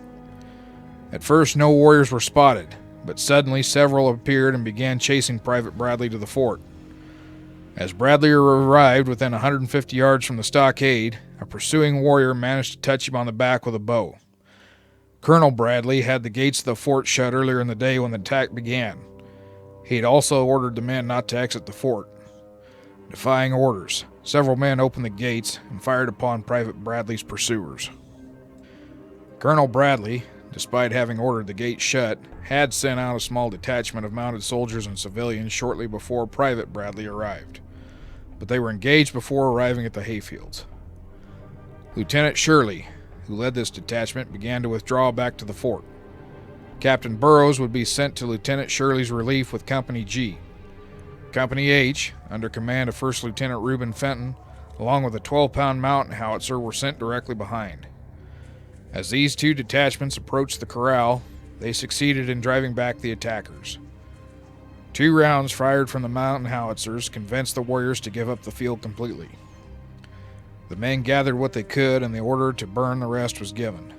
At first, no warriors were spotted, but suddenly several appeared and began chasing Private Bradley to the fort. As Bradley arrived within 150 yards from the stockade, a pursuing warrior managed to touch him on the back with a bow. Colonel Bradley had the gates of the fort shut earlier in the day when the attack began. He had also ordered the men not to exit the fort. Defying orders, several men opened the gates and fired upon Private Bradley's pursuers. Colonel Bradley, despite having ordered the gates shut, had sent out a small detachment of mounted soldiers and civilians shortly before Private Bradley arrived, but they were engaged before arriving at the hayfields. Lieutenant Shirley, who led this detachment, began to withdraw back to the fort. Captain Burrows would be sent to Lieutenant Shirley's relief with Company G. Company H, under command of First Lieutenant Reuben Fenton, along with a 12-pound mountain howitzer, were sent directly behind. As these 2 detachments approached the corral, they succeeded in driving back the attackers. 2 rounds fired from the mountain howitzers convinced the warriors to give up the field completely. The men gathered what they could, and the order to burn the rest was given.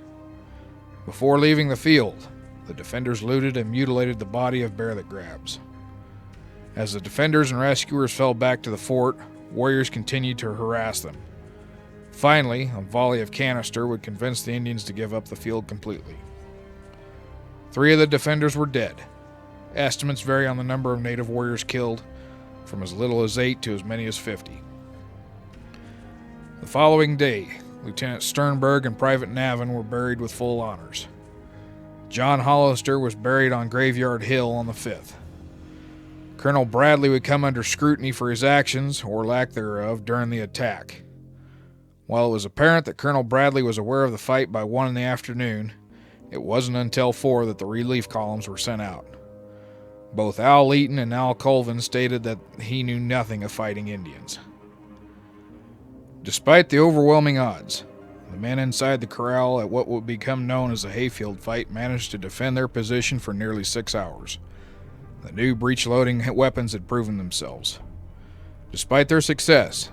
Before leaving the field, the defenders looted and mutilated the body of Bear That Grabs. As the defenders and rescuers fell back to the fort, warriors continued to harass them. Finally, a volley of canister would convince the Indians to give up the field completely. 3 of the defenders were dead. Estimates vary on the number of native warriors killed, from as little as 8 to as many as 50. The following day, Lieutenant Sternberg and Private Navin were buried with full honors. John Hollister was buried on Graveyard Hill on the 5th. Colonel Bradley would come under scrutiny for his actions, or lack thereof, during the attack. While it was apparent that Colonel Bradley was aware of the fight by 1 in the afternoon, it wasn't until 4 that the relief columns were sent out. Both Al Eaton and Al Colvin stated that he knew nothing of fighting Indians. Despite the overwhelming odds, the men inside the corral at what would become known as the Hayfield fight managed to defend their position for nearly 6 hours. The new breech-loading weapons had proven themselves. Despite their success,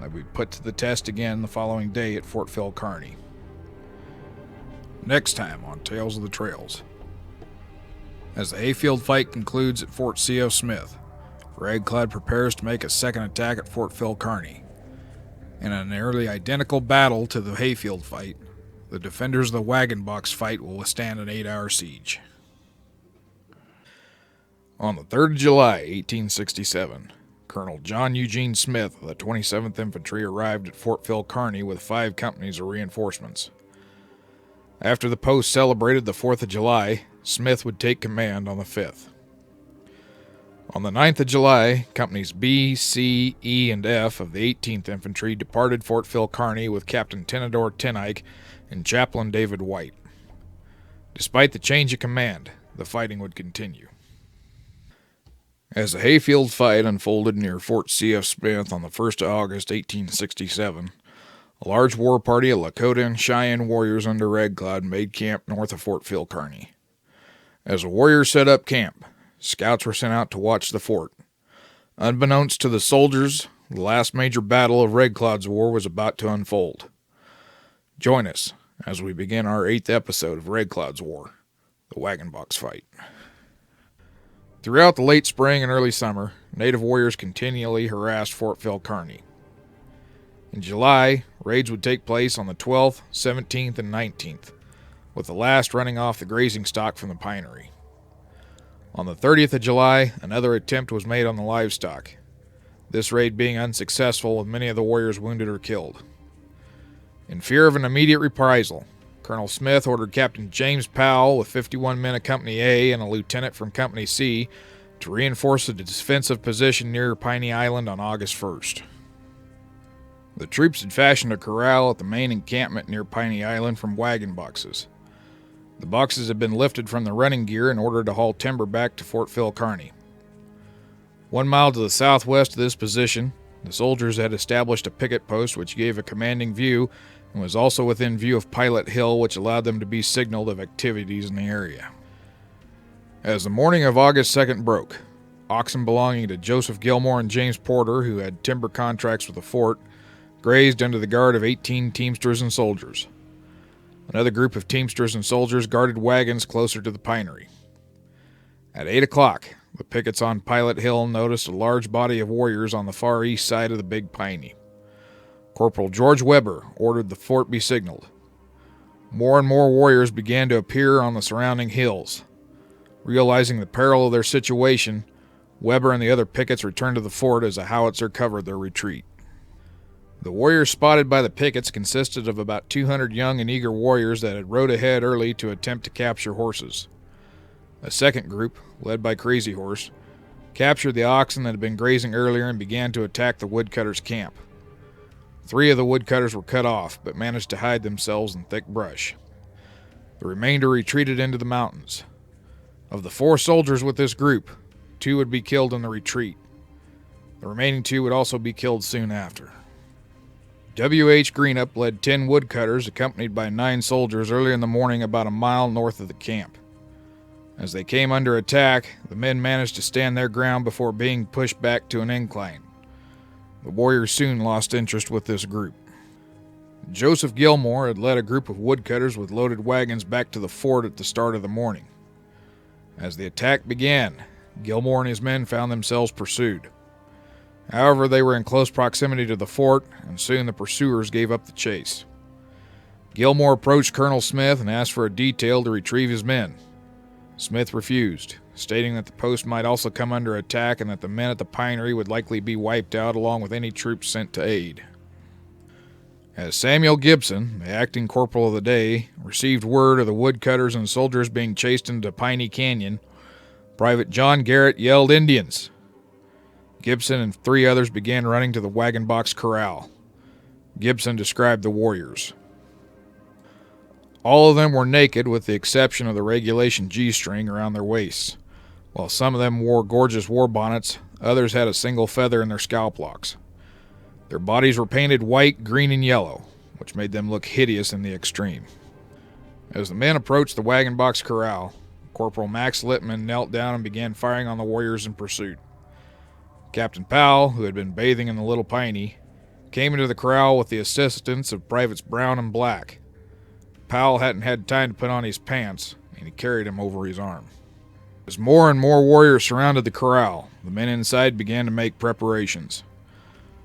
they would be put to the test again the following day at Fort Phil Kearny. Next time on Tales of the Trails. As the Hayfield fight concludes at Fort C.O. Smith, Redclad prepares to make a second attack at Fort Phil Kearny. In a nearly identical battle to the Hayfield fight, the defenders of the Wagon Box fight will withstand an 8-hour siege. On the 3rd of July, 1867, Colonel John Eugene Smith of the 27th Infantry arrived at Fort Phil Kearny with 5 companies of reinforcements. After the post celebrated the 4th of July, Smith would take command on the 5th. On the 9th of July, Companies B, C, E, and F of the 18th Infantry departed Fort Phil Kearny with Captain Tenador Tenike and Chaplain David White. Despite the change of command, the fighting would continue. As the Hayfield fight unfolded near Fort C.F. Smith on the 1st of August, 1867, a large war party of Lakota and Cheyenne warriors under Redclad made camp north of Fort Phil Kearny. As the warriors set up camp, scouts were sent out to watch the fort. Unbeknownst to the soldiers, the last major battle of Redclad's War was about to unfold. Join us as we begin our 8th episode of Redclad's War, the Wagon Box Fight. Throughout the late spring and early summer, native warriors continually harassed Fort Phil Kearny. In July, raids would take place on the 12th, 17th, and 19th, with the last running off the grazing stock from the pinery. On the 30th of July, another attempt was made on the livestock, this raid being unsuccessful with many of the warriors wounded or killed. In fear of an immediate reprisal, Colonel Smith ordered Captain James Powell with 51 men of Company A and a lieutenant from Company C to reinforce the defensive position near Piney Island on August 1st. The troops had fashioned a corral at the main encampment near Piney Island from wagon boxes. The boxes had been lifted from the running gear in order to haul timber back to Fort Phil Kearny. 1 mile to the southwest of this position, the soldiers had established a picket post which gave a commanding view and was also within view of Pilot Hill, which allowed them to be signaled of activities in the area. As the morning of August 2nd broke, oxen belonging to Joseph Gilmore and James Porter, who had timber contracts with the fort, grazed under the guard of 18 teamsters and soldiers. Another group of teamsters and soldiers guarded wagons closer to the pinery. At 8 o'clock, the pickets on Pilot Hill noticed a large body of warriors on the far east side of the Big Piney. Corporal George Weber ordered the fort be signaled. More and more warriors began to appear on the surrounding hills. Realizing the peril of their situation, Weber and the other pickets returned to the fort as a howitzer covered their retreat. The warriors spotted by the pickets consisted of about 200 young and eager warriors that had rode ahead early to attempt to capture horses. A second group, led by Crazy Horse, captured the oxen that had been grazing earlier and began to attack the woodcutters' camp. 3 of the woodcutters were cut off, but managed to hide themselves in thick brush. The remainder retreated into the mountains. Of the 4 soldiers with this group, 2 would be killed in the retreat. The remaining 2 would also be killed soon after. W.H. Greenup led 10 woodcutters accompanied by 9 soldiers early in the morning about a mile north of the camp. As they came under attack, the men managed to stand their ground before being pushed back to an incline. The warriors soon lost interest with this group. Joseph Gilmore had led a group of woodcutters with loaded wagons back to the fort at the start of the morning. As the attack began, Gilmore and his men found themselves pursued. However, they were in close proximity to the fort, and soon the pursuers gave up the chase. Gilmore approached Colonel Smith and asked for a detail to retrieve his men. Smith refused, stating that the post might also come under attack and that the men at the pinery would likely be wiped out along with any troops sent to aid. As Samuel Gibson, the acting corporal of the day, received word of the woodcutters and soldiers being chased into Piney Canyon, Private John Garrett yelled, "Indians!" Gibson and 3 others began running to the wagon box corral. Gibson described the warriors. All of them were naked with the exception of the regulation G-string around their waists. While some of them wore gorgeous war bonnets, others had a single feather in their scalp locks. Their bodies were painted white, green, and yellow, which made them look hideous in the extreme. As the men approached the wagon box corral, Corporal Max Littman knelt down and began firing on the warriors in pursuit. Captain Powell, who had been bathing in the Little Piney, came into the corral with the assistance of Privates Brown and Black. Powell hadn't had time to put on his pants, and he carried him over his arm. As more and more warriors surrounded the corral, the men inside began to make preparations.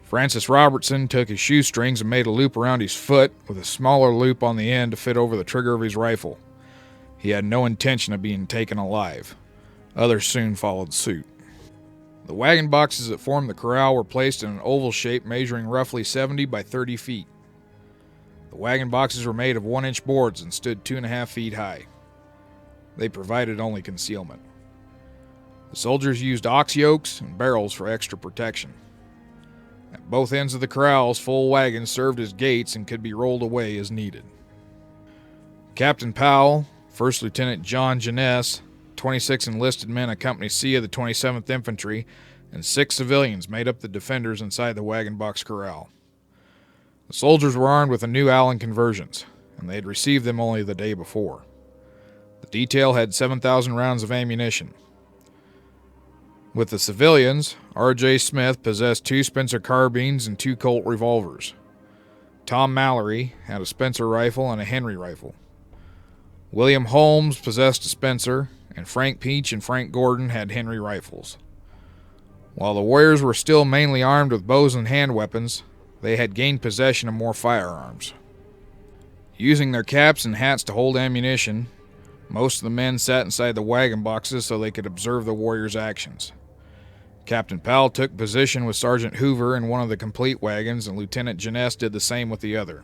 Francis Robertson took his shoestrings and made a loop around his foot with a smaller loop on the end to fit over the trigger of his rifle. He had no intention of being taken alive. Others soon followed suit. The wagon boxes that formed the corral were placed in an oval shape measuring roughly 70 by 30 feet. The wagon boxes were made of 1-inch boards and stood 2.5 feet high. They provided only concealment. The soldiers used ox yokes and barrels for extra protection. At both ends of the corrals, full wagons served as gates and could be rolled away as needed. Captain Powell, First Lieutenant John Jeunesse, 26 enlisted men of Company C of the 27th Infantry, and 6 civilians made up the defenders inside the wagon box corral. The soldiers were armed with the new Allen conversions, and they had received them only the day before. The detail had 7,000 rounds of ammunition. With the civilians, R.J. Smith possessed 2 Spencer carbines and 2 Colt revolvers. Tom Mallory had a Spencer rifle and a Henry rifle. William Holmes possessed a Spencer, and Frank Peach and Frank Gordon had Henry rifles. While the warriors were still mainly armed with bows and hand weapons, they had gained possession of more firearms. Using their caps and hats to hold ammunition, most of the men sat inside the wagon boxes so they could observe the warriors' actions. Captain Powell took position with Sergeant Hoover in one of the complete wagons, and Lieutenant Jeunesse did the same with the other.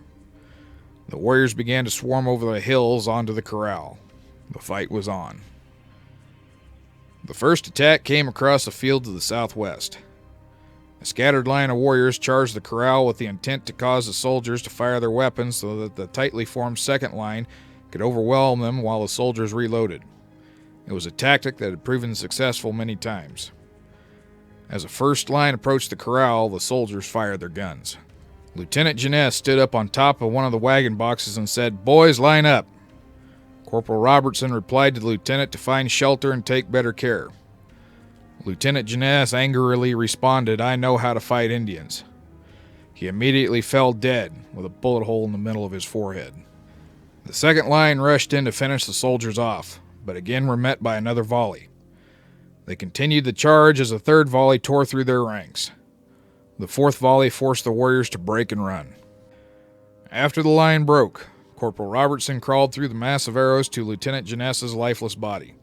The warriors began to swarm over the hills onto the corral. The fight was on. The first attack came across a field to the southwest. A scattered line of warriors charged the corral with the intent to cause the soldiers to fire their weapons so that the tightly formed second line could overwhelm them while the soldiers reloaded. It was a tactic that had proven successful many times. As the first line approached the corral, the soldiers fired their guns. Lieutenant Jeunesse stood up on top of one of the wagon boxes and said, "Boys, line up." Corporal Robertson replied to the lieutenant to find shelter and take better care. Lieutenant Jeunesse angrily responded, "I know how to fight Indians." He immediately fell dead with a bullet hole in the middle of his forehead. The second line rushed in to finish the soldiers off, but again were met by another volley. They continued the charge as a third volley tore through their ranks. The fourth volley forced the warriors to break and run. After the line broke, Corporal Robertson crawled through the mass of arrows to Lieutenant Jeunesse's lifeless body.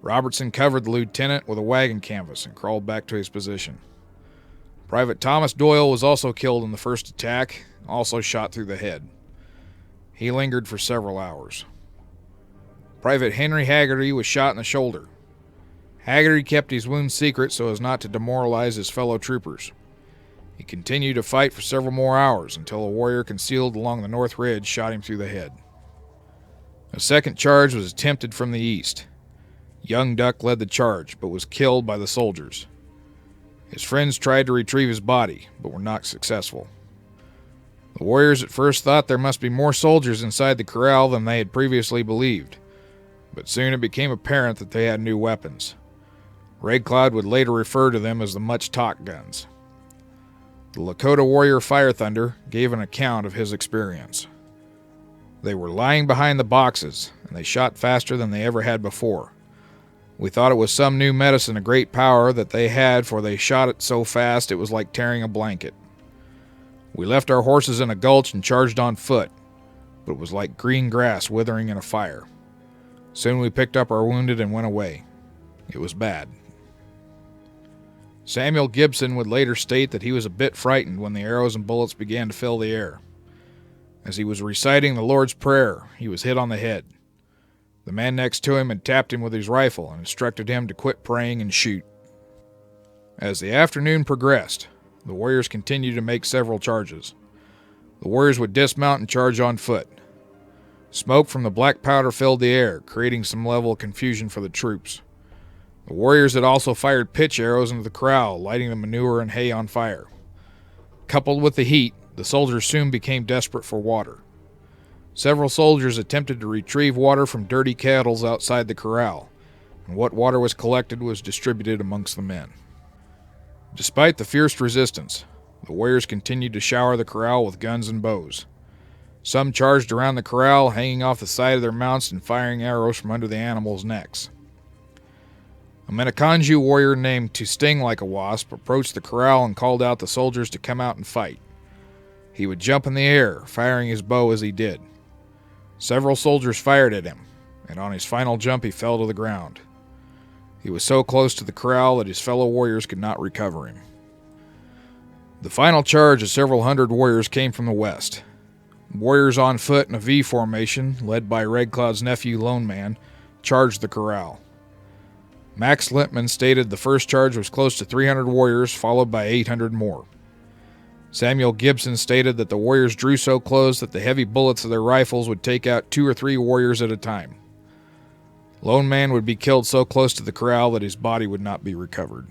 Robertson covered the lieutenant with a wagon canvas and crawled back to his position. Private Thomas Doyle was also killed in the first attack, also shot through the head. He lingered for several hours. Private Henry Haggerty was shot in the shoulder. Haggerty kept his wound secret so as not to demoralize his fellow troopers. He continued to fight for several more hours until a warrior concealed along the north ridge shot him through the head. A second charge was attempted from the east. Young Duck led the charge, but was killed by the soldiers. His friends tried to retrieve his body, but were not successful. The warriors at first thought there must be more soldiers inside the corral than they had previously believed, but soon it became apparent that they had new weapons. Red Cloud would later refer to them as the much-talked guns. The Lakota warrior Fire Thunder gave an account of his experience. They were lying behind the boxes, and they shot faster than they ever had before. We thought it was some new medicine of great power that they had, for they shot it so fast it was like tearing a blanket. We left our horses in a gulch and charged on foot, but it was like green grass withering in a fire. Soon we picked up our wounded and went away. It was bad. Samuel Gibson would later state that he was a bit frightened when the arrows and bullets began to fill the air. As he was reciting the Lord's Prayer, he was hit on the head. The man next to him had tapped him with his rifle and instructed him to quit praying and shoot. As the afternoon progressed, the warriors continued to make several charges. The warriors would dismount and charge on foot. Smoke from the black powder filled the air, creating some level of confusion for the troops. The warriors had also fired pitch arrows into the corral, lighting the manure and hay on fire. Coupled with the heat, the soldiers soon became desperate for water. Several soldiers attempted to retrieve water from dirty kettles outside the corral, and what water was collected was distributed amongst the men. Despite the fierce resistance, the warriors continued to shower the corral with guns and bows. Some charged around the corral, hanging off the side of their mounts and firing arrows from under the animals' necks. A Miniconjou warrior named To Sting Like a Wasp approached the corral and called out the soldiers to come out and fight. He would jump in the air, firing his bow as he did. Several soldiers fired at him, and on his final jump he fell to the ground. He was so close to the corral that his fellow warriors could not recover him. The final charge of several hundred warriors came from the west. Warriors on foot in a V formation, led by Red Cloud's nephew Lone Man, charged the corral. Max Lippman stated the first charge was close to 300 warriors, followed by 800 more. Samuel Gibson stated that the warriors drew so close that the heavy bullets of their rifles would take out 2 or 3 warriors at a time. Lone Man would be killed so close to the corral that his body would not be recovered.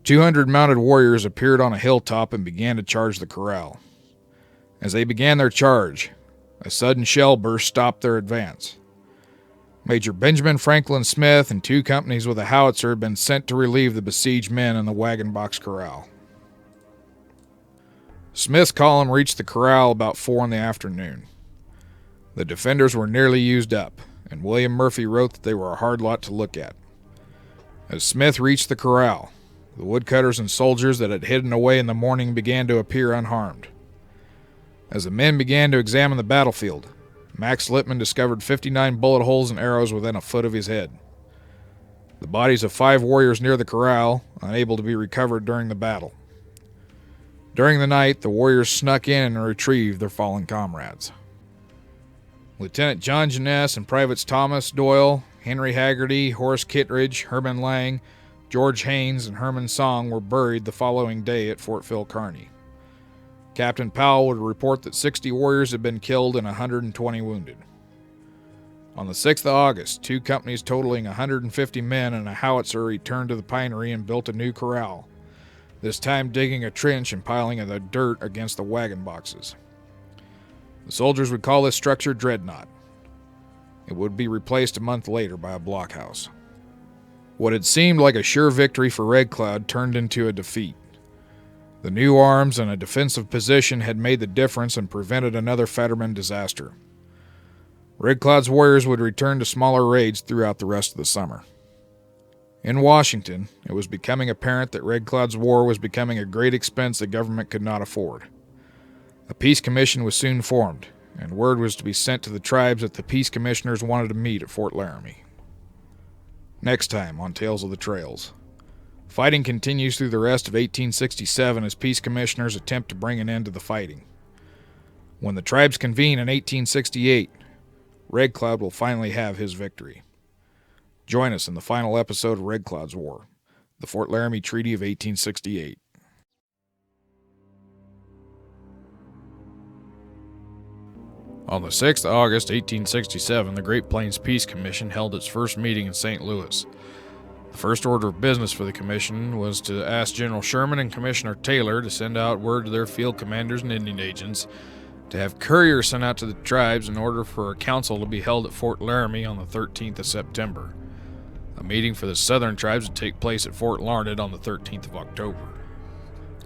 200 mounted warriors appeared on a hilltop and began to charge the corral. As they began their charge, a sudden shell burst stopped their advance. Major Benjamin Franklin Smith and 2 companies with a howitzer had been sent to relieve the besieged men in the wagon box corral. Smith's column reached the corral about 4 in the afternoon. The defenders were nearly used up, and William Murphy wrote that they were a hard lot to look at. As Smith reached the corral, the woodcutters and soldiers that had hidden away in the morning began to appear unharmed. As the men began to examine the battlefield, Max Lippman discovered 59 bullet holes and arrows within a foot of his head. The bodies of 5 warriors near the corral, unable to be recovered during the battle. During the night, the warriors snuck in and retrieved their fallen comrades. Lieutenant John Jeunesse and Privates Thomas Doyle, Henry Haggerty, Horace Kittredge, Herman Lang, George Haynes, and Herman Song were buried the following day at Fort Phil Kearny. Captain Powell would report that 60 warriors had been killed and 120 wounded. On the 6th of August, 2 companies totaling 150 men and a howitzer returned to the pinery and built a new corral, this time digging a trench and piling the dirt against the wagon boxes. The soldiers would call this structure Dreadnought. It would be replaced a month later by a blockhouse. What had seemed like a sure victory for Red Cloud turned into a defeat. The new arms and a defensive position had made the difference and prevented another Fetterman disaster. Red Cloud's warriors would return to smaller raids throughout the rest of the summer. In Washington, it was becoming apparent that Red Cloud's war was becoming a great expense the government could not afford. A peace commission was soon formed, and word was to be sent to the tribes that the peace commissioners wanted to meet at Fort Laramie. Next time on Tales of the Trails. Fighting continues through the rest of 1867 as peace commissioners attempt to bring an end to the fighting. When the tribes convene in 1868, Red Cloud will finally have his victory. Join us in the final episode of Red Cloud's War, the Fort Laramie Treaty of 1868. On the 6th of August, 1867, the Great Plains Peace Commission held its first meeting in St. Louis. The first order of business for the commission was to ask General Sherman and Commissioner Taylor to send out word to their field commanders and Indian agents to have couriers sent out to the tribes in order for a council to be held at Fort Laramie on the 13th of September. A meeting for the southern tribes would take place at Fort Larned on the 13th of October.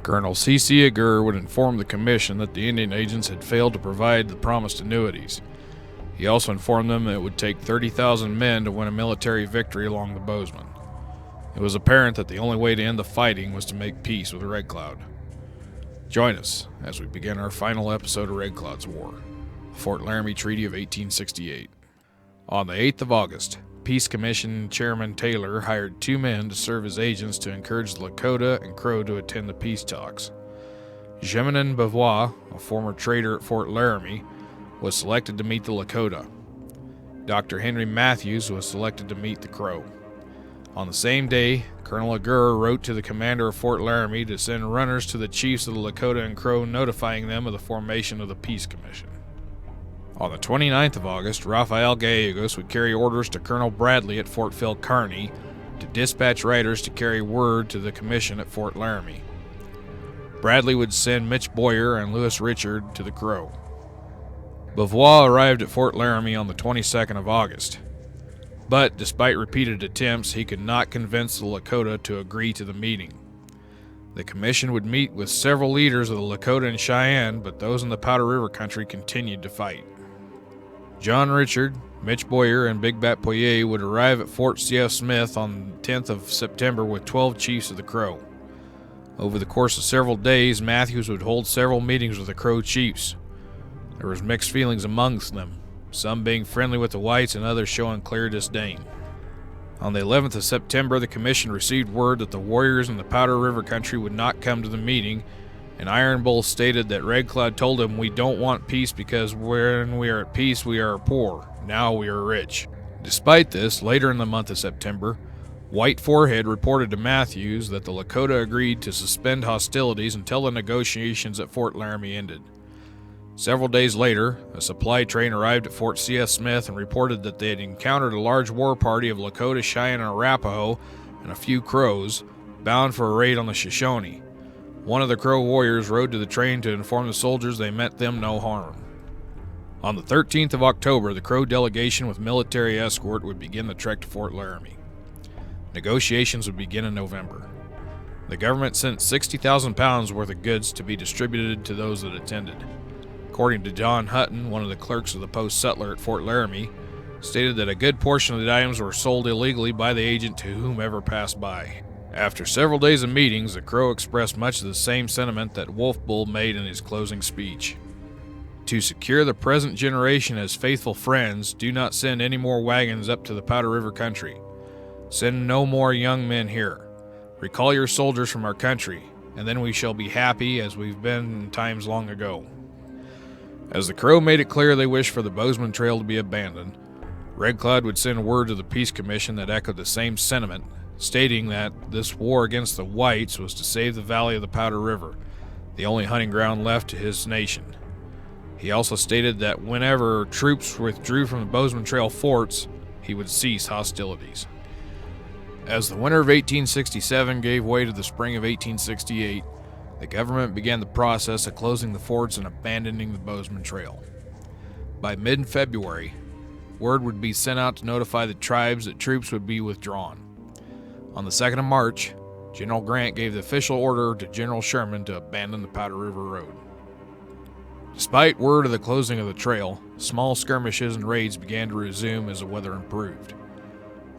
Colonel C.C. Agur would inform the commission that the Indian agents had failed to provide the promised annuities. He also informed them that it would take 30,000 men to win a military victory along the Bozeman. It was apparent that the only way to end the fighting was to make peace with Red Cloud. Join us as we begin our final episode of Red Cloud's War, the Fort Laramie Treaty of 1868. On the 8th of August, Peace Commission Chairman Taylor hired 2 men to serve as agents to encourage the Lakota and Crow to attend the peace talks. Gemenin Bavois, a former trader at Fort Laramie, was selected to meet the Lakota. Dr. Henry Matthews was selected to meet the Crow. On the same day, Colonel Agur wrote to the commander of Fort Laramie to send runners to the chiefs of the Lakota and Crow, notifying them of the formation of the Peace Commission. On the 29th of August, Rafael Gallegos would carry orders to Colonel Bradley at Fort Phil Kearny to dispatch riders to carry word to the commission at Fort Laramie. Bradley would send Mitch Boyer and Lewis Richard to the Crow. Bavois arrived at Fort Laramie on the 22nd of August. But, despite repeated attempts, he could not convince the Lakota to agree to the meeting. The commission would meet with several leaders of the Lakota and Cheyenne, but those in the Powder River country continued to fight. John Richard, Mitch Boyer, and Big Bat Poirier would arrive at Fort C.F. Smith on the 10th of September with 12 chiefs of the Crow. Over the course of several days, Matthews would hold several meetings with the Crow chiefs. There was mixed feelings amongst them, some being friendly with the whites and others showing clear disdain. On the 11th of September, the commission received word that the warriors in the Powder River country would not come to the meeting, and Iron Bull stated that Red Cloud told him, "We don't want peace because when we are at peace we are poor, now we are rich." Despite this, later in the month of September, White Forehead reported to Matthews that the Lakota agreed to suspend hostilities until the negotiations at Fort Laramie ended. Several days later, a supply train arrived at Fort C.F. Smith and reported that they had encountered a large war party of Lakota, Cheyenne, and Arapaho, and a few Crows, bound for a raid on the Shoshone. One of the Crow warriors rode to the train to inform the soldiers they meant them no harm. On the 13th of October, the Crow delegation with military escort would begin the trek to Fort Laramie. Negotiations would begin in November. The government sent 60,000 pounds worth of goods to be distributed to those that attended. According to John Hutton, one of the clerks of the Post Sutler at Fort Laramie, stated that a good portion of the items were sold illegally by the agent to whomever passed by. After several days of meetings, the Crow expressed much of the same sentiment that Wolf Bull made in his closing speech. To secure the present generation as faithful friends, do not send any more wagons up to the Powder River country. Send no more young men here. Recall your soldiers from our country, and then we shall be happy as we've been in times long ago. As the Crow made it clear they wished for the Bozeman Trail to be abandoned, Red Cloud would send word to the Peace Commission that echoed the same sentiment, stating that this war against the whites was to save the valley of the Powder River, the only hunting ground left to his nation. He also stated that whenever troops withdrew from the Bozeman Trail forts, he would cease hostilities. As the winter of 1867 gave way to the spring of 1868, the government began the process of closing the forts and abandoning the Bozeman Trail. By mid-February, word would be sent out to notify the tribes that troops would be withdrawn. On the 2nd of March, General Grant gave the official order to General Sherman to abandon the Powder River Road. Despite word of the closing of the trail, small skirmishes and raids began to resume as the weather improved.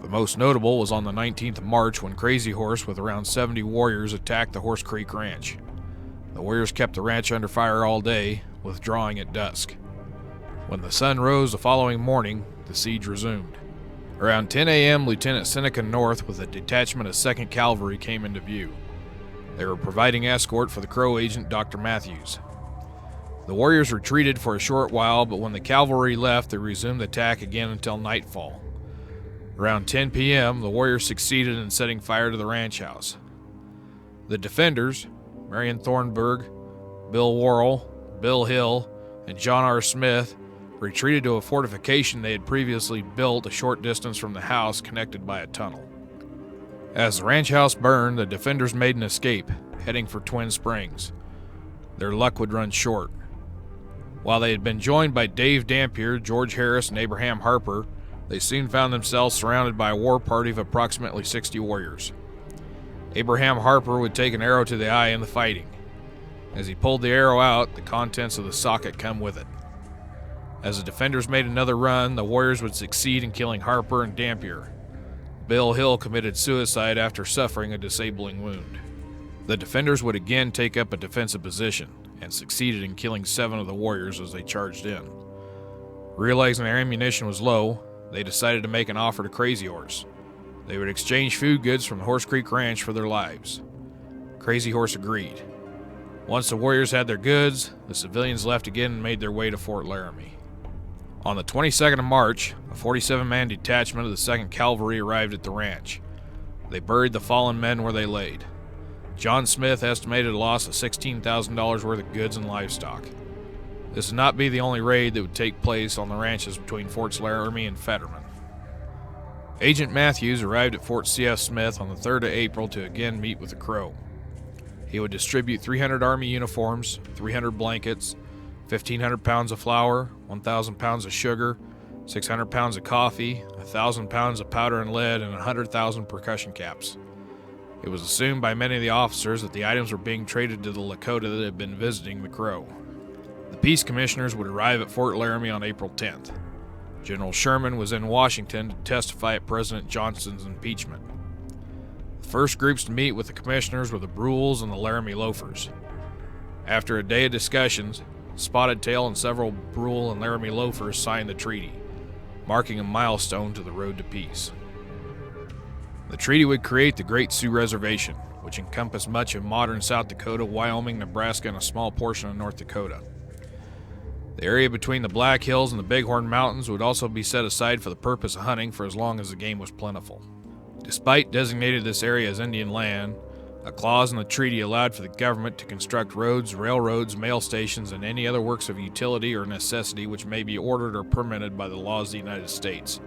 The most notable was on the 19th of March when Crazy Horse with around 70 warriors attacked the Horse Creek Ranch. The warriors kept the ranch under fire all day, withdrawing at dusk. When the sun rose the following morning, the siege resumed. Around 10 a.m., Lieutenant Seneca North with a detachment of 2nd Cavalry came into view. They were providing escort for the Crow agent, Dr. Matthews. The warriors retreated for a short while, but when the cavalry left, they resumed the attack again until nightfall. Around 10 p.m., the warriors succeeded in setting fire to the ranch house. The defenders, Marion Thornburg, Bill Worrell, Bill Hill, and John R. Smith, retreated to a fortification they had previously built a short distance from the house connected by a tunnel. As the ranch house burned, the defenders made an escape, heading for Twin Springs. Their luck would run short. While they had been joined by Dave Dampier, George Harris, and Abraham Harper, they soon found themselves surrounded by a war party of approximately 60 warriors. Abraham Harper would take an arrow to the eye in the fighting. As he pulled the arrow out, the contents of the socket come with it. As the defenders made another run, the warriors would succeed in killing Harper and Dampier. Bill Hill committed suicide after suffering a disabling wound. The defenders would again take up a defensive position, and succeeded in killing 7 of the warriors as they charged in. Realizing their ammunition was low, they decided to make an offer to Crazy Horse. They would exchange food goods from Horse Creek Ranch for their lives. Crazy Horse agreed. Once the warriors had their goods, the civilians left again and made their way to Fort Laramie. On the 22nd of March, a 47-man detachment of the 2nd Cavalry arrived at the ranch. They buried the fallen men where they laid. John Smith estimated a loss of $16,000 worth of goods and livestock. This would not be the only raid that would take place on the ranches between Forts Laramie and Fetterman. Agent Matthews arrived at Fort C.F. Smith on the 3rd of April to again meet with the Crow. He would distribute 300 Army uniforms, 300 blankets, 1,500 pounds of flour, 1,000 pounds of sugar, 600 pounds of coffee, 1,000 pounds of powder and lead, and 100,000 percussion caps. It was assumed by many of the officers that the items were being traded to the Lakota that had been visiting the Crow. The peace commissioners would arrive at Fort Laramie on April 10th. General Sherman was in Washington to testify at President Johnston's impeachment. The first groups to meet with the commissioners were the Brules and the Laramie Loafers. After a day of discussions, Spotted Tail and several Brule and Laramie Loafers signed the treaty, marking a milestone to the road to peace. The treaty would create the Great Sioux Reservation, which encompassed much of modern South Dakota, Wyoming, Nebraska, and a small portion of North Dakota. The area between the Black Hills and the Bighorn Mountains would also be set aside for the purpose of hunting for as long as the game was plentiful. Despite designating this area as Indian land, a clause in the treaty allowed for the government to construct roads, railroads, mail stations, and any other works of utility or necessity which may be ordered or permitted by the laws of the United States.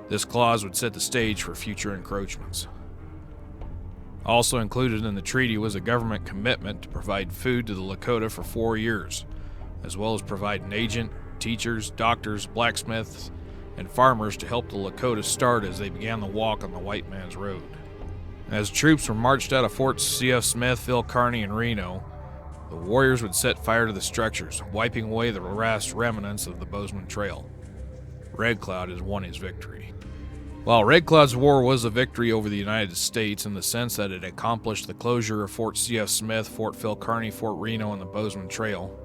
This clause would set the stage for future encroachments. Also included in the treaty was a government commitment to provide food to the Lakota for 4 years, as well as provide an agent, teachers, doctors, blacksmiths, and farmers to help the Lakota start as they began the walk on the white man's road. As troops were marched out of Forts C.F. Smith, Phil Kearny, and Reno, the warriors would set fire to the structures, wiping away the last remnants of the Bozeman Trail. Red Cloud has won his victory. While Red Cloud's war was a victory over the United States in the sense that it accomplished the closure of Fort C.F. Smith, Fort Phil Kearny, Fort Reno, and the Bozeman Trail,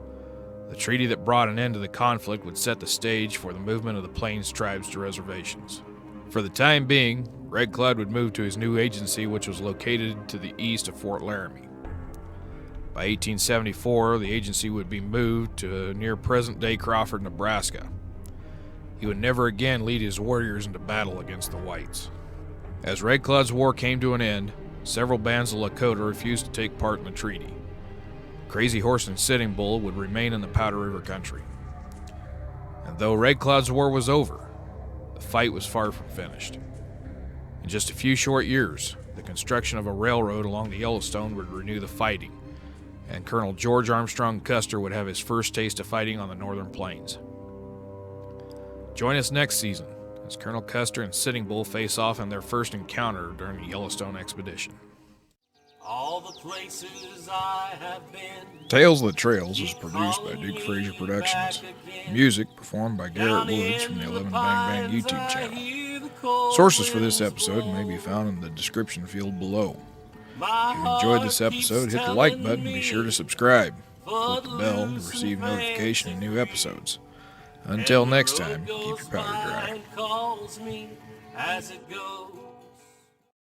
the treaty that brought an end to the conflict would set the stage for the movement of the Plains tribes to reservations. For the time being, Red Cloud would move to his new agency, which was located to the east of Fort Laramie. By 1874, the agency would be moved to near present-day Crawford, Nebraska. He would never again lead his warriors into battle against the whites. As Red Cloud's war came to an end, several bands of Lakota refused to take part in the treaty. Crazy Horse and Sitting Bull would remain in the Powder River country. And though Red Cloud's war was over, the fight was far from finished. In just a few short years, the construction of a railroad along the Yellowstone would renew the fighting, and Colonel George Armstrong Custer would have his first taste of fighting on the northern plains. Join us next season as Colonel Custer and Sitting Bull face off in their first encounter during the Yellowstone expedition. All the places I have been. Tales of the Trails was produced by Duke Frazier Productions. Music performed by Garrett Woods from the 11 Bang Bang YouTube channel. Sources for this episode may be found in the description field below. If you enjoyed this episode, hit the like button and be sure to subscribe. Click the bell to receive notification of new episodes. Until next time, keep your powder dry. Calls me as it goes.